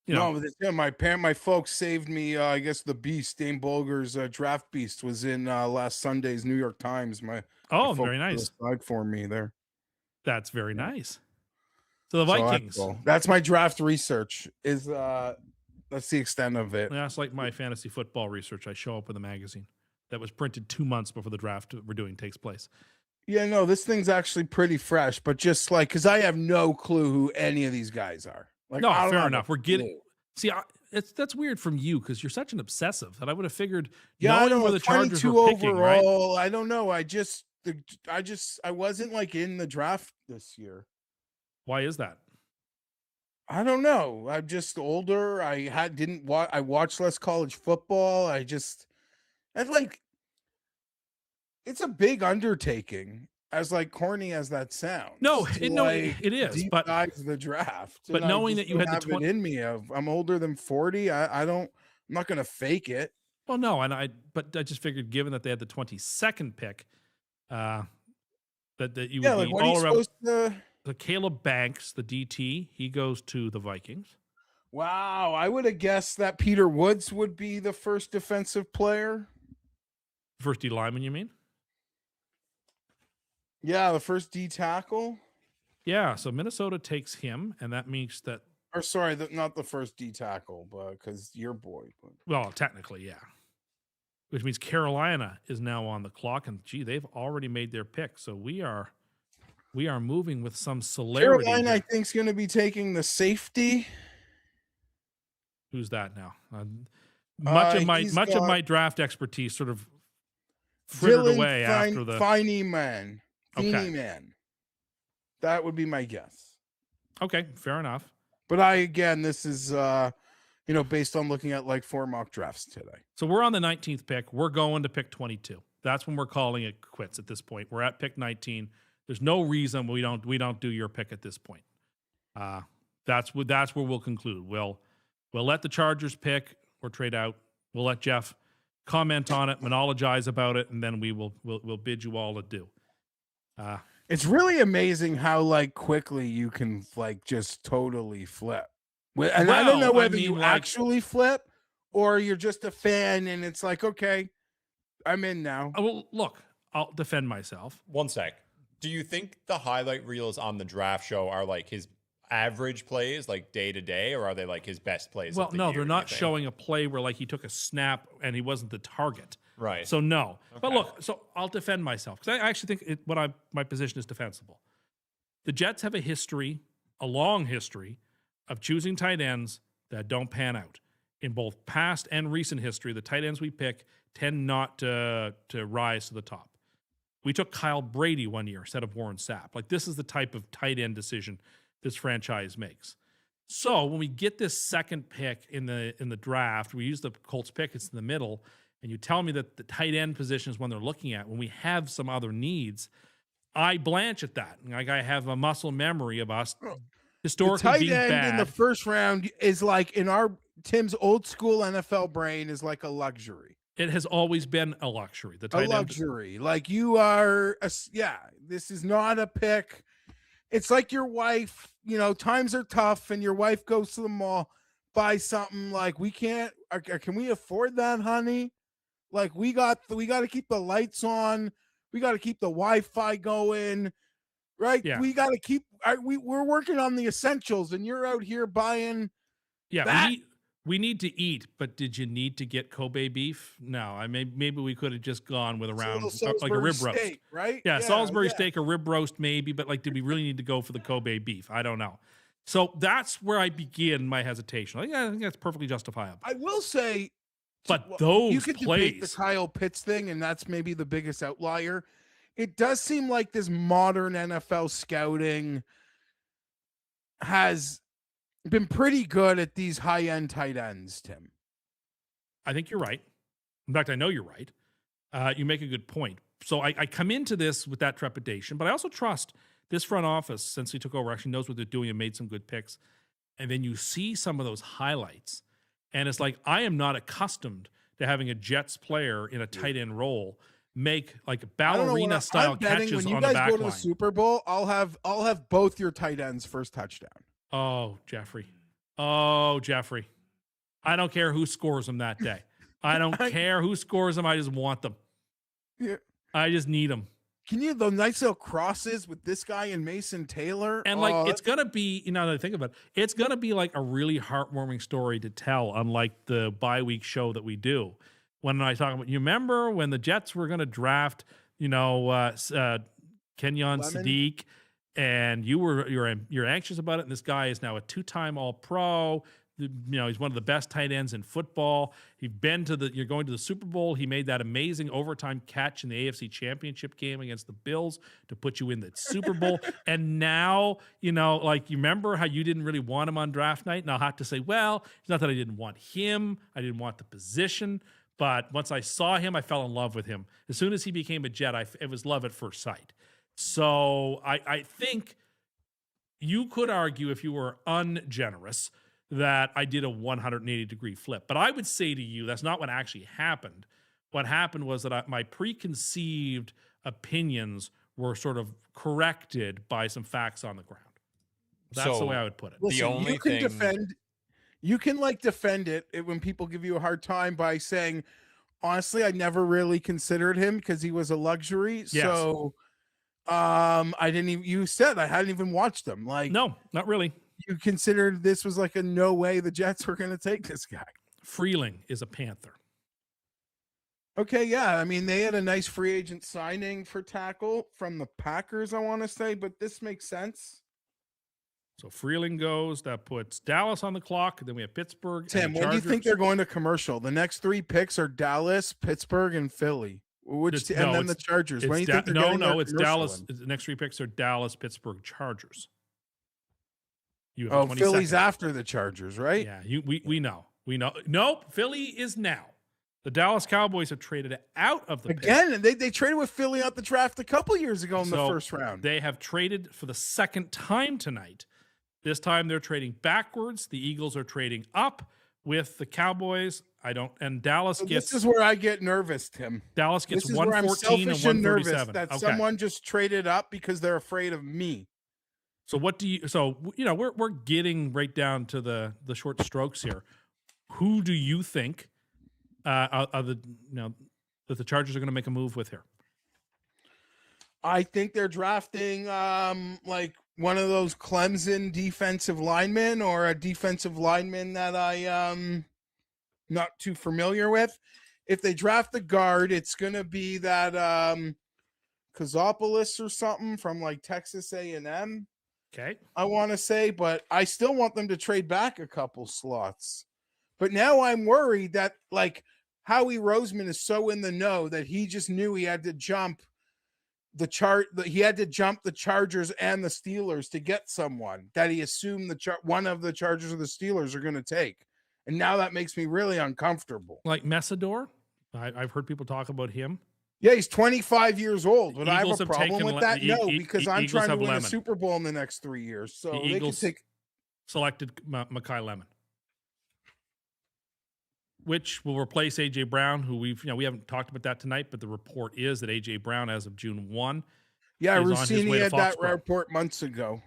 you know, No, but my folks saved me. I guess the beast, Dane Bolger's draft beast, was in last Sunday's New York Times. My folks very put nice. aside for me there. That's very nice. So the So that's Vikings. cool. That's my draft research. Is that's the extent of it. That's like my fantasy football research. I show up with a magazine that was printed 2 months before the draft we're doing takes place. Yeah, no, this thing's actually pretty fresh, but just like because I have no clue who any of these guys are. Like, No, I don't fair have a enough. We're getting. clue. See, that's weird from you because you're such an obsessive that I would have figured. Yeah, I knowing don't where know. the Chargers 22 were picking, right? overall. I don't know. I wasn't like in the draft this year. Why is that? I don't know. I'm just older. I watched less college football. It's a big undertaking, as like corny as that sounds. No, to, it is. deep But dive the draft. but And I knowing just that you don't had the have it in me I'm older than 40. I'm not gonna fake it. well, no, but I just figured, given that they had the 22nd pick, that you would Yeah, like be what are you all around. supposed to? The Caleb Banks, the DT, he goes to the Vikings. Wow, I would have guessed that Peter Woods would be the first defensive player. First D lineman, you mean? Yeah, the first D tackle. Yeah. So Minnesota takes him, and that means that. Or sorry, not the first D tackle, but because your boy. But. Well, technically, yeah. Which means Carolina is now on the clock, and gee, they've already made their pick. So we are moving with some celerity. Carolina, here. I think, is going to be taking the safety. Who's that now? Much of my draft expertise sort of frittered Dylan away after the. Feeney man. Okay. Feeney man. That would be my guess. Okay, fair enough. But this is based on looking at like 4 mock drafts today. So we're on the 19th pick. We're going to pick 22. That's when we're calling it quits at this point. We're at pick 19. There's no reason we don't do your pick at this point. That's where we'll conclude. We'll let the Chargers pick or trade out. We'll let Geoff comment on it, monologize about it, and then we'll bid you all adieu. It's really amazing how like quickly you can like just totally flip. And I don't know whether you actually flip or you're just a fan and it's like, okay, I'm in now. Well, look, I'll defend myself. One sec. Do you think the highlight reels on the draft show are like his average plays, like day to day, or are they like his best plays? Well, of the no, year, they're do not you think? showing a play where like he took a snap and he wasn't the target. Right. So no. But Okay. look, so I'll defend myself because I actually think my position is defensible. The Jets have a long history of choosing tight ends that don't pan out. In both past and recent history, the tight ends we pick tend not to rise to the top. We took Kyle Brady one year instead of Warren Sapp. Like, this is the type of tight end decision this franchise makes. So when we get this second pick in the draft, we use the Colts pick, it's in the middle, and you tell me that the tight end position is one they're looking at when we have some other needs, I blanch at that. Like, I have a muscle memory of us historically the tight being end bad. in the first round is like in Tim's old school NFL brain is like a luxury. It has always been a luxury. The tight A luxury. Like you are, this is not a pick. It's like your wife, times are tough and your wife goes to the mall, buys something like can we afford that, honey? Like we got to keep the lights on. We got to keep the Wi-Fi going, right? Yeah. We got to keep, we're working on the essentials and you're out here buying. Yeah, that? we need to eat, but did you need to get Kobe beef? No, maybe we could have just gone with It's a around little like a rib Salisbury roast. steak, right? Yeah, Salisbury steak or rib roast maybe, but like, did we really need to go for the Kobe beef? I don't know. So that's where I begin my hesitation. I think that's perfectly justifiable. I will say, But those you could debate the plays, Kyle Pitts thing, and that's maybe the biggest outlier. It does seem like this modern NFL scouting has been pretty good at these high-end tight ends, Tim. I think you're right. In fact, I know you're right. You make a good point. So I come into this with that trepidation, but I also trust this front office, since he took over, actually knows what they're doing and made some good picks. And then you see some of those highlights, and it's like, I am not accustomed to having a Jets player in a tight end role make like ballerina style catches when you on the guys back go to the line. Super Bowl, I'll have both your tight ends first touchdown. Oh, Jeffrey. Oh, Jeffrey. I don't care who scores them that day. I don't care who scores them. I just want them. Yeah. I just need them. Can you the nice little crosses with this guy and Mason Taylor? And like, it's going to be, now that I think about it, it's going to be like a really heartwarming story to tell, unlike the bye-week show that we do. When I talk about, you remember when the Jets were going to draft, Kenyon Sadiq, and you're anxious about it, and this guy is now a 2-time All-Pro. He's one of the best tight ends in football. You're going to the Super Bowl. He made that amazing overtime catch in the AFC Championship game against the Bills to put you in the Super Bowl. And now, you remember how you didn't really want him on draft night? And I'll have to say, well, it's not that I didn't want him. I didn't want the position. But once I saw him, I fell in love with him. As soon as he became a Jet, it was love at first sight. So I think you could argue, if you were ungenerous, that I did a 180-degree flip. But I would say to you, that's not what actually happened. What happened was that my preconceived opinions were sort of corrected by some facts on the ground. That's the way I would put it. Listen, you can defend it when people give you a hard time by saying, honestly, I never really considered him because he was a luxury. Yes. So you said I hadn't even watched him. No, not really. You considered this was like a no way the Jets were going to take this guy. Freeling is a Panther. Okay, yeah. I mean, they had a nice free agent signing for tackle from the Packers, I want to say, but this makes sense. So Freeling goes. That puts Dallas on the clock. Then we have Pittsburgh. Tim, when do you think they're going to commercial? The next 3 picks are Dallas, Pittsburgh, and Philly. And then the Chargers. When do you think they're getting it's Dallas. The next 3 picks are Dallas, Pittsburgh, Chargers. Philly's after the Chargers, right? Yeah, we know. We know. Nope, Philly is now. The Dallas Cowboys have traded out of the again. Pick. They traded with Philly out the draft a couple years ago in the first round. They have traded for the second time tonight. This time they're trading backwards. The Eagles are trading up with the Cowboys. Dallas gets. This is where I get nervous, Tim. Dallas gets 114 and 137. That someone just traded up because they're afraid of me. So we're getting right down to the short strokes here. Who do you think that the Chargers are going to make a move with here? I think they're drafting one of those Clemson defensive linemen or a defensive lineman that I not too familiar with. If they draft the guard, it's going to be that Kazopoulos or something from Texas A&M. Okay. I want to say, but I still want them to trade back a couple slots. But now I'm worried that Howie Roseman is so in the know that he just knew he had to jump the Chargers and the Steelers to get someone that he assumed one of the Chargers or the Steelers are going to take. And now that makes me really uncomfortable. Like Messidor? I've heard people talk about him. Yeah, he's 25 years old. Would I have a problem with that? No, because I'm trying to win a Super Bowl in the next 3 years. So the Eagles selected Mekhi Lemon, which will replace A.J. Brown, who we haven't talked about that tonight, but the report is that A.J. Brown, as of June 1, yeah, Rossini had that report months ago.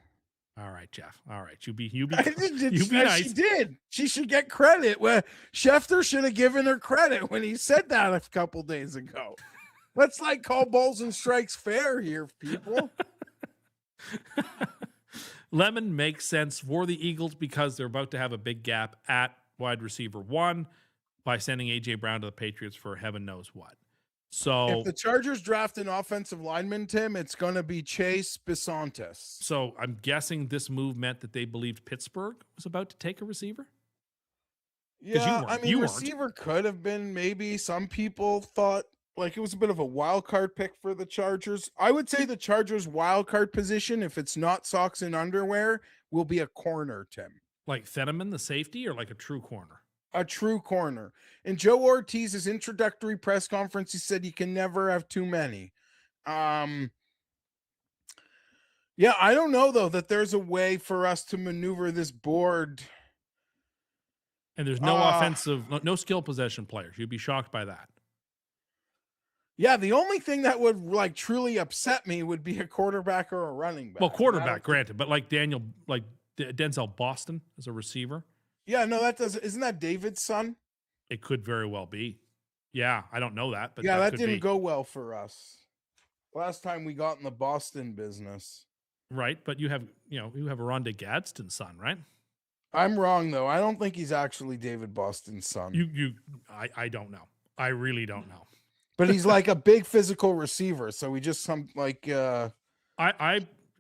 All right, Jeff. All right, you be nice. She did. She should get credit. Well, Schefter should have given her credit when he said that a couple days ago. Let's call balls and strikes fair here, people. Lemon makes sense for the Eagles because they're about to have a big gap at wide receiver 1 by sending A.J. Brown to the Patriots for heaven knows what. So if the Chargers draft an offensive lineman, Tim, it's going to be Chase Bisontis. So I'm guessing this move meant that they believed Pittsburgh was about to take a receiver? Yeah, I mean, you weren't. receiver could have been maybe. Some people thought like it was a bit of a wild card pick for the Chargers. I would say the Chargers' wild card position, if it's not socks and underwear, will be a corner, Tim. Like Thieneman, the safety, or like a true corner? A true corner. In Joe Ortiz's introductory press conference, he said you can never have too many. Yeah, I don't know, though, that there's a way for us to maneuver this board. And there's no offensive, no skill possession players. You'd be shocked by that. Yeah, the only thing that would like truly upset me would be a quarterback or a running back. Well, quarterback, granted, but like Denzel Boston as a receiver. Yeah, no, isn't that David's son? It could very well be. Yeah, I don't know that, but yeah, that could didn't be. go well for us last time we got in the Boston business. Right, but you have a Rondé Gadsden son, right? I'm wrong though. I don't think he's actually David Boston's son. I don't know. I really don't know. But he's like a big physical receiver, so we just I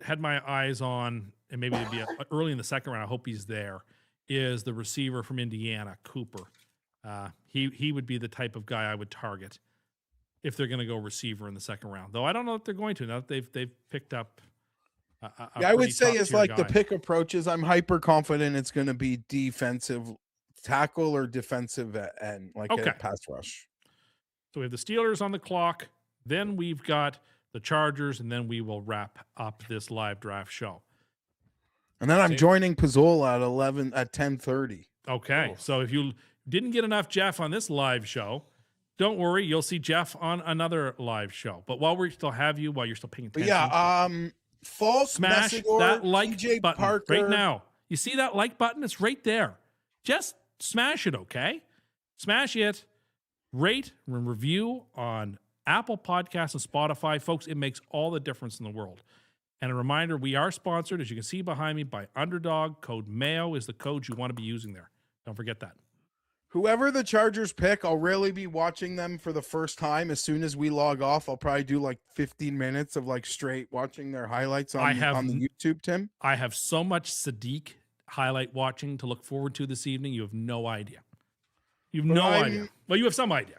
had my eyes on, and maybe it'd be early in the second round. I hope he's there. Is the receiver from Indiana, Cooper? He would be the type of guy I would target if they're going to go receiver in the second round. Though I don't know if they're going to. Now that they've picked up. I would say as like guy. the pick approaches, I'm hyper confident it's going to be defensive tackle or defensive end, like a pass rush. So we have the Steelers on the clock. Then we've got the Chargers, and then we will wrap up this live draft show. And then I'm joining Pizzola at 10:30. Okay. So if you didn't get enough Jeff on this live show, don't worry. You'll see Jeff on another live show. But while we still have you, while you're still paying attention. False smash Messidor, that like TJ button Parker. right now. You see that like button? It's right there. Just smash it, okay? Smash it. Rate and review on Apple Podcasts and Spotify. Folks, it makes all the difference in the world. And a reminder, we are sponsored, as you can see behind me, by Underdog. Code Mayo is the code you want to be using there. Don't forget that. Whoever the Chargers pick, I'll really be watching them for the first time. As soon as we log off, I'll probably do like 15 minutes of like straight watching their highlights on the YouTube, Tim. I have so much Sadiq highlight watching to look forward to this evening. You have no idea. You have idea. Well, you have some idea.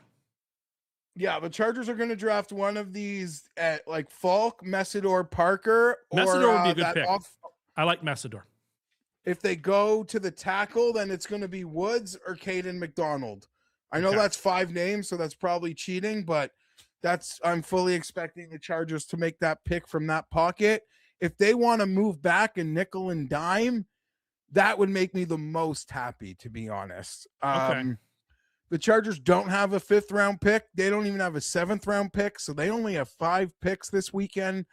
Yeah, the Chargers are going to draft one of these at like Falk, Messidor, Parker. Messidor would be a good pick. I like Messidor. If they go to the tackle, then it's going to be Woods or Caden McDonald. I know that's 5 names, so that's probably cheating, but I'm fully expecting the Chargers to make that pick from that pocket. If they want to move back and nickel and dime, that would make me the most happy, to be honest. The Chargers don't have a 5th round pick. They don't even have a 7th round pick, so they only have 5 picks this weekend,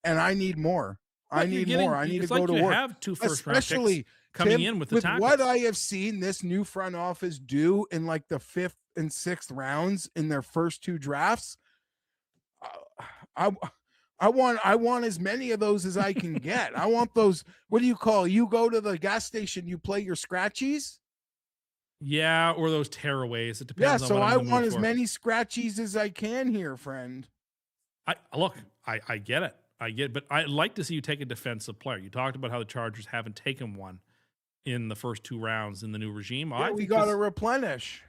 and I need more. I need more. I need to go to work. Have 2 first-round picks coming in with the tackles. What I have seen this new front office do in like the 5th and 6th rounds in their first 2 drafts, I want as many of those as I can get. I want those. What do you call? You go to the gas station, you play your scratchies. Yeah, or those tearaways. It depends. Yeah, so I want as many scratchies as I can here, friend. I get it. But I'd like to see you take a defensive player. You talked about how the Chargers haven't taken one in the first 2 rounds in the new regime. Yeah, we got to replenish.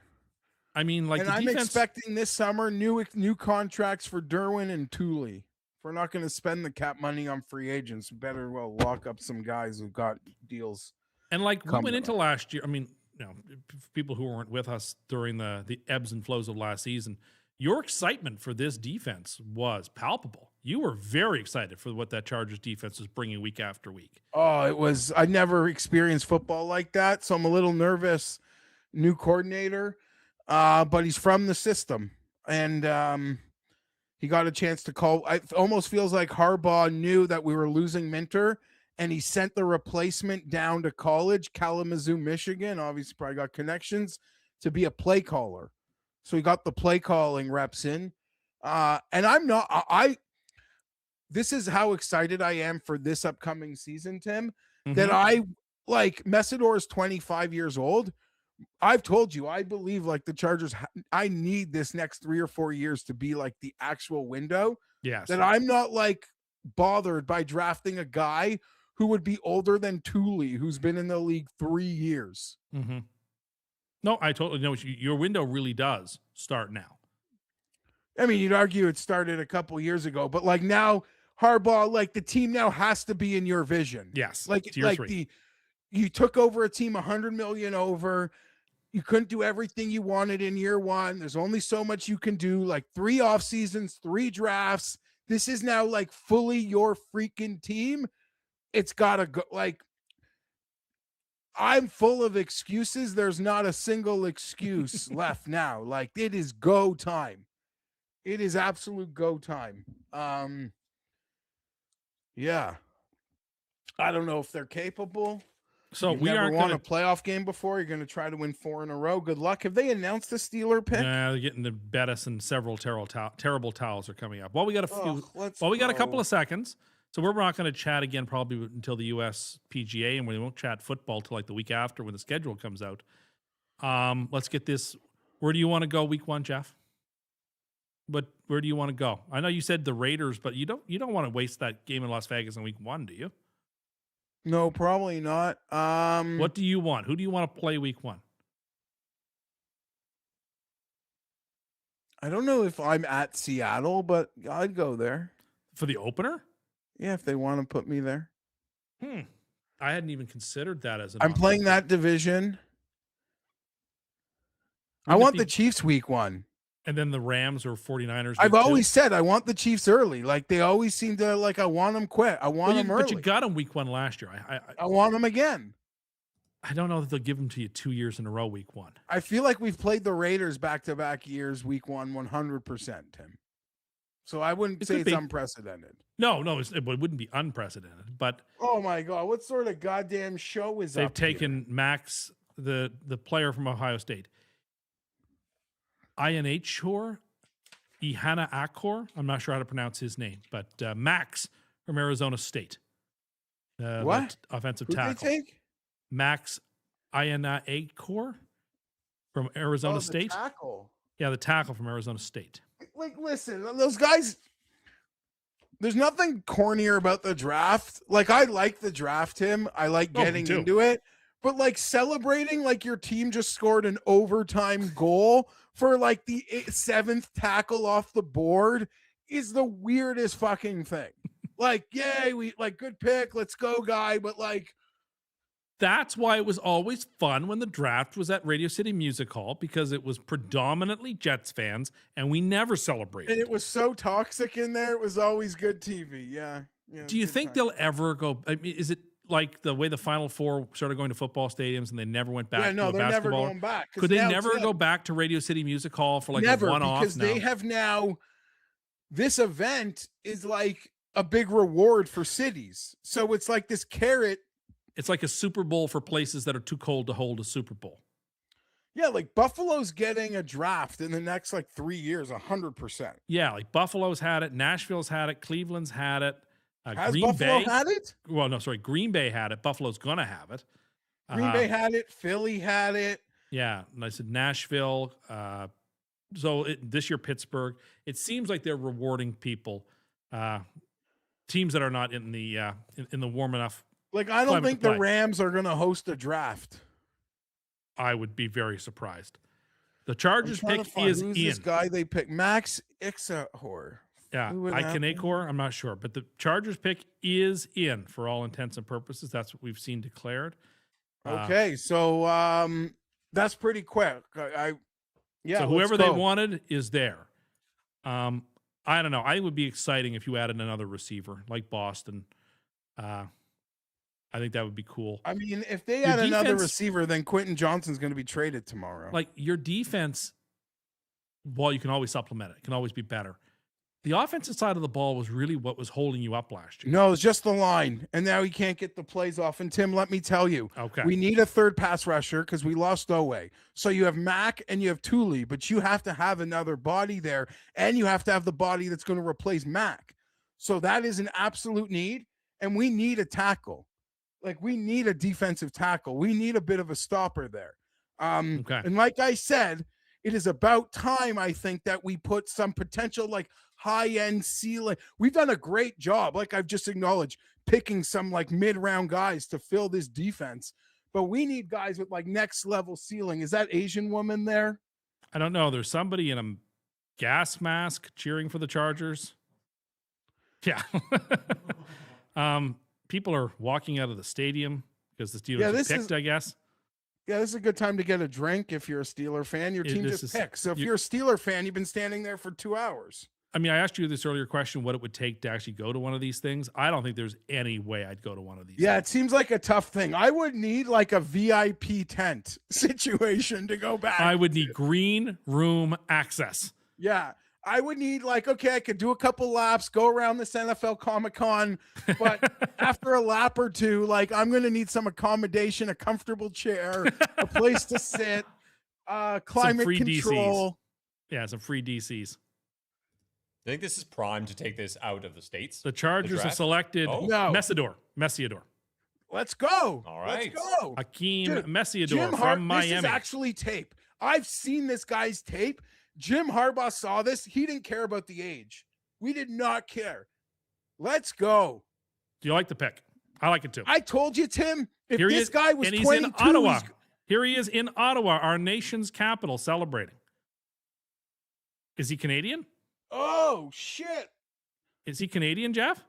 I mean, like, and I'm expecting this summer new contracts for Derwin and Thule. If we're not going to spend the cap money on free agents, better well lock up some guys who've got deals. And like we went into last year, I mean, people who weren't with us during the ebbs and flows of last season, your excitement for this defense was palpable. You were very excited for what that Chargers defense was bringing week after week. Oh, I never experienced football like that, so I'm a little nervous. New coordinator, but he's from the system, and he got a chance to call. It almost feels like Harbaugh knew that we were losing Minter, and he sent the replacement down to college, Kalamazoo, Michigan. Obviously, probably got connections to be a play caller. So he got the play calling reps in. And I'm not, this is how excited I am for this upcoming season, Tim, that Messidor is 25 years old. I've told you, I believe like the Chargers, I need this next 3 or 4 years to be like the actual window. Yes. That I'm not like bothered by drafting a guy who would be older than Thule, who's been in the league 3 years. Mm-hmm. No, I totally know your window really does start now. I mean, you'd argue it started a couple years ago, but like now Harbaugh, like the team now has to be in your vision. Yes. Like you took over a team 100 million over. You couldn't do everything you wanted in year one. There's only so much you can do, like 3 off seasons, 3 drafts. This is now like fully your freaking team. It's got to go. Like, I'm full of excuses. There's not a single excuse left now. Like, it is go time. It is absolute go time. Yeah. I don't know if they're capable. So You've we never aren't won going a playoff game before. You're going to try to win 4 in a row. Good luck. Have they announced the Steeler pick? They're getting to bet us, and several terrible towels are coming up. Well, we got a few. We got a couple of seconds. So we're not going to chat again probably until the US PGA, and we won't chat football till like the week after when the schedule comes out. Let's get this. Where do you want to go week 1, Jeff? But where do you want to go? I know you said the Raiders, but you don't want to waste that game in Las Vegas in week 1, do you? No, probably not. What do you want? Who do you want to play week 1? I don't know if I'm at Seattle, but I'd go there. For the opener? Yeah, if they want to put me there. I hadn't even considered that as an I'm option. playing that division. I want the Chiefs week 1. And then the Rams or 49ers. I've always said I want the Chiefs early. Like they always seem to like, I want them quick. I want them early. But you got them week 1 last year. I want them again. I don't know that they'll give them to you 2 years in a row week 1. I feel like we've played the Raiders back-to-back years week 1 100%, Tim. So I wouldn't say it's unprecedented. No, it wouldn't be unprecedented. But oh my God, what sort of goddamn show is they've up taken here? Max, the player from Ohio State, Ione Ihana Akor. I'm not sure how to pronounce his name, but Max from Arizona State. What offensive Who'd tackle? They take? Max Iona Akor from Arizona State. Tackle. Yeah, the tackle from Arizona State. Like, listen, those guys. There's nothing cornier about the draft. Like, I like the draft, Tim. I like getting into it. But like celebrating like your team just scored an overtime goal for like the 7th tackle off the board is the weirdest fucking thing. Like, yay, we like good pick, let's go, guy. But like, that's why it was always fun when the draft was at Radio City Music Hall, because it was predominantly Jets fans and we never celebrated. And it was so toxic in there. It was always good TV. Yeah. Do you think they'll ever go? I mean, is it like the way the Final Four started going to football stadiums and they never went back to a they're never basketball? going back. Could they never go back to Radio City Music Hall for like a one-off? Because they have now, this event is like a big reward for cities. So it's like this carrot. It's like a Super Bowl for places that are too cold to hold a Super Bowl. Yeah, like Buffalo's getting a draft in the next like 3 years, 100%. Yeah, like Buffalo's had it, Nashville's had it, Cleveland's had it. Has Green Buffalo Bay had it? Well, no, sorry, Green Bay had it. Buffalo's gonna have it. Green Bay had it. Philly had it. Yeah, and I said Nashville. So this year Pittsburgh. It seems like they're rewarding people, teams that are not in the warm enough. Like, I don't think the Rams are going to host a draft. I would be very surprised. The Chargers pick is in. This guy they picked? Max Ixahor. Yeah, Iconacor, I'm not sure. But the Chargers pick is in for all intents and purposes. That's what we've seen declared. Okay, so that's pretty quick. So whoever they wanted is there. I don't know. I would be exciting if you added another receiver like Boston. I think that would be cool. I mean, if they add another receiver, then Quentin Johnson's going to be traded tomorrow. Like your defense, well, you can always supplement it. It can always be better. The offensive side of the ball was really what was holding you up last year. No, it's just the line. And now he can't get the plays off. And Tim, let me tell you, we need a third pass rusher because we lost Owe. So you have Mac and you have Thule, but you have to have another body there. And you have to have the body that's going to replace Mac. So that is an absolute need. And we need a tackle. Like, we need a defensive tackle. We need a bit of a stopper there. Okay. And like I said, it is about time, I think, that we put some potential like high-end ceiling. We've done a great job, like I've just acknowledged, picking some like mid-round guys to fill this defense. But we need guys with like next level ceiling. Is that Asian woman there? I don't know. There's somebody in a gas mask cheering for the Chargers. Yeah. People are walking out of the stadium because the Steelers are picked, I guess. Yeah, this is a good time to get a drink if you're a Steeler fan. Your team just picked. So if you're a Steeler fan, you've been standing there for 2 hours. I mean, I asked you this earlier question, what it would take to actually go to one of these things. I don't think there's any way I'd go to one of these. Yeah, things. it seems like a tough thing. I would need like a VIP tent situation to go back. I would need green room access. Yeah. I would need like, okay, I could do a couple laps, go around this NFL Comic-Con, but after a lap or two, like I'm going to need some accommodation, a comfortable chair, a place to sit, climate control. DCs. Yeah, some free DCs. I think this is prime to take this out of the States. The Chargers have selected Messidor. Let's go. All right. Let's go. Hakeem Messidor from Miami. This is actually tape. I've seen this guy's tape. Jim Harbaugh saw this. He didn't care about the age. We did not care. Let's go. Do you like the pick? I like it too. I told you, Tim, if Here this guy was and 22, he's in Ottawa. Here he is in Ottawa, our nation's capital, celebrating. Is he Canadian? Oh, shit. Is he Canadian, Jeff?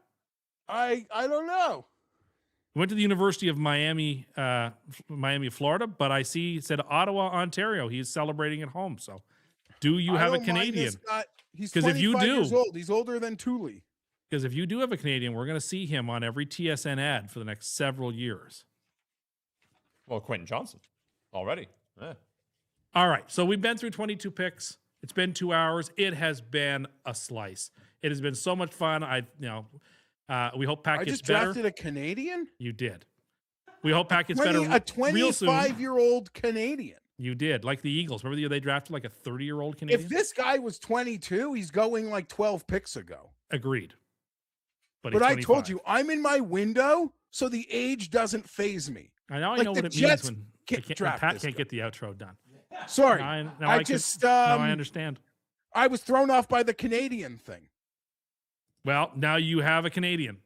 I don't know. He went to the University of Miami, Florida, but I see it said Ottawa, Ontario. He's celebrating at home. So do you have a Canadian? He's 25 if you do, years old. He's older than Thule. Because if you do have a Canadian, we're going to see him on every TSN ad for the next several years. Well, Quentin Johnson already. Yeah. All right. So we've been through 22 picks. It's been 2 hours. It has been a slice. It has been so much fun. We hope Pat gets better. I just drafted a Canadian? You did. We hope Pat gets better A real soon. 25-year-old Canadian. You did. Like the Eagles. Remember the year they drafted like a 30-year-old Canadian? If this guy was 22, he's going like 12 picks ago. Agreed. But I told you, I'm in my window, so the age doesn't phase me. I know what it means when Pat can't get the outro done. Sorry. I understand. I was thrown off by the Canadian thing. Well, now you have a Canadian,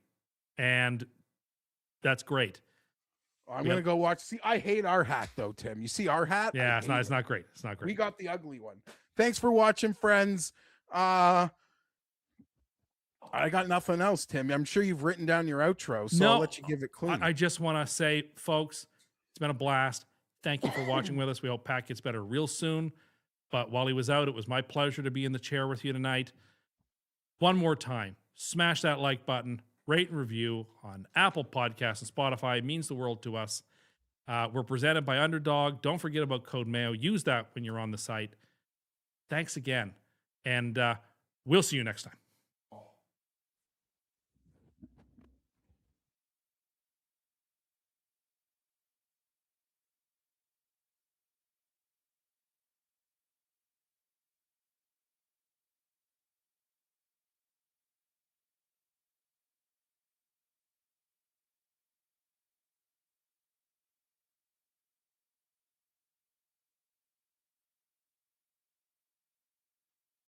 and that's great. I'm going to go watch. See, I hate our hat, though, Tim. You see our hat? Yeah, it's not great. It's not great. We got the ugly one. Thanks for watching, friends. I got nothing else, Tim. I'm sure you've written down your outro, so I'll let you give it clean. I just want to say, folks, it's been a blast. Thank you for watching with us. We hope Pat gets better real soon. But while he was out, it was my pleasure to be in the chair with you tonight. One more time, smash that like button, rate and review on Apple Podcasts and Spotify. It means the world to us. We're presented by Underdog. Don't forget about code Mayo. Use that when you're on the site. Thanks again. And we'll see you next time.